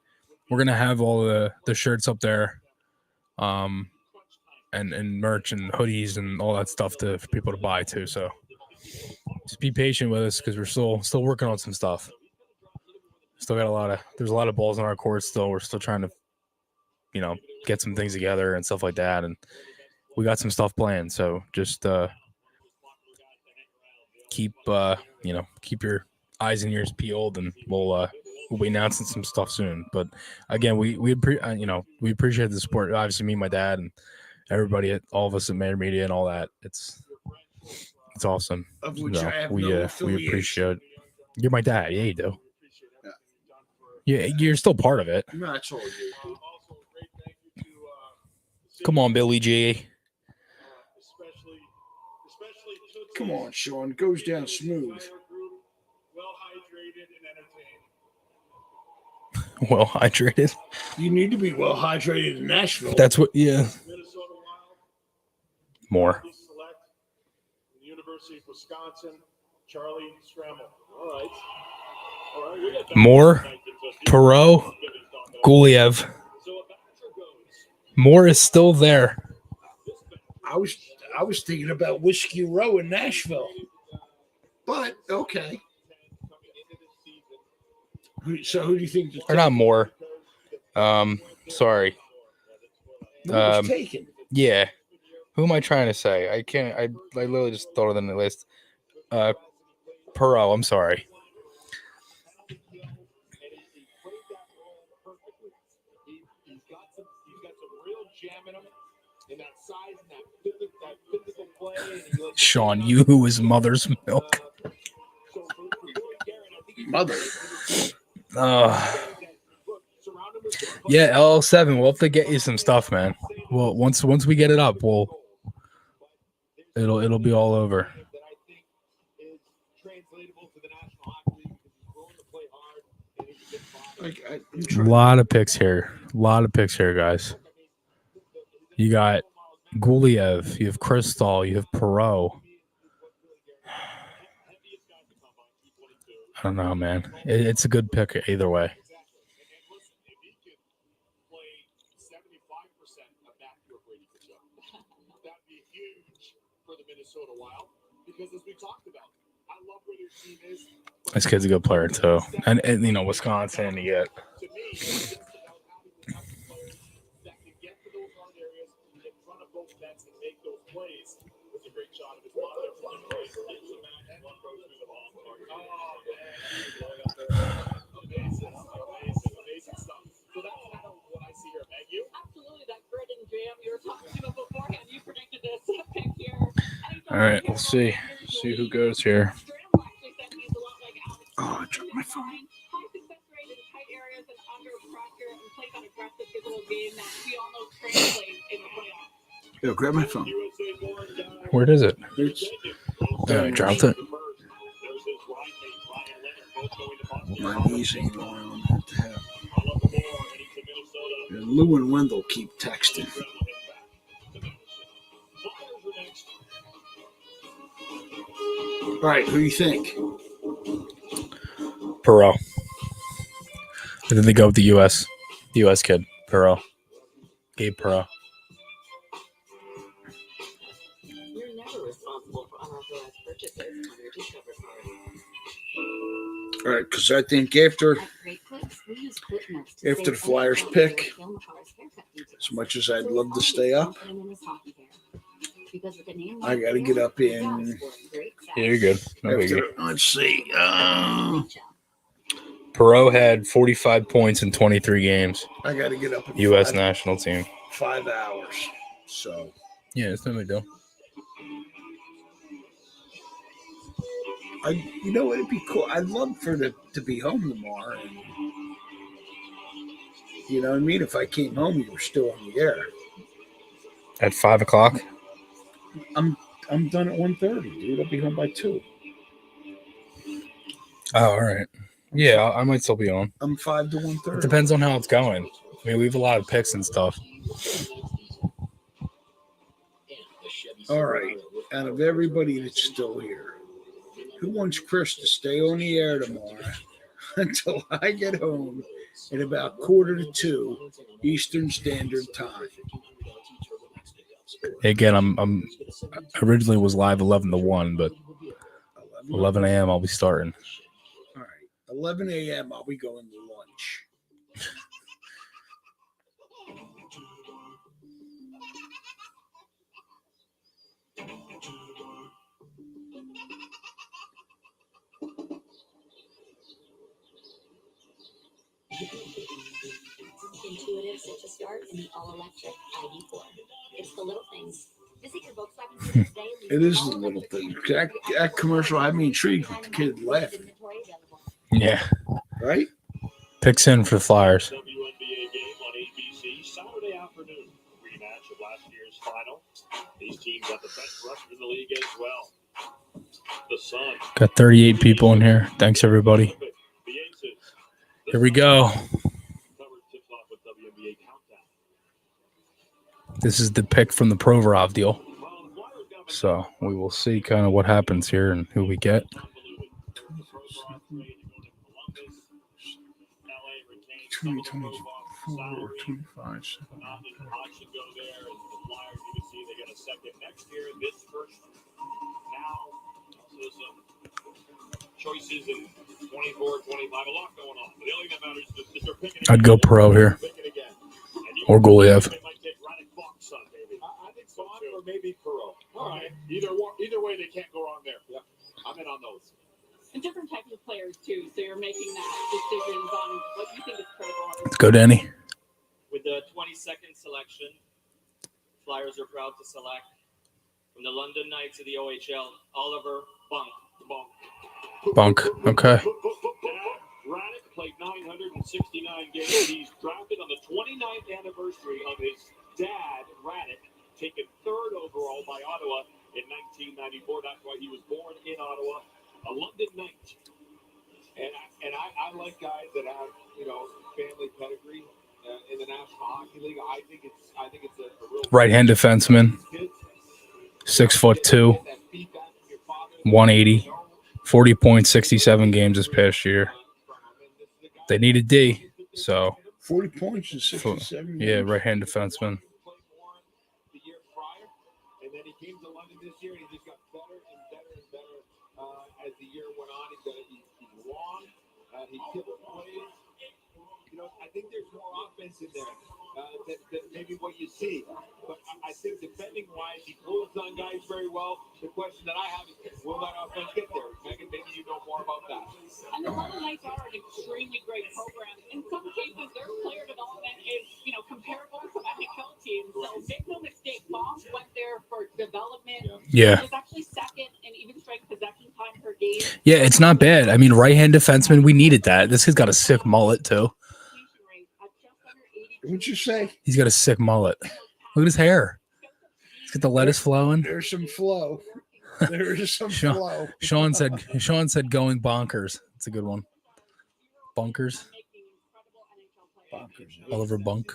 We're gonna have all the shirts up there, and merch and hoodies and all that stuff for people to buy too. So just be patient with us because we're still working on some stuff. Still got there's a lot of balls in our court still. We're still trying to, get some things together and stuff like that. And we got some stuff planned. So just keep your eyes and ears peeled, and we'll be announcing some stuff soon. But again, we appreciate the support. Obviously, me, my dad, and everybody, all of us at Mayor Media and all that. It's awesome. Of which I have no affiliation. We appreciate. You're my dad. Yeah, you do. Yeah, you're still part of it. No, that's all you. Come on, Billy G. Come on, Sean. Goes down smooth. Well hydrated. You need to be well hydrated in Nashville. That's what. Yeah. More. University of Wisconsin, Charlie Scramble. All right. More. Perot. Guliev. More is still there. I was thinking about Whiskey Row in Nashville, but okay. So who do you think? Or not more. Sorry. Was taken. Yeah. Who am I trying to say? I can't. I literally just thought of them on the list. Perot. I'm sorry. Sean, you who is mother's milk. Mother. Yeah, LL7. We'll have to get you some stuff, man. Well, once we get it up, it'll be all over. A lot of picks here. Guys. You got Guliev, you have Kristall, you have Perot. I don't know, man. It's a good pick either way. This kid's a good player too, and Wisconsin. You get. All right, we'll see who goes here. Oh, I dropped my phone. Yo, grab my phone. Where is it? I dropped it. My knees ain't on what the hell. And Lou and Wendell keep texting. All right, who do you think? Perot. And then they go with the U.S. kid, Perot. Gabe Perot. You're never responsible for unauthorized purchases on your Discover card. All right, because I think after the Flyers pick, as much as I'd love to stay up, I got to get up in. Yeah, you're good. Let's see. Perot had 45 points in 23 games. I got to get up in U.S. national team. 5 hours. So. Yeah, it's no big deal. You know what? It'd be cool. I'd love to be home tomorrow. And, you know what I mean? If I came home, you were still on the air. At 5 o'clock? I'm done at 1:30, dude. I'll be home by 2. Oh, all right. Yeah, I might still be on. I'm 5 to It 130. depends on how it's going. I mean, we have a lot of picks and stuff. All right. Out of everybody that's still here, who wants Chris to stay on the air tomorrow until I get home at about 1:45 Eastern Standard Time? Again, I'm originally was live 11 to 1, but 11 a.m. I'll be starting. All right. 11 a.m. I'll be going to lunch. Intuitive citrus start in the all-electric ID4. It's the little things. Visit your Volkswagen dealer today. It is the little thing. That commercial had me intrigued with the kid laughing. Yeah. Right? Picks in for the Flyers. WNBA game on ABC Saturday afternoon. Rematch of last year's final. These teams have the best rusher in the league as well. The Sun. Got 38 people in here. Thanks, everybody. Here we go. This is the pick from the Provorov deal. So we will see kind of what happens here and who we get. 2024, 25. Choices in 24, 25, a lot going on. But the only thing that matters is that they're picking I'd go pro here. Or Goliev. I think Bond or maybe Perot. All right. Either way, they can't go wrong there. Yeah. I'm in on those. And different types of players, too. So you're making that decisions on what you think is critical. Let's go, Danny. With the 22nd selection, Flyers are proud to select from the London Knights of the OHL, Oliver Bunk. Bunk. Okay. Radek played 969 games. He's drafted on the 29th anniversary of his dad, Radek, taken 3rd overall by Ottawa in 1994. That's why he was born in Ottawa, a London Knight. And I like guys that have family pedigree in the National Hockey League. I think it's a real Right-hand defenseman. 6'2", 180, 40 points, 67 games this past year. They needed D, so 40 points and 67. Yeah, right-hand defenseman. The year prior, and then he came to London this year, and he just got better and better and better as the year went on. He's long, he killed plays. I think there's more offense in there than maybe what you see. But I think defending-wise, he pulls on guys very well. The question that I have is, will that offense get there? Megan, maybe you know more about that. And the London Knights are an extremely great program. In some cases, their player development is, comparable to NHL teams. So make no mistake, Bonk went there for development. Yeah. He's actually second in even strength possession time per game. Yeah, it's not bad. I mean, right-hand defenseman, we needed that. This kid's got a sick mullet, too. What'd you say? He's got a sick mullet. Look at his hair. He's got the lettuce flowing. There's some flow. There is some flow. Sean said going bonkers. It's a good one. Bunkers. Oliver Bunk.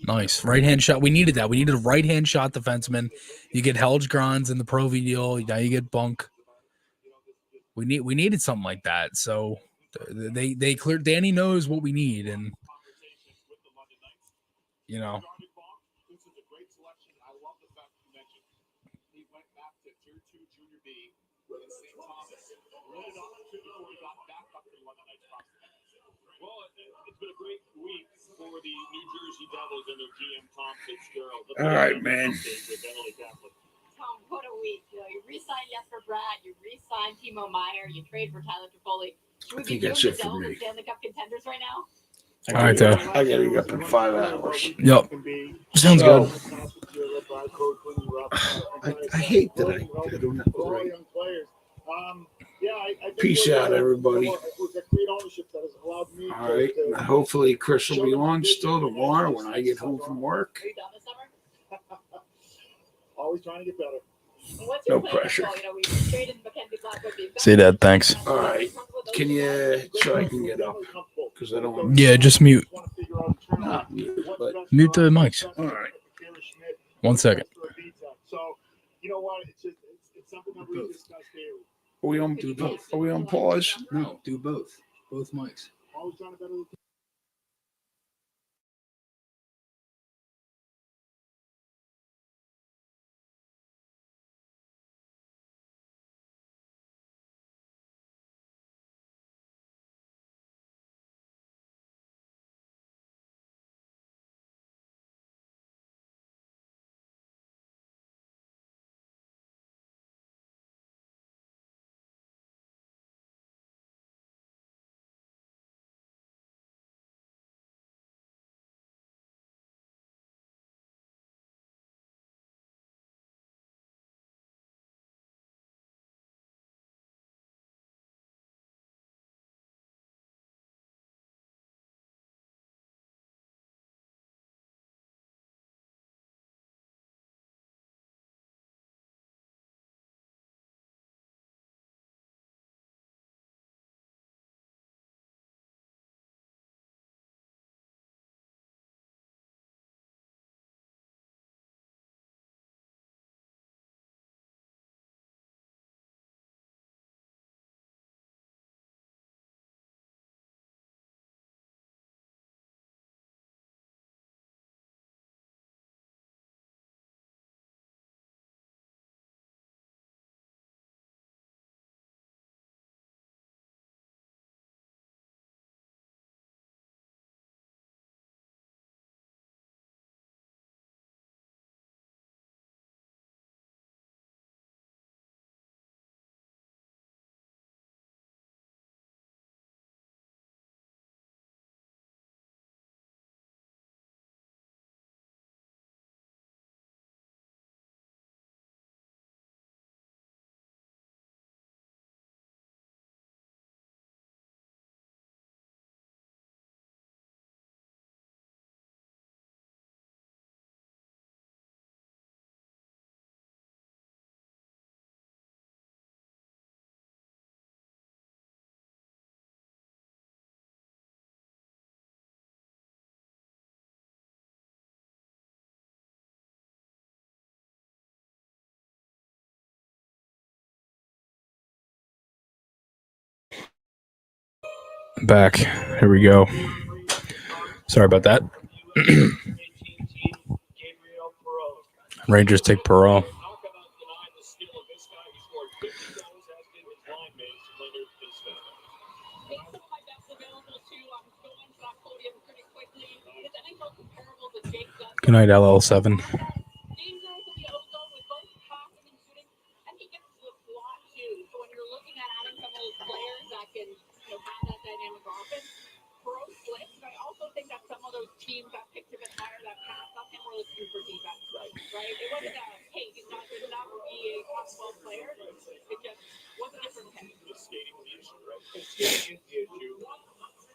Nice. Right-hand shot. We needed that. We needed a right-hand shot defenseman. You get Helgegrans in the Pro V deal. Now you get Bunk. We needed something like that. So they cleared. Danny knows what we need, and This is a great selection. I love the fact you mentioned he went back to Tier 2 Junior B in St. Thomas. Really not too before he got back up to the London Knights. Well, it's been a great week for the New Jersey Devils and their GM Tom Fitzgerald. All right, man. Tom, what a week. You re-signed Jesper Bratt, you re-signed Timo Meier, you trade for Tyler Toffoli. Should we I think be that's doing it the for Devils me. and Stanley Cup contenders right now? All right, there. I gotta get up in 5 hours. Yep. Sounds good. I hate that I don't have the right. Peace out, everybody. All right. Hopefully, Chris will be on still tomorrow when I get home from work. Always trying to get better. No pressure. Say that. Thanks. All right. Can you, so I can get up? Because I don't want Yeah, just mute. not mute, but Mute the mics. all right. 1 second. So, you know what? It's something that we discussed here. Are we on, do both? Are we on pause? No, do both. Both mics. Always trying to better the Back. Here we go. Sorry about that. Rangers take Perot. Good night, LL7.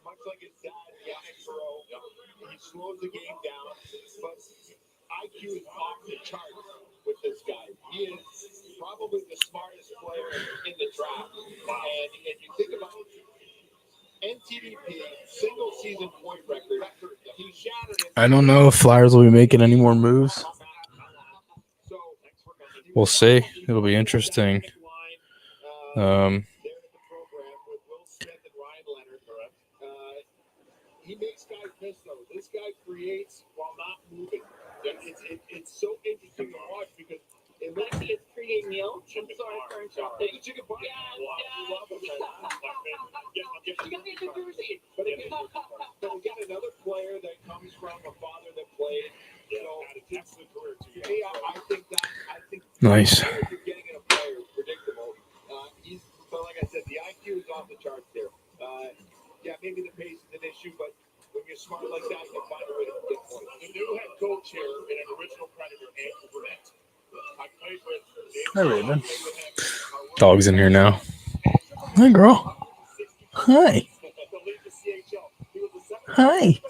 Much like his dad, he slows the game down, but IQ is off the charts with this guy. He is probably the smartest player in the draft. And you think about NTDP single season point record, he shattered it. I don't know if Flyers will be making any more moves. We'll see. It'll be interesting. He makes guys miss though. This guy creates while not moving. It's so interesting to watch because it looks like it's creating meal. I'm sorry for interrupting. The chicken bar. But again, another player that comes from a father that played. I think Nice. getting in a player is predictable. But like I said, the IQ is off the charts there. Yeah, maybe the pace is an issue, but when you're smart like that, you can find a way to get points. The new head coach here in an original Predator, Andrew Burnett. I played with Hi, Raven. Dog's in here now. Hi, girl. Hi. Hi.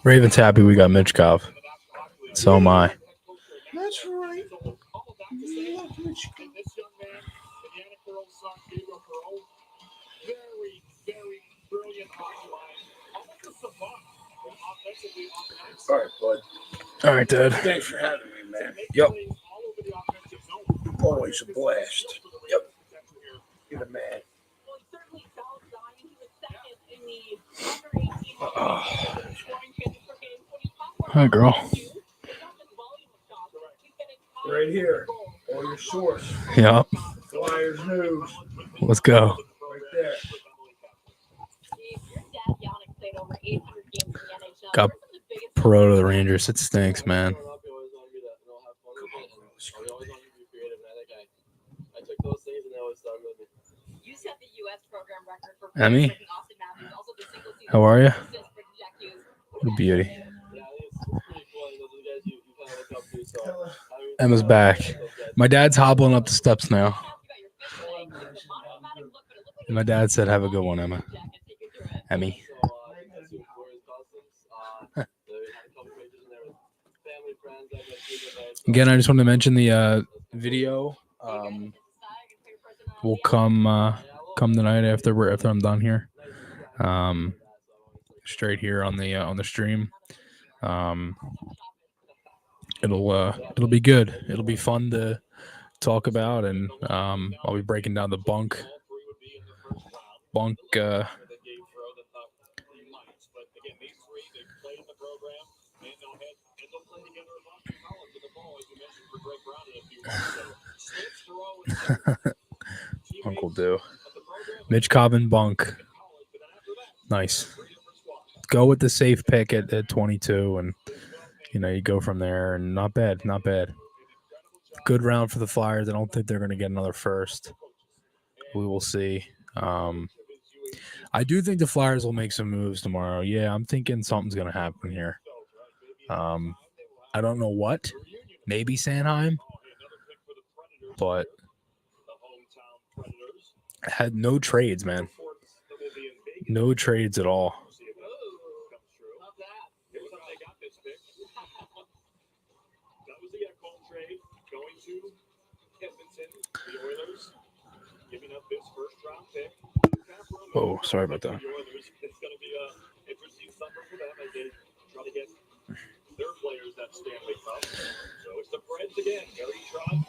Raven's happy we got Mitchkov. So am I. That's right. Very, very brilliant hockey line. Almost a savant. Offensively, All right, bud. All right, Dad. Thanks for having me, man. Yep. Always a blast. Yep. You're the man. Hi, girl. Right here. All your source. Yep. Flyers news. Let's go. Right there. Got pro to the Rangers. It stinks, man. Emmy, how are you? What a beauty. Emma's back. My dad's hobbling up the steps now. And my dad said, have a good one, Emma. Emmy. Again, I just wanted to mention the video will come tonight after I'm done here. Straight here on the stream. It'll be good. It'll be fun to talk about, and I'll be breaking down the bunk Uncle Do. Mitch Cobbin bunk. Nice. Go with the safe pick at 22, and you go from there, and not bad. Good round for the Flyers. I don't think they're going to get another first. We will see. I do think the Flyers will make some moves tomorrow. Yeah, I'm thinking something's going to happen here. I don't know what. Maybe Sanheim. But had no trades, man. No trades at all. Oh, sorry about that. It's going to be an interesting summer for them as they try to get their players that Stanley Cup. So it's the Preds again. Gary Trotz,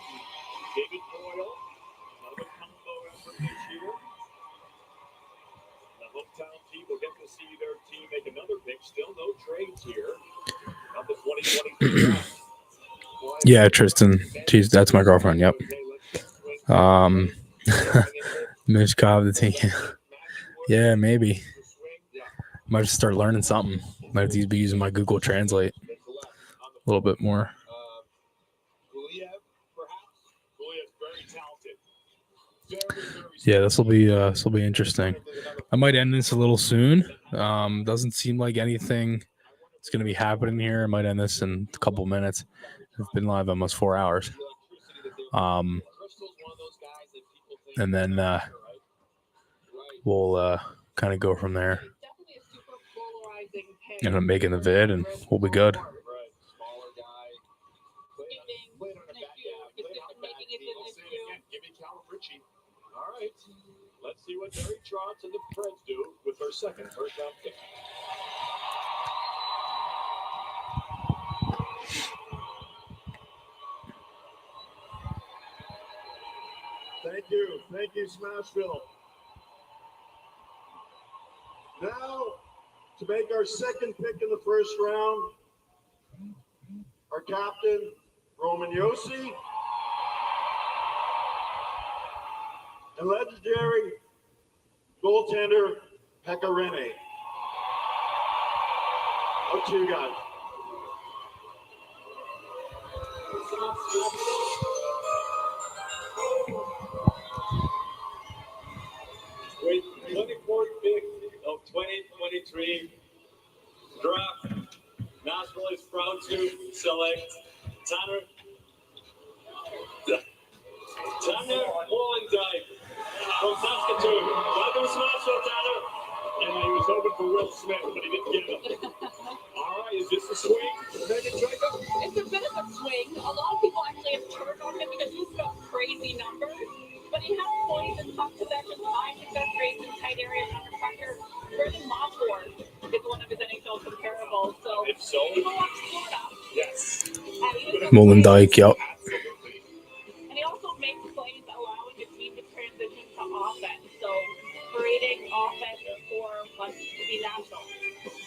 David Boyle, another combo effort this year. The hometown team will get to see their team make another pick. Still no trades here. Of the 2023 draft. Yeah, Tristan. Jeez, that's my girlfriend. Yep. Mitch Cobb, the team. Yeah, maybe. Might just start learning something. Might have to be using my Google Translate a little bit more. Yeah, this will be interesting. I might end this a little soon. Doesn't seem like anything is going to be happening here. I might end this in a couple minutes. I've been live almost 4 hours. And then we'll kind of go from there. And I'm making the vid, and we'll be good. All right, let's see what Gary Trotz and the Preds do with their second first-round pick. Thank you, Smashville. Now, to make our second pick in the first round, our captain, Roman Josi, and legendary goaltender, Pekka Rinne. Up to you guys. With 24th pick of 2023 draft, Nashville is proud to select Tanner Wollendijk from Saskatoon. Welcome to Nashville, Tanner. And he was hoping for Will Smith, but he didn't get him. All Is this a swing? Megan Jacob? It's a bit of a swing. A lot of people actually have turned on him because he's got crazy numbers. But he has points and tough possessions, high success rates in tight areas under pressure. Brendan Mossford is one of his NHL comparables. So if so, people watch Florida. Yes. Molendyke, yep. And he also makes plays allowing the team to transition to offense. So creating offense for the Nationals.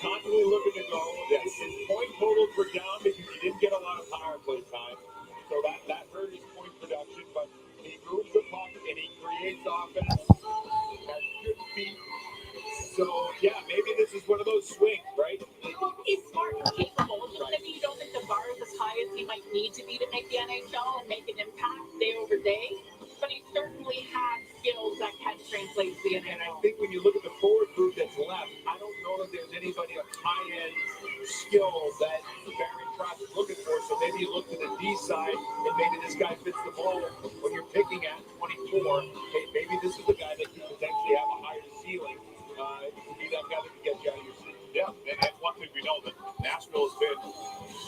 Constantly looking to go. Yes. His point totals were down because he didn't get a lot of power play time. So that hurt his point production. But he moves the puck and he creates offense. Has good feet. So, yeah, maybe this is one of those swings, right? He's smart and capable. Maybe you don't think the bar is as high as he might need to be to make the NHL and make an impact day over day. But he certainly has skills that can translate to the NHL. And I think when you look at the forward group that's left, I don't know that there's anybody of high-end skill that Barry Trotz is looking for. So maybe you look to the D side, and maybe this guy fits the mold. When you're picking at 24, hey, maybe this is the guy that could potentially have a higher ceiling. It could be that guy that can get you out of your seat. Yeah, and one thing we know that Nashville has been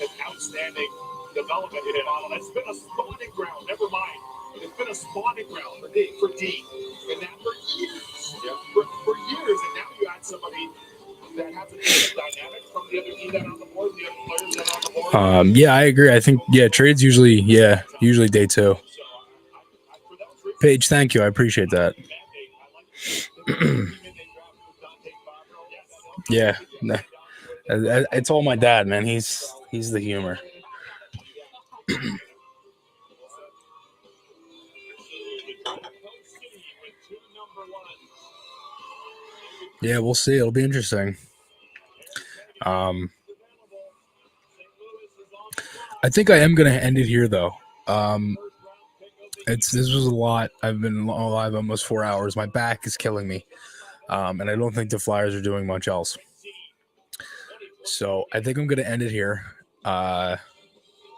an outstanding development in it. It's been a spawning ground. Never mind. It's been a spawning ground for D. And that for years. Yeah. For years. And now you add somebody that has a different dynamic from the other team that are on the board, the other players that are on the board. Yeah, I agree. I think trades usually day 2. Paige, thank you. I appreciate that. Yeah, it's all my dad, man. He's the humor. Yeah, we'll see. It'll be interesting. I think I am gonna end it here, though. This was a lot. I've been alive almost 4 hours. My back is killing me, and I don't think the Flyers are doing much else. So I think I'm gonna end it here.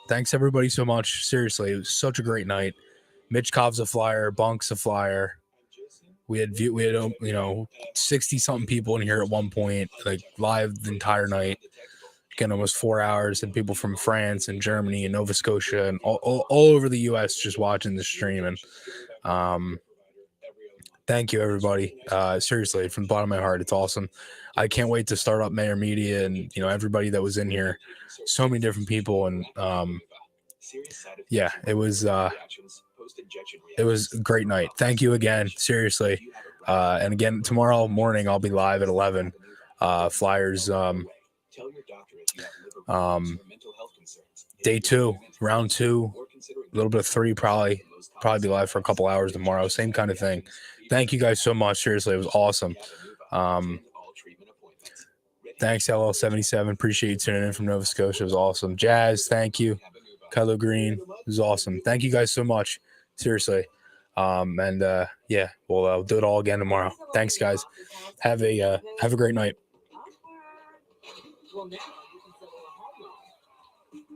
Thanks everybody so much. Seriously, it was such a great night. Mitch Kov's a Flyer, Bunk's a Flyer. We had 60 something people in here at one point, like live the entire night. Again, almost 4 hours, and people from France and Germany and Nova Scotia and all over the US just watching the stream. And thank you everybody. Seriously, from the bottom of my heart, it's awesome. I can't wait to start up Mayor Media and everybody that was in here. So many different people, and it was a great night. Thank you again, seriously. And again, tomorrow morning I'll be live at 11. Flyers day 2, round 2, a little bit of 3, probably be live for a couple hours tomorrow. Same kind of thing. Thank you guys so much. Seriously, it was awesome. Thanks, LL77. Appreciate you tuning in from Nova Scotia. It was awesome. Jazz, thank you. Kylo Green, it was awesome. Thank you guys so much. Seriously. We'll do it all again tomorrow. Thanks, guys. Have a great night. Well, now